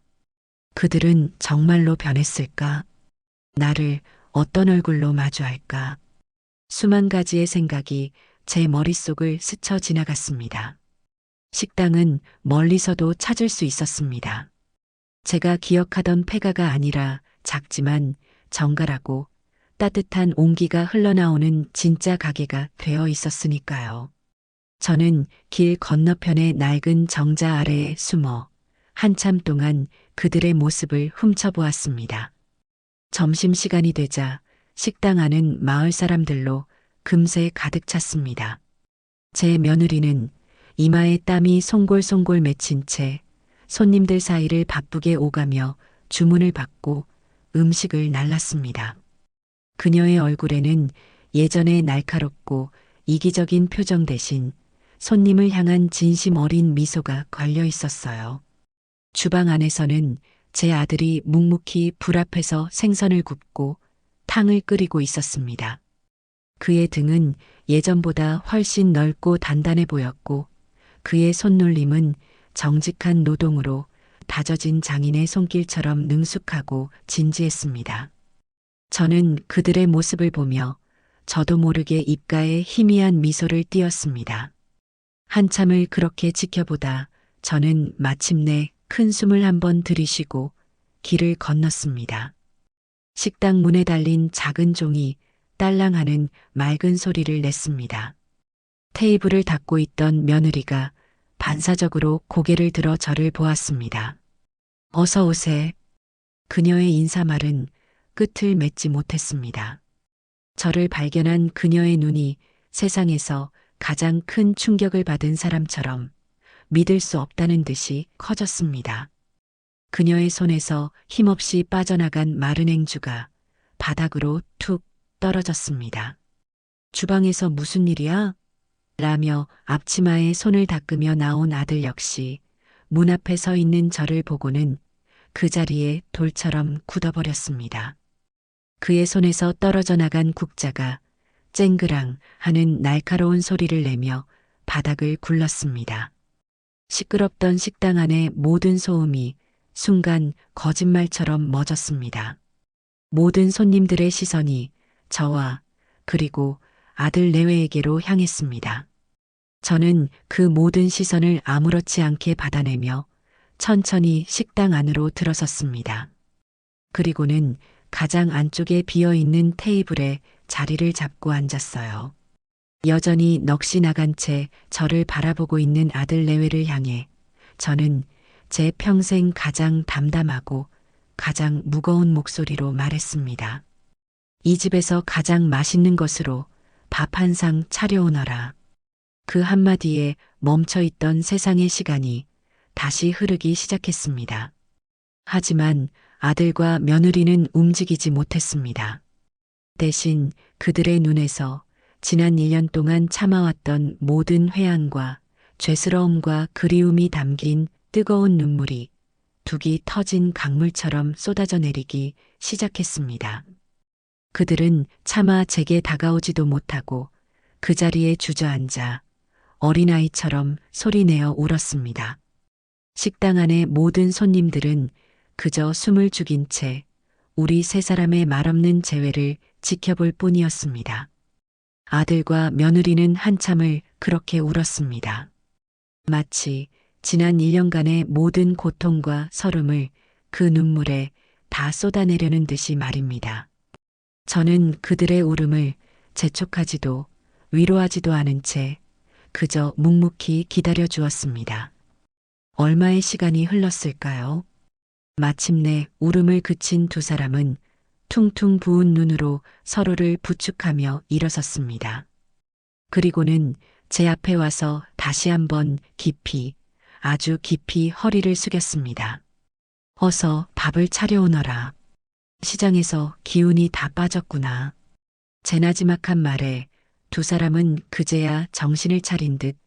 그들은 정말로 변했을까? 나를 어떤 얼굴로 마주할까? 수만 가지의 생각이 제 머릿속을 스쳐 지나갔습니다. 식당은 멀리서도 찾을 수 있었습니다. 제가 기억하던 폐가가 아니라 작지만 정갈하고 따뜻한 온기가 흘러나오는 진짜 가게가 되어 있었으니까요. 저는 길 건너편의 낡은 정자 아래에 숨어 한참 동안 그들의 모습을 훔쳐보았습니다. 점심시간이 되자 식당 안은 마을 사람들로 금세 가득 찼습니다. 제 며느리는 이마에 땀이 송골송골 맺힌 채 손님들 사이를 바쁘게 오가며 주문을 받고 음식을 날랐습니다. 그녀의 얼굴에는 예전의 날카롭고 이기적인 표정 대신 손님을 향한 진심 어린 미소가 걸려 있었어요. 주방 안에서는 제 아들이 묵묵히 불 앞에서 생선을 굽고 탕을 끓이고 있었습니다. 그의 등은 예전보다 훨씬 넓고 단단해 보였고 그의 손놀림은 정직한 노동으로 다져진 장인의 손길처럼 능숙하고 진지했습니다. 저는 그들의 모습을 보며 저도 모르게 입가에 희미한 미소를 띄었습니다. 한참을 그렇게 지켜보다 저는 마침내 큰 숨을 한번 들이쉬고 길을 건넜습니다. 식당 문에 달린 작은 종이 딸랑하는 맑은 소리를 냈습니다. 테이블을 닦고 있던 며느리가 반사적으로 고개를 들어 저를 보았습니다. 어서 오세. 그녀의 인사말은 끝을 맺지 못했습니다. 저를 발견한 그녀의 눈이 세상에서 가장 큰 충격을 받은 사람처럼 믿을 수 없다는 듯이 커졌습니다. 그녀의 손에서 힘없이 빠져나간 마른 행주가 바닥으로 툭 떨어졌습니다. 주방에서 무슨 일이야? 라며 앞치마에 손을 닦으며 나온 아들 역시 문 앞에 서 있는 저를 보고는 그 자리에 돌처럼 굳어버렸습니다. 그의 손에서 떨어져 나간 국자가 쨍그랑 하는 날카로운 소리를 내며 바닥을 굴렀습니다. 시끄럽던 식당 안의 모든 소음이 순간 거짓말처럼 멎었습니다. 모든 손님들의 시선이 저와 그리고 아들 내외에게로 향했습니다. 저는 그 모든 시선을 아무렇지 않게 받아내며 천천히 식당 안으로 들어섰습니다. 그리고는 가장 안쪽에 비어있는 테이블에 자리를 잡고 앉았어요. 여전히 넋이 나간 채 저를 바라보고 있는 아들 내외를 향해 저는 제 평생 가장 담담하고 가장 무거운 목소리로 말했습니다. 이 집에서 가장 맛있는 것으로 밥 한 상 차려오너라. 그 한마디에 멈춰있던 세상의 시간이 다시 흐르기 시작했습니다. 하지만 아들과 며느리는 움직이지 못했습니다. 대신 그들의 눈에서 지난 1년 동안 참아왔던 모든 회한과 죄스러움과 그리움이 담긴 뜨거운 눈물이 둑이 터진 강물처럼 쏟아져 내리기 시작했습니다. 그들은 차마 제게 다가오지도 못하고 그 자리에 주저앉아 어린아이처럼 소리내어 울었습니다. 식당 안의 모든 손님들은 그저 숨을 죽인 채 우리 세 사람의 말없는 재회를 지켜볼 뿐이었습니다. 아들과 며느리는 한참을 그렇게 울었습니다. 마치 지난 1년간의 모든 고통과 서름을 그 눈물에 다 쏟아내려는 듯이 말입니다. 저는 그들의 울음을 재촉하지도 위로하지도 않은 채 그저 묵묵히 기다려 주었습니다. 얼마의 시간이 흘렀을까요? 마침내 울음을 그친 두 사람은 퉁퉁 부은 눈으로 서로를 부축하며 일어섰습니다. 그리고는 제 앞에 와서 다시 한번 깊이, 아주 깊이 허리를 숙였습니다. 어서 밥을 차려오너라. 시장에서 기운이 다 빠졌구나. 제 나지막한 말에 두 사람은 그제야 정신을 차린 듯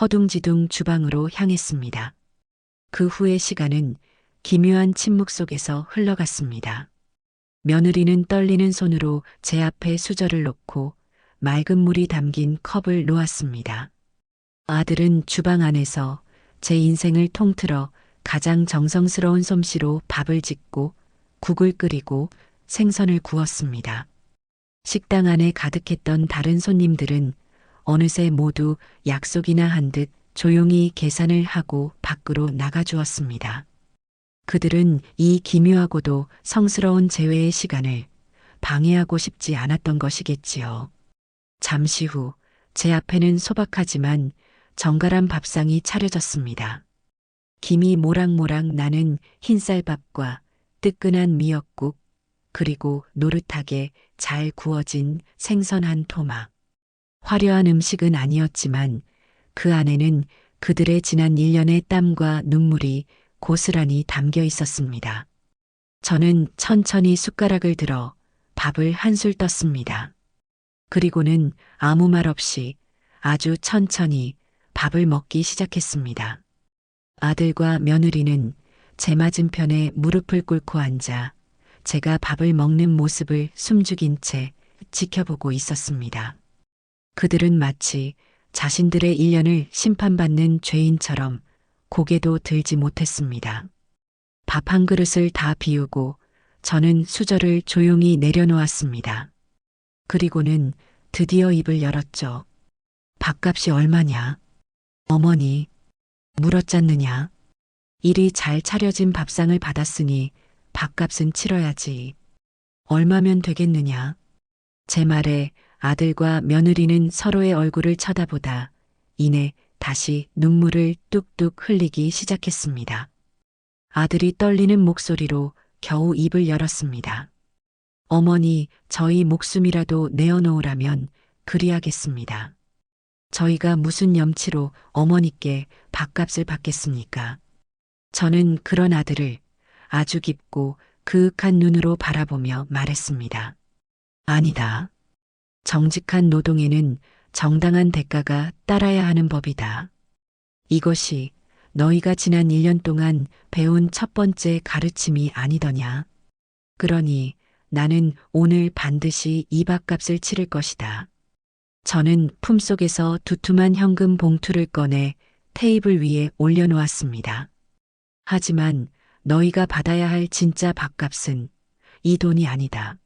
허둥지둥 주방으로 향했습니다. 그 후의 시간은 기묘한 침묵 속에서 흘러갔습니다. 며느리는 떨리는 손으로 제 앞에 수저를 놓고 맑은 물이 담긴 컵을 놓았습니다. 아들은 주방 안에서 제 인생을 통틀어 가장 정성스러운 솜씨로 밥을 짓고 국을 끓이고 생선을 구웠습니다. 식당 안에 가득했던 다른 손님들은 어느새 모두 약속이나 한 듯 조용히 계산을 하고 밖으로 나가주었습니다. 그들은 이 기묘하고도 성스러운 재회의 시간을 방해하고 싶지 않았던 것이겠지요. 잠시 후 제 앞에는 소박하지만 정갈한 밥상이 차려졌습니다. 김이 모락모락 나는 흰쌀밥과 뜨끈한 미역국, 그리고 노릇하게 잘 구워진 생선 한 토막. 화려한 음식은 아니었지만 그 안에는 그들의 지난 1년의 땀과 눈물이 고스란히 담겨 있었습니다. 저는 천천히 숟가락을 들어 밥을 한술 떴습니다. 그리고는 아무 말 없이 아주 천천히 밥을 먹기 시작했습니다. 아들과 며느리는 제 맞은편에 무릎을 꿇고 앉아 제가 밥을 먹는 모습을 숨죽인 채 지켜보고 있었습니다. 그들은 마치 자신들의 1년을 심판받는 죄인처럼 고개도 들지 못했습니다. 밥 한 그릇을 다 비우고 저는 수저를 조용히 내려놓았습니다. 그리고는 드디어 입을 열었죠. 밥값이 얼마냐? 어머니, 물었잖느냐? 이리 잘 차려진 밥상을 받았으니 밥값은 치러야지. 얼마면 되겠느냐? 제 말에 아들과 며느리는 서로의 얼굴을 쳐다보다 이내 다시 눈물을 뚝뚝 흘리기 시작했습니다. 아들이 떨리는 목소리로 겨우 입을 열었습니다. 어머니, 저희 목숨이라도 내어놓으라면 그리하겠습니다. 저희가 무슨 염치로 어머니께 밥값을 받겠습니까? 저는 그런 아들을 아주 깊고 그윽한 눈으로 바라보며 말했습니다. 아니다. 정직한 노동에는 정당한 대가가 따라야 하는 법이다. 이것이 너희가 지난 1년 동안 배운 첫 번째 가르침이 아니더냐. 그러니 나는 오늘 반드시 이 밥값을 치를 것이다. 저는 품속에서 두툼한 현금 봉투를 꺼내 테이블 위에 올려놓았습니다. 하지만 너희가 받아야 할 진짜 밥값은 이 돈이 아니다.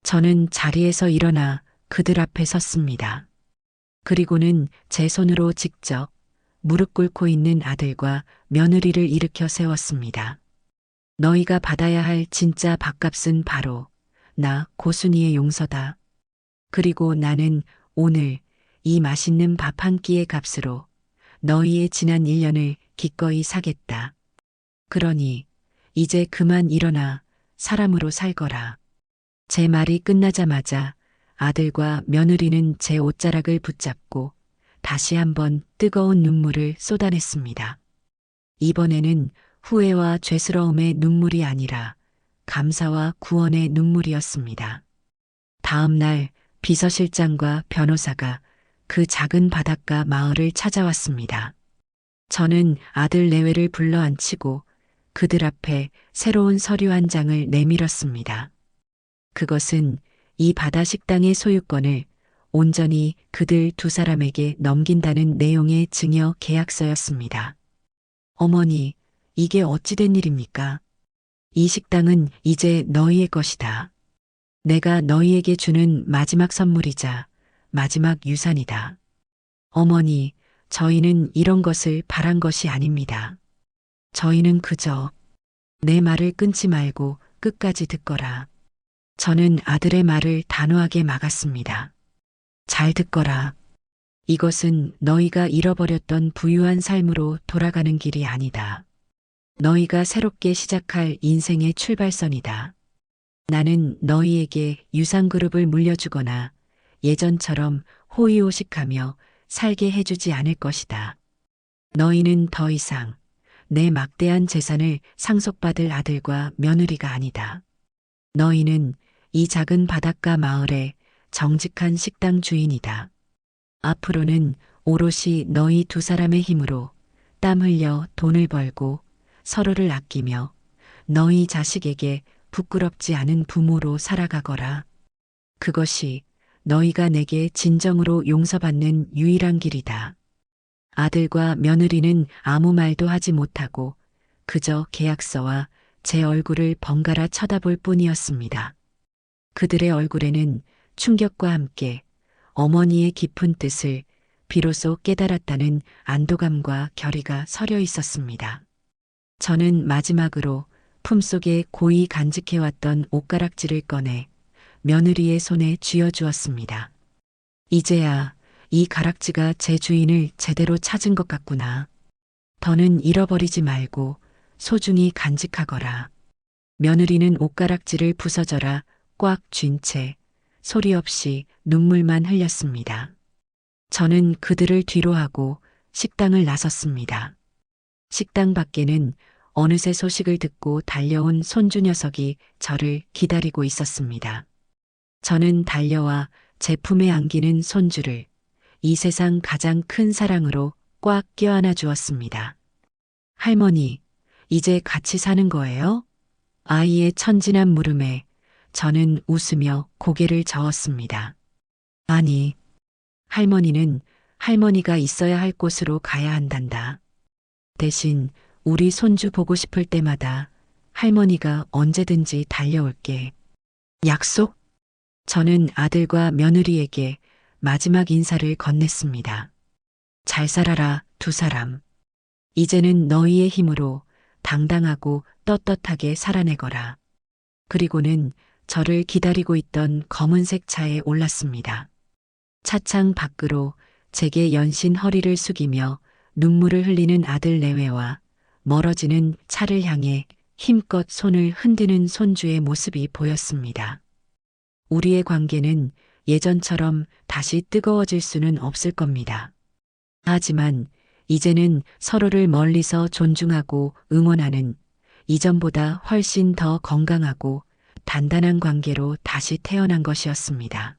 저는 자리에서 일어나 그들 앞에 섰습니다. 그리고는 제 손으로 직접 무릎 꿇고 있는 아들과 며느리를 일으켜 세웠습니다. 너희가 받아야 할 진짜 밥값은 바로 나 고순이의 용서다. 그리고 나는 오늘 이 맛있는 밥 한 끼의 값으로 너희의 지난 1년을 기꺼이 사겠다. 그러니 이제 그만 일어나 사람으로 살거라. 제 말이 끝나자마자 아들과 며느리는 제 옷자락을 붙잡고 다시 한번 뜨거운 눈물을 쏟아냈습니다. 이번에는 후회와 죄스러움의 눈물이 아니라 감사와 구원의 눈물이었습니다. 다음 날 비서실장과 변호사가 그 작은 바닷가 마을을 찾아왔습니다. 저는 아들 내외를 불러 앉히고 그들 앞에 새로운 서류 한 장을 내밀었습니다. 그것은 이 바다 식당의 소유권을 온전히 그들 두 사람에게 넘긴다는 내용의 증여 계약서였습니다. 어머니, 이게 어찌된 일입니까? 이 식당은 이제 너희의 것이다. 내가 너희에게 주는 마지막 선물이자 마지막 유산이다. 어머니, 저희는 이런 것을 바란 것이 아닙니다. 저희는 그저 내 말을 끊지 말고 끝까지 듣거라. 저는 아들의 말을 단호하게 막았습니다. 잘 듣거라. 이것은 너희가 잃어버렸던 부유한 삶으로 돌아가는 길이 아니다. 너희가 새롭게 시작할 인생의 출발선이다. 나는 너희에게 유산그룹을 물려주거나 예전처럼 호의호식하며 살게 해주지 않을 것이다. 너희는 더 이상 내 막대한 재산을 상속받을 아들과 며느리가 아니다. 너희는 이 작은 바닷가 마을의 정직한 식당 주인이다. 앞으로는 오롯이 너희 두 사람의 힘으로 땀 흘려 돈을 벌고 서로를 아끼며 너희 자식에게 부끄럽지 않은 부모로 살아가거라. 그것이 너희가 내게 진정으로 용서받는 유일한 길이다. 아들과 며느리는 아무 말도 하지 못하고 그저 계약서와 제 얼굴을 번갈아 쳐다볼 뿐이었습니다. 그들의 얼굴에는 충격과 함께 어머니의 깊은 뜻을 비로소 깨달았다는 안도감과 결의가 서려 있었습니다. 저는 마지막으로 품속에 고이 간직해왔던 옷가락지를 꺼내 며느리의 손에 쥐어주었습니다. 이제야 이 가락지가 제 주인을 제대로 찾은 것 같구나. 더는 잃어버리지 말고 소중히 간직하거라. 며느리는 옷가락지를 부서져라 꽉 쥔 채 소리 없이 눈물만 흘렸습니다. 저는 그들을 뒤로하고 식당을 나섰습니다. 식당 밖에는 어느새 소식을 듣고 달려온 손주 녀석이 저를 기다리고 있었습니다. 저는 달려와 제 품에 안기는 손주를 이 세상 가장 큰 사랑으로 꽉 껴안아 주었습니다. 할머니, 이제 같이 사는 거예요? 아이의 천진한 물음에 저는 웃으며 고개를 저었습니다. 아니, 할머니는 할머니가 있어야 할 곳으로 가야 한단다. 대신 우리 손주 보고 싶을 때마다 할머니가 언제든지 달려올게. 약속? 저는 아들과 며느리에게 마지막 인사를 건넸습니다. 잘 살아라, 두 사람. 이제는 너희의 힘으로 당당하고 떳떳하게 살아내거라. 그리고는 저를 기다리고 있던 검은색 차에 올랐습니다. 차창 밖으로 제게 연신 허리를 숙이며 눈물을 흘리는 아들 내외와 멀어지는 차를 향해 힘껏 손을 흔드는 손주의 모습이 보였습니다. 우리의 관계는 예전처럼 다시 뜨거워질 수는 없을 겁니다. 하지만 이제는 서로를 멀리서 존중하고 응원하는 이전보다 훨씬 더 건강하고 단단한 관계로 다시 태어난 것이었습니다.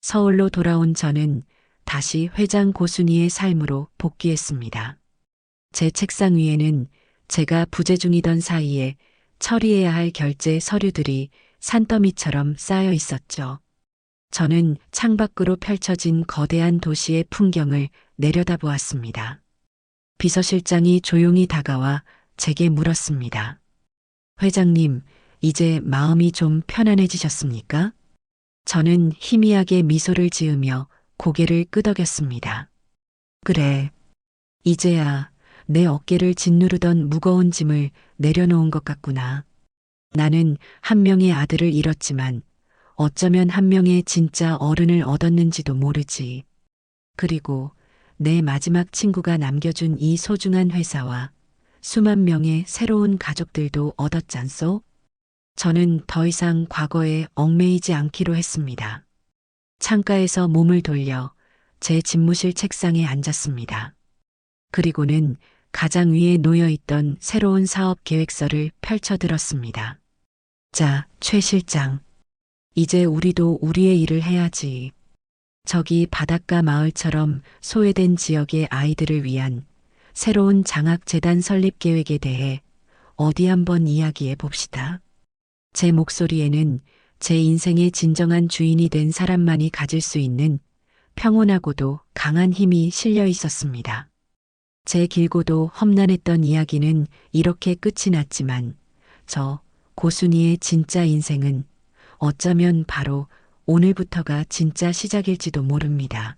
서울로 돌아온 저는 다시 회장 고순이의 삶으로 복귀했습니다. 제 책상 위에는 제가 부재 중이던 사이에 처리해야 할 결제 서류들이 산더미처럼 쌓여 있었죠. 저는 창밖으로 펼쳐진 거대한 도시의 풍경을 내려다보았습니다. 비서실장이 조용히 다가와 제게 물었습니다. 회장님, 이제 마음이 좀 편안해지셨습니까? 저는 희미하게 미소를 지으며 고개를 끄덕였습니다. 그래. 이제야 내 어깨를 짓누르던 무거운 짐을 내려놓은 것 같구나. 나는 한 명의 아들을 잃었지만 어쩌면 한 명의 진짜 어른을 얻었는지도 모르지. 그리고 내 마지막 친구가 남겨준 이 소중한 회사와 수만 명의 새로운 가족들도 얻었잖소? 저는 더 이상 과거에 얽매이지 않기로 했습니다. 창가에서 몸을 돌려 제 집무실 책상에 앉았습니다. 그리고는 가장 위에 놓여있던 새로운 사업 계획서를 펼쳐들었습니다. 자, 최 실장. 이제 우리도 우리의 일을 해야지. 저기 바닷가 마을처럼 소외된 지역의 아이들을 위한 새로운 장학재단 설립 계획에 대해 어디 한번 이야기해 봅시다. 제 목소리에는 제 인생의 진정한 주인이 된 사람만이 가질 수 있는 평온하고도 강한 힘이 실려 있었습니다. 제 길고도 험난했던 이야기는 이렇게 끝이 났지만 저 고순이의 진짜 인생은 어쩌면 바로 오늘부터가 진짜 시작일지도 모릅니다.